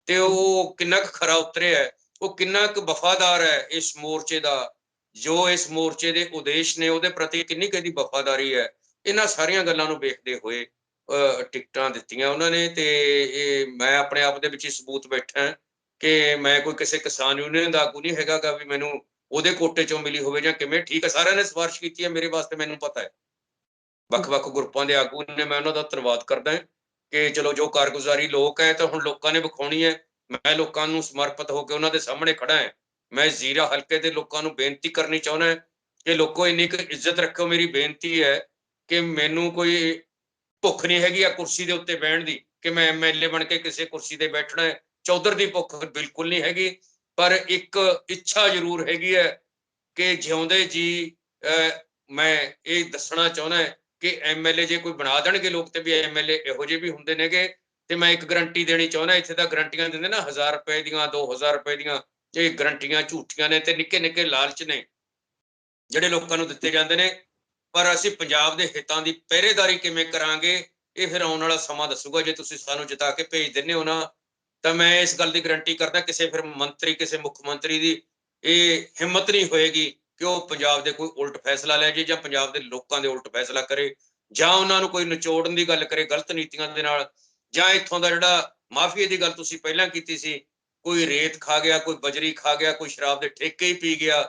ਤੇ ਉਹ ਕਿੰਨਾ ਕੁ ਖਰਾ ਉਤਰਿਆ ਹੈ, ਉਹ ਕਿੰਨਾ ਕੁ ਵਫਾਦਾਰ ਹੈ ਇਸ ਮੋਰਚੇ ਦਾ, ਜੋ ਇਸ ਮੋਰਚੇ ਦੇ ਉਦੇਸ਼ ਨੇ ਉਹਦੇ ਪ੍ਰਤੀ ਕਿੰਨੀ ਕੁ ਇਹਦੀ ਵਫਾਦਾਰੀ ਹੈ। ਇਹਨਾਂ ਸਾਰੀਆਂ ਗੱਲਾਂ ਨੂੰ ਵੇਖਦੇ ਹੋਏ ਟਿਕਟਾਂ ਦਿੱਤੀਆਂ ਉਹਨਾਂ ਨੇ। ਤੇ ਇਹ ਮੈਂ ਆਪਣੇ ਆਪ ਦੇ ਵਿੱਚ ਹੀ ਸਬੂਤ ਬੈਠਾ ਕਿ ਮੈਂ ਕੋਈ ਕਿਸੇ ਕਿਸਾਨ ਯੂਨੀਅਨ ਦਾ ਆਗੂ ਨਹੀਂ ਹੈਗਾ ਵੀ ਮੈਨੂੰ ਉਹਦੇ ਕੋਟੇ ਚੋਂ ਮਿਲੀ ਹੋਵੇ ਜਾਂ ਕਿਵੇਂ। ਠੀਕ ਹੈ, ਸਾਰਿਆਂ ਨੇ ਸਿਫਾਰਿਸ਼ ਕੀਤੀ ਹੈ ਮੇਰੇ ਵਾਸਤੇ, ਮੈਨੂੰ ਪਤਾ ਹੈ। ਵੱਖ-ਵੱਖ ਗਰੁੱਪਾਂ ਦੇ ਆਗੂ ਨੇ, ਮੈਂ ਉਹਨਾਂ ਦਾ ਧੰਨਵਾਦ ਕਰਦਾ ਕਿ ਚਲੋ ਜੋ ਕਾਰਗੁਜ਼ਾਰੀ ਲੋਕ ਹੈ ਤਾਂ ਹੁਣ ਲੋਕਾਂ ਨੇ ਵਿਖਾਉਣੀ ਹੈ। ਮੈਂ ਲੋਕਾਂ ਨੂੰ ਸਮਰਪਿਤ ਹੋ ਕੇ ਉਹਨਾਂ ਦੇ ਸਾਹਮਣੇ ਖੜਾ ਹਾਂ। ਮੈਂ ਜ਼ੀਰਾ ਹਲਕੇ ਦੇ ਲੋਕਾਂ ਨੂੰ ਬੇਨਤੀ ਕਰਨੀ ਚਾਹੁੰਦਾ ਕਿ ਲੋਕੋ ਇੰਨੀ ਕੁ ਇੱਜ਼ਤ ਰੱਖੋ। ਮੇਰੀ ਬੇਨਤੀ ਹੈ ਕਿ ਮੈਨੂੰ ਕੋਈ ਭੁੱਖ ਨਹੀਂ ਹੈਗੀ ਆ ਕੁਰਸੀ ਦੇ ਉੱਤੇ ਬਹਿਣ ਦੀ ਕਿ ਮੈਂ ਐਮਐਲਏ ਬਣ ਕੇ ਕਿਸੇ ਕੁਰਸੀ ਤੇ ਬੈਠਣਾ ਹੈ। ਚੌਧਰ ਦੀ ਭੁੱਖ ਬਿਲਕੁਲ ਨਹੀਂ ਹੈਗੀ। ਪਰ ਇੱਕ ਇੱਛਾ ਜ਼ਰੂਰ ਹੈਗੀ ਹੈ ਕਿ ਜਿਉਂਦੇ ਜੀ ਮੈਂ ਇਹ ਦੱਸਣਾ ਚਾਹੁੰਦਾ ਕਿ ਐਮਐਲਏ ਜੇ ਕੋਈ ਬਣਾ ਦੇਣਗੇ ਲੋਕ ਤੇ ਵੀ ਐਮਐਲਏ ਇਹੋ ਜਿਹੇ ਵੀ ਹੁੰਦੇ ਨੇਗੇ। ਤੇ ਮੈਂ ਇੱਕ ਗਰੰਟੀ ਦੇਣੀ ਚਾਹੁੰਦਾ, ਇੱਥੇ ਤਾਂ ਗਰੰਟੀਆਂ ਦਿੰਦੇ ਨਾ 1000 ਰੁਪਏ ਦੀਆਂ, 2000 ਰੁਪਏ ਦੀਆਂ। ਇਹ ਗਰੰਟੀਆਂ ਝੂਠੀਆਂ ਨੇ ਤੇ ਨਿੱਕੇ ਨਿੱਕੇ ਲਾਲਚ ਨੇ ਜਿਹੜੇ ਲੋਕਾਂ ਨੂੰ ਦਿੱਤੇ ਜਾਂਦੇ ਨੇ। ਪਰ ਅਸੀਂ ਪੰਜਾਬ ਦੇ ਹਿੱਤਾਂ ਦੀ ਪਹਿਰੇਦਾਰੀ ਕਿਵੇਂ ਕਰਾਂਗੇ ਇਹ ਫਿਰ ਆਉਣ ਵਾਲਾ ਸਮਾਂ ਦੱਸੂਗਾ। ਜੇ ਤੁਸੀਂ ਸਾਨੂੰ ਜਿਤਾ ਕੇ ਭੇਜ ਦਿੰਦੇ ਹੋ ਨਾ, ਤਾਂ ਮੈਂ ਇਸ ਗੱਲ ਦੀ ਗਰੰਟੀ ਕਰਦਾ ਕਿਸੇ ਫਿਰ ਮੰਤਰੀ, ਕਿਸੇ ਮੁੱਖ ਮੰਤਰੀ ਦੀ ਇਹ ਹਿੰਮਤ ਨਹੀਂ ਹੋਏਗੀ ਕਿ ਉਹ ਪੰਜਾਬ ਦੇ ਕੋਈ ਉਲਟ ਫੈਸਲਾ ਲੈ ਜੇ ਜਾਂ ਪੰਜਾਬ ਦੇ ਲੋਕਾਂ ਦੇ ਉਲਟ ਫੈਸਲਾ ਕਰੇ, ਜਾਂ ਉਹਨਾਂ ਨੂੰ ਕੋਈ ਨਿਚੋੜਨ ਦੀ ਗੱਲ ਕਰੇ ਗਲਤ ਨੀਤੀਆਂ ਦੇ ਨਾਲ। ਜਾਂ ਇੱਥੋਂ ਦਾ ਜਿਹੜਾ ਮਾਫੀਏ ਦੀ ਗੱਲ ਤੁਸੀਂ ਪਹਿਲਾਂ ਕੀਤੀ ਸੀ, ਕੋਈ ਰੇਤ ਖਾ ਗਿਆ, ਕੋਈ ਬਜਰੀ ਖਾ ਗਿਆ, ਕੋਈ ਸ਼ਰਾਬ ਦੇ ਠੇਕੇ ਹੀ ਪੀ ਗਿਆ।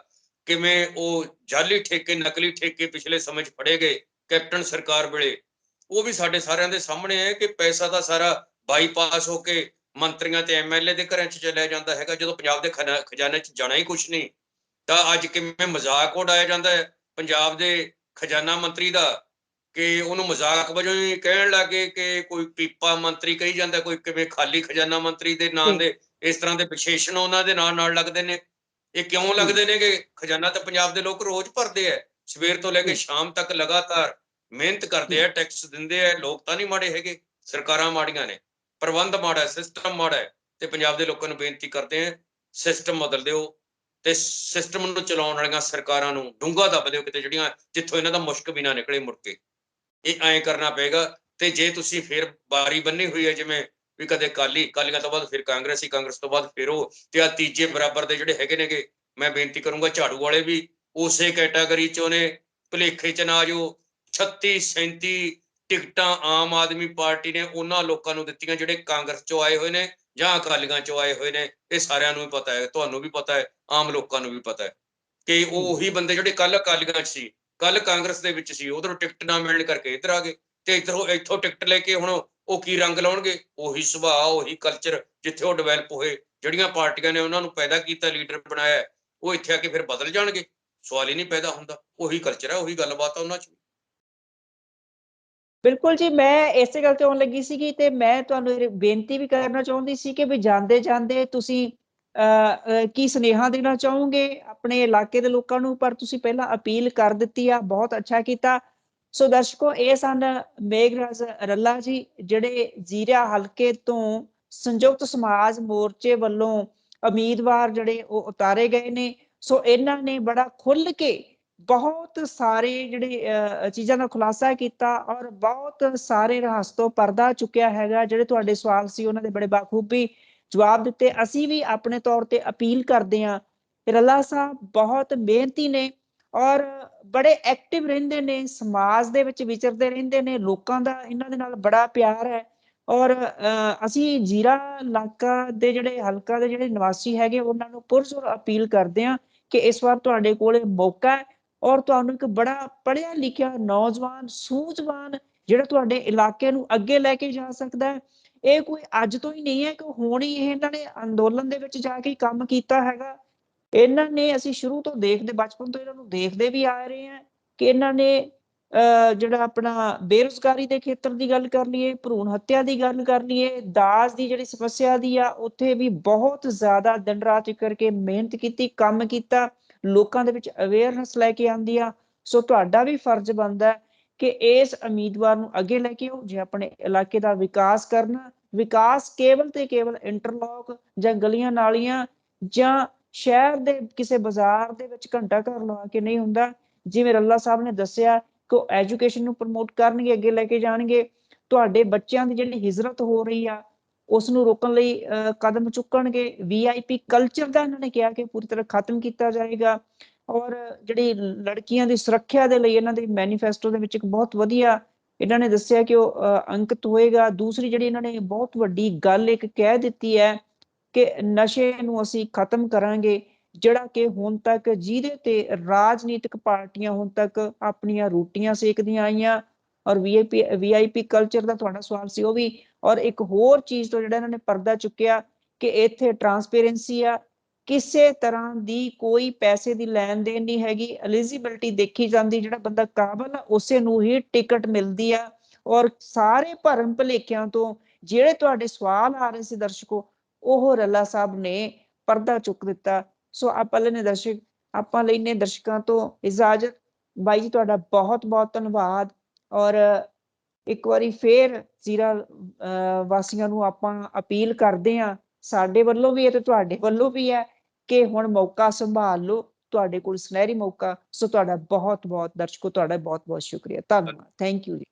ਕਿਵੇਂ ਉਹ ਜਾਲੀ ਠੇਕੇ, ਨਕਲੀ ਠੇਕੇ ਪਿਛਲੇ ਸਮੇਂ 'ਚ ਫੜੇ ਗਏ ਕੈਪਟਨ ਸਰਕਾਰ ਵੇਲੇ, ਉਹ ਵੀ ਸਾਡੇ ਸਾਰਿਆਂ ਦੇ ਸਾਹਮਣੇ ਹੈ ਕਿ ਪੈਸਾ ਤਾਂ ਸਾਰਾ ਬਾਈਪਾਸ ਹੋ ਕੇ ਮੰਤਰੀਆਂ ਤੇ ਐਮਐਲਏ ਦੇ ਘਰਾਂ 'ਚ ਚਲਿਆ ਜਾਂਦਾ ਹੈਗਾ, ਜਦੋਂ ਪੰਜਾਬ ਦੇ ਖਜ਼ਾਨੇ 'ਚ ਜਾਣਾ ਹੀ ਕੁਛ ਨਹੀਂ। ਤਾਂ ਅੱਜ ਕਿਵੇਂ ਮਜ਼ਾਕ ਉਡਾਇਆ ਜਾਂਦਾ ਹੈ ਪੰਜਾਬ ਦੇ ਖਜ਼ਾਨਾ ਮੰਤਰੀ ਦਾ ਕਿ ਉਹਨੂੰ ਮਜ਼ਾਕ ਵਜੋਂ ਹੀ ਕਹਿਣ ਲੱਗੇ ਕਿ ਕੋਈ ਪੀਪਾ ਮੰਤਰੀ ਕਹੀ ਜਾਂਦਾ, ਕੋਈ ਕਿਵੇਂ ਖਾਲੀ ਖਜ਼ਾਨਾ ਮੰਤਰੀ ਦੇ ਨਾਂ ਦੇ ਇਸ ਤਰ੍ਹਾਂ ਦੇ ਵਿਸ਼ੇਸ਼ਣ ਉਹਨਾਂ ਦੇ ਨਾਲ ਲੱਗਦੇ ਨੇ। ਇਹ ਕਿਉਂ ਲੱਗਦੇ ਨੇ ਕਿ ਖਜ਼ਾਨਾ ਤਾਂ ਪੰਜਾਬ ਦੇ ਲੋਕ ਰੋਜ਼ ਭਰਦੇ ਆ, ਸਵੇਰ ਤੋਂ ਲੈ ਕੇ ਸ਼ਾਮ ਤੱਕ ਲਗਾਤਾਰ ਮਿਹਨਤ ਕਰਦੇ ਆ, ਟੈਕਸ ਦਿੰਦੇ ਆ। ਲੋਕ ਤਾਂ ਨਹੀਂ ਮਾੜੇ ਹੈਗੇ, ਸਰਕਾਰਾਂ ਮਾੜੀਆਂ ਨੇ, ਪ੍ਰਬੰਧ ਮਾੜਾ, ਸਿਸਟਮ ਮਾੜਾ ਹੈ। ਤੇ ਪੰਜਾਬ ਦੇ ਲੋਕਾਂ ਨੂੰ ਬੇਨਤੀ ਕਰਦੇ ਆ ਸਿਸਟਮ ਬਦਲ ਦਿਓ ਤੇ ਸਿਸਟਮ ਨੂੰ ਚਲਾਉਣ ਵਾਲੀਆਂ ਸਰਕਾਰਾਂ ਨੂੰ ਡੂੰਘਾ ਦੱਬ ਦਿਓ ਕਿਤੇ, ਜਿਹੜੀਆਂ ਜਿੱਥੋਂ ਇਹਨਾਂ ਦਾ ਮੁਸ਼ਕ ਵੀ ਨਾ ਨਿਕਲੇ ਮੁੜ ਕੇ। ਇਹ ਐਂ ਕਰਨਾ ਪਏਗਾ। ਤੇ ਜੇ ਤੁਸੀਂ ਫਿਰ ਬਾਰੀ ਬੰਨੀ ਹੋਈ ਹੈ ਜਿਵੇਂ ਵੀ ਕਦੇ ਕਾਲੀਆਂ ਤੋਂ ਬਾਅਦ ਫਿਰ ਕਾਂਗਰਸੀ, ਕਾਂਗਰਸ ਤੋਂ ਬਾਅਦ ਫਿਰ ਉਹ, ਤੇ ਆ ਤੀਜੇ ਬਰਾਬਰ ਦੇ ਜਿਹੜੇ ਹੈਗੇ ਨੇਗੇ, ਮੈਂ ਬੇਨਤੀ ਕਰੂੰਗਾ ਝਾੜੂ ਵਾਲੇ ਵੀ ਉਸੇ ਕੈਟਾਗਰੀ ਚੋਂ ਨੇ। ਭੁਲੇਖੇ 'ਚ ਨਾ ਜੋ 36-37 ਟਿਕਟਾਂ ਆਮ ਆਦਮੀ ਪਾਰਟੀ ਨੇ ਉਹਨਾਂ ਲੋਕਾਂ ਨੂੰ ਦਿੱਤੀਆਂ ਜਿਹੜੇ ਕਾਂਗਰਸ 'ਚੋਂ ਆਏ ਹੋਏ ਨੇ ਜਾਂ ਅਕਾਲੀਆਂ 'ਚੋਂ ਆਏ ਹੋਏ ਨੇ। ਇਹ ਸਾਰਿਆਂ ਨੂੰ ਵੀ ਪਤਾ ਹੈ, ਤੁਹਾਨੂੰ ਵੀ ਪਤਾ ਹੈ, ਆਮ ਲੋਕਾਂ ਨੂੰ ਵੀ ਪਤਾ ਹੈ ਕਿ ਉਹ ਉਹੀ ਬੰਦੇ ਜਿਹੜੇ ਕੱਲ ਅਕਾਲੀਆਂ 'ਚ ਸੀ, ਕੱਲ ਕਾਂਗਰਸ ਦੇ ਵਿੱਚ ਸੀ, ਉਧਰੋਂ ਟਿਕਟ ਨਾ ਮਿਲਣ ਕਰਕੇ ਇੱਧਰ ਆ ਗਏ ਤੇ ਇੱਥੋਂ ਟਿਕਟ ਲੈ ਕੇ ਹੁਣ ਉਹ ਕੀ ਰੰਗ ਲਾਉਣਗੇ। ਉਹੀ ਸੁਭਾਅ, ਉਹੀ ਕਲਚਰ ਜਿੱਥੇ ਉਹ ਡਿਵੈਲਪ ਹੋਏ, ਜਿਹੜੀਆਂ ਪਾਰਟੀਆਂ ਨੇ ਉਹਨਾਂ ਨੂੰ ਪੈਦਾ ਕੀਤਾ, ਲੀਡਰ ਬਣਾਇਆ, ਉਹ ਇੱਥੇ ਆ ਕੇ ਫਿਰ ਬਦਲ ਜਾਣਗੇ। ਸਵਾਲ ਹੀ ਨਹੀਂ ਪੈਦਾ ਹੁੰਦਾ। ਉਹੀ ਕਲਚਰ ਹੈ, ਉਹੀ ਗੱਲਬਾਤ ਆ ਉਹਨਾਂ 'ਚ। ਬਿਲਕੁਲ ਜੀ, ਮੈਂ ਇਸੇ ਗੱਲ ਤੇ ਆਉਣ ਲੱਗੀ ਸੀਗੀ ਤੇ ਮੈਂ ਤੁਹਾਨੂੰ ਇਹ ਬੇਨਤੀ ਵੀ ਕਰਨਾ ਚਾਹੁੰਦੀ ਸੀ ਕਿ ਵੀ ਜਾਂਦੇ ਜਾਂਦੇ ਤੁਸੀਂ ਕੀ ਸੁਨੇਹਾ ਦੇਣਾ ਚਾਹੋਗੇ ਆਪਣੇ ਇਲਾਕੇ ਦੇ ਲੋਕਾਂ ਨੂੰ। ਪਰ ਤੁਸੀਂ ਪਹਿਲਾਂ ਅਪੀਲ ਕਰ ਦਿੱਤੀ ਆ, ਬਹੁਤ ਅੱਛਾ ਕੀਤਾ। ਸੋ ਦਰਸ਼ਕੋ, ਇਹ ਸਨ ਮੇਘਰਾਜ ਰੱਲਾ ਜੀ, ਜਿਹੜੇ ਜ਼ੀਰਾ ਹਲਕੇ ਤੋਂ ਸੰਯੁਕਤ ਸਮਾਜ ਮੋਰਚੇ ਵੱਲੋਂ ਉਮੀਦਵਾਰ ਜਿਹੜੇ ਉਹ ਉਤਾਰੇ ਗਏ ਨੇ। ਸੋ ਇਹਨਾਂ ਨੇ ਬੜਾ ਖੁੱਲ ਕੇ ਬਹੁਤ ਸਾਰੇ ਜਿਹੜੇ ਚੀਜ਼ਾਂ ਦਾ ਖੁਲਾਸਾ ਕੀਤਾ ਔਰ ਬਹੁਤ ਸਾਰੇ ਰਹੱਸ ਤੋਂ ਪਰਦਾ ਚੁੱਕਿਆ ਹੈਗਾ। ਜਿਹੜੇ ਤੁਹਾਡੇ ਸਵਾਲ ਸੀ ਉਹਨਾਂ ਦੇ ਬੜੇ ਬਾਖੂਬੀ ਜਵਾਬ ਦਿੱਤੇ। ਅਸੀਂ ਵੀ ਆਪਣੇ ਤੌਰ ਤੇ ਅਪੀਲ ਕਰਦੇ ਹਾਂ, ਰੱਲਾ ਸਾਹਿਬ ਬਹੁਤ ਮਿਹਨਤੀ ਨੇ ਔਰ ਬੜੇ ਐਕਟਿਵ ਰਹਿੰਦੇ ਨੇ, ਸਮਾਜ ਦੇ ਵਿੱਚ ਵਿਚਰਦੇ ਰਹਿੰਦੇ ਨੇ, ਲੋਕਾਂ ਦਾ ਇਹਨਾਂ ਦੇ ਨਾਲ ਬੜਾ ਪਿਆਰ ਹੈ। ਔਰ ਅਸੀਂ ਜ਼ੀਰਾ ਇਲਾਕਾ ਦੇ ਜਿਹੜੇ ਹਲਕਾ ਦੇ ਜਿਹੜੇ ਨਿਵਾਸੀ ਹੈਗੇ ਉਹਨਾਂ ਨੂੰ ਪੁਰਜ਼ੋਰ ਅਪੀਲ ਕਰਦੇ ਹਾਂ ਕਿ ਇਸ ਵਾਰ ਤੁਹਾਡੇ ਕੋਲ ਮੌਕਾ ਹੈ ਔਰ ਤੁਹਾਨੂੰ ਇੱਕ ਬੜਾ ਪੜ੍ਹਿਆ ਲਿਖਿਆ ਨੌਜਵਾਨ, ਸੂਝਵਾਨ, ਜਿਹੜਾ ਤੁਹਾਡੇ ਇਲਾਕੇ ਨੂੰ ਅੱਗੇ ਲੈ ਕੇ ਜਾ ਸਕਦਾ ਹੈ। ਇਹ ਕੋਈ ਅੱਜ ਤੋਂ ਹੀ ਨਹੀਂ ਹੈ ਕਿ ਹੁਣ ਹੀ ਇਹਨਾਂ ਨੇ ਅੰਦੋਲਨ ਦੇ ਵਿੱਚ ਜਾ ਕੇ ਕੰਮ ਕੀਤਾ ਹੈਗਾ। ਇਹਨਾਂ ਨੇ, ਅਸੀਂ ਸ਼ੁਰੂ ਤੋਂ ਦੇਖਦੇ, ਬਚਪਨ ਤੋਂ ਇਹਨਾਂ ਨੂੰ ਦੇਖਦੇ ਵੀ ਆ ਰਹੇ ਹਾਂ ਕਿ ਇਹਨਾਂ ਨੇ ਜਿਹੜਾ ਆਪਣਾ ਬੇਰੁਜ਼ਗਾਰੀ ਦੇ ਖੇਤਰ ਦੀ ਗੱਲ ਕਰ ਲਈਏ, ਭਰੂਣ ਹੱਤਿਆ ਦੀ ਗੱਲ ਕਰ ਲਈਏ, ਦਾਜ ਦੀ ਜਿਹੜੀ ਸਮੱਸਿਆ ਦੀ ਆ, ਉੱਥੇ ਵੀ ਬਹੁਤ ਜ਼ਿਆਦਾ ਦਿਨ ਰਾਤ ਇੱਕ ਕਰਕੇ ਮਿਹਨਤ ਕੀਤੀ, ਕੰਮ ਕੀਤਾ, ਲੋਕਾਂ ਦੇ ਵਿੱਚ ਅਵੇਅਰਨੈਸ ਲੈ ਕੇ ਆਂਦੀ ਆ। ਸੋ ਤੁਹਾਡਾ ਵੀ ਫਰਜ਼ ਬਣਦਾ ਕਿ ਇਸ ਉਮੀਦਵਾਰ ਨੂੰ ਅੱਗੇ ਲੈ ਕੇ ਆਓ ਜੇ ਆਪਣੇ ਇਲਾਕੇ ਦਾ ਵਿਕਾਸ ਕਰਨਾ। ਵਿਕਾਸ ਕੇਵਲ ਤੇ ਕੇਵਲ ਇੰਟਰਲੌਕ ਜਾਂ ਗਲੀਆਂ ਨਾਲੀਆਂ ਜਾਂ ਸ਼ਹਿਰ ਦੇ ਕਿਸੇ ਬਾਜ਼ਾਰ ਦੇ ਵਿੱਚ ਘੰਟਾ ਘਰ ਲਵਾ ਕੇ ਨਹੀਂ ਹੁੰਦਾ। ਜਿਵੇਂ ਰੱਲਾ ਸਾਹਿਬ ਨੇ ਦੱਸਿਆ ਕਿ ਉਹ ਐਜੂਕੇਸ਼ਨ ਨੂੰ ਪ੍ਰਮੋਟ ਕਰਨਗੇ, ਅੱਗੇ ਲੈ ਕੇ ਜਾਣਗੇ। ਤੁਹਾਡੇ ਬੱਚਿਆਂ ਦੀ ਜਿਹੜੀ ਹਿਜਰਤ ਹੋ ਰਹੀ ਆ ਉਸ ਨੂੰ ਰੋਕਣ ਲਈ ਕਦਮ ਚੁੱਕਣਗੇ। VIP ਕਲਚਰ ਦਾ ਇਹਨਾਂ ਨੇ ਕਿਹਾ ਕਿ ਪੂਰੀ ਤਰ੍ਹਾਂ ਖਤਮ ਕੀਤਾ ਜਾਏਗਾ। ਔਰ ਜਿਹੜੀ ਲੜਕੀਆਂ ਦੀ ਸੁਰੱਖਿਆ ਦੇ ਲਈ ਇਹਨਾਂ ਦੇ ਮੈਨੀਫੈਸਟੋ ਦੇ ਵਿੱਚ ਇੱਕ ਬਹੁਤ ਵਧੀਆ ਇਹਨਾਂ ਨੇ ਦੱਸਿਆ ਕਿ ਉਹ ਅੰਕਿਤ ਹੋਏਗਾ। ਦੂਸਰੀ ਜਿਹੜੀ ਇਹਨਾਂ ਨੇ ਬਹੁਤ ਵੱਡੀ ਗੱਲ ਇੱਕ ਕਹਿ ਦਿੱਤੀ ਹੈ ਕਿ ਨਸ਼ੇ ਨੂੰ ਅਸੀਂ ਖਤਮ ਕਰਾਂਗੇ, ਜਿਹੜਾ ਕਿ ਹੁਣ ਤੱਕ ਜਿਹਦੇ ਤੇ ਰਾਜਨੀਤਿਕ ਪਾਰਟੀਆਂ ਹੁਣ ਤੱਕ ਆਪਣੀਆਂ ਰੋਟੀਆਂ ਸੇਕਦੀਆਂ ਆਈਆਂ। ਔਰ VIP ਕਲਚਰ ਦਾ ਤੁਹਾਡਾ ਸਵਾਲ ਸੀ ਉਹ ਵੀ। ਔਰ ਇੱਕ ਹੋਰ ਚੀਜ਼ ਤੋਂ ਜਿਹੜਾ ਇਹਨਾਂ ਨੇ ਪਰਦਾ ਚੁੱਕਿਆ ਕਿ ਇੱਥੇ ਟਰਾਂਸਪੇਰੈਂਸੀ ਆ, ਕਿਸੇ ਤਰ੍ਹਾਂ ਦੀ ਕੋਈ ਪੈਸੇ ਦੀ ਲੈਣ ਦੇਣ ਨਹੀਂ ਹੈਗੀ, ਐਲੀਜੀਬਿਲਟੀ ਦੇਖੀ ਜਾਂਦੀ, ਜਿਹੜਾ ਬੰਦਾ ਕਾਬਲ ਆ ਉਸੇ ਨੂੰ ਹੀ ਟਿਕਟ ਮਿਲਦੀ ਆ। ਔਰ ਸਾਰੇ ਭਰਮ ਭੁਲੇਖਿਆਂ ਤੋਂ ਜਿਹੜੇ ਤੁਹਾਡੇ ਸਵਾਲ ਆ ਰਹੇ ਸੀ ਦਰਸ਼ਕੋ, ਉਹ ਰੱਲਾ ਸਾਹਿਬ ਨੇ ਪਰਦਾ ਚੁੱਕ ਦਿੱਤਾ। ਸੋ ਆਪਾਂ ਲੈਨੇ ਦਰਸ਼ਕਾਂ ਤੋਂ ਇਜਾਜ਼ਤ। ਬਾਈ ਜੀ ਤੁਹਾਡਾ ਬਹੁਤ ਬਹੁਤ ਧੰਨਵਾਦ। ਔਰ ਇੱਕ ਵਾਰੀ ਫੇਰ ਜ਼ੀਰਾ ਵਾਸੀਆਂ ਨੂੰ ਆਪਾਂ ਅਪੀਲ ਕਰਦੇ ਹਾਂ, ਸਾਡੇ ਵੱਲੋਂ ਵੀ ਹੈ ਤੇ ਤੁਹਾਡੇ ਵੱਲੋਂ ਵੀ ਹੈ, ਕਿ ਹੁਣ ਮੌਕਾ ਸੰਭਾਲ ਲਓ, ਤੁਹਾਡੇ ਕੋਲ ਸੁਨਹਿਰੀ ਮੌਕਾ। ਸੋ ਤੁਹਾਡਾ ਬਹੁਤ ਬਹੁਤ ਦਰਸ਼ਕੋ, ਤੁਹਾਡਾ ਬਹੁਤ ਬਹੁਤ ਸ਼ੁਕਰੀਆ, ਧੰਨਵਾਦ, ਥੈਂਕ ਯੂ ਜੀ।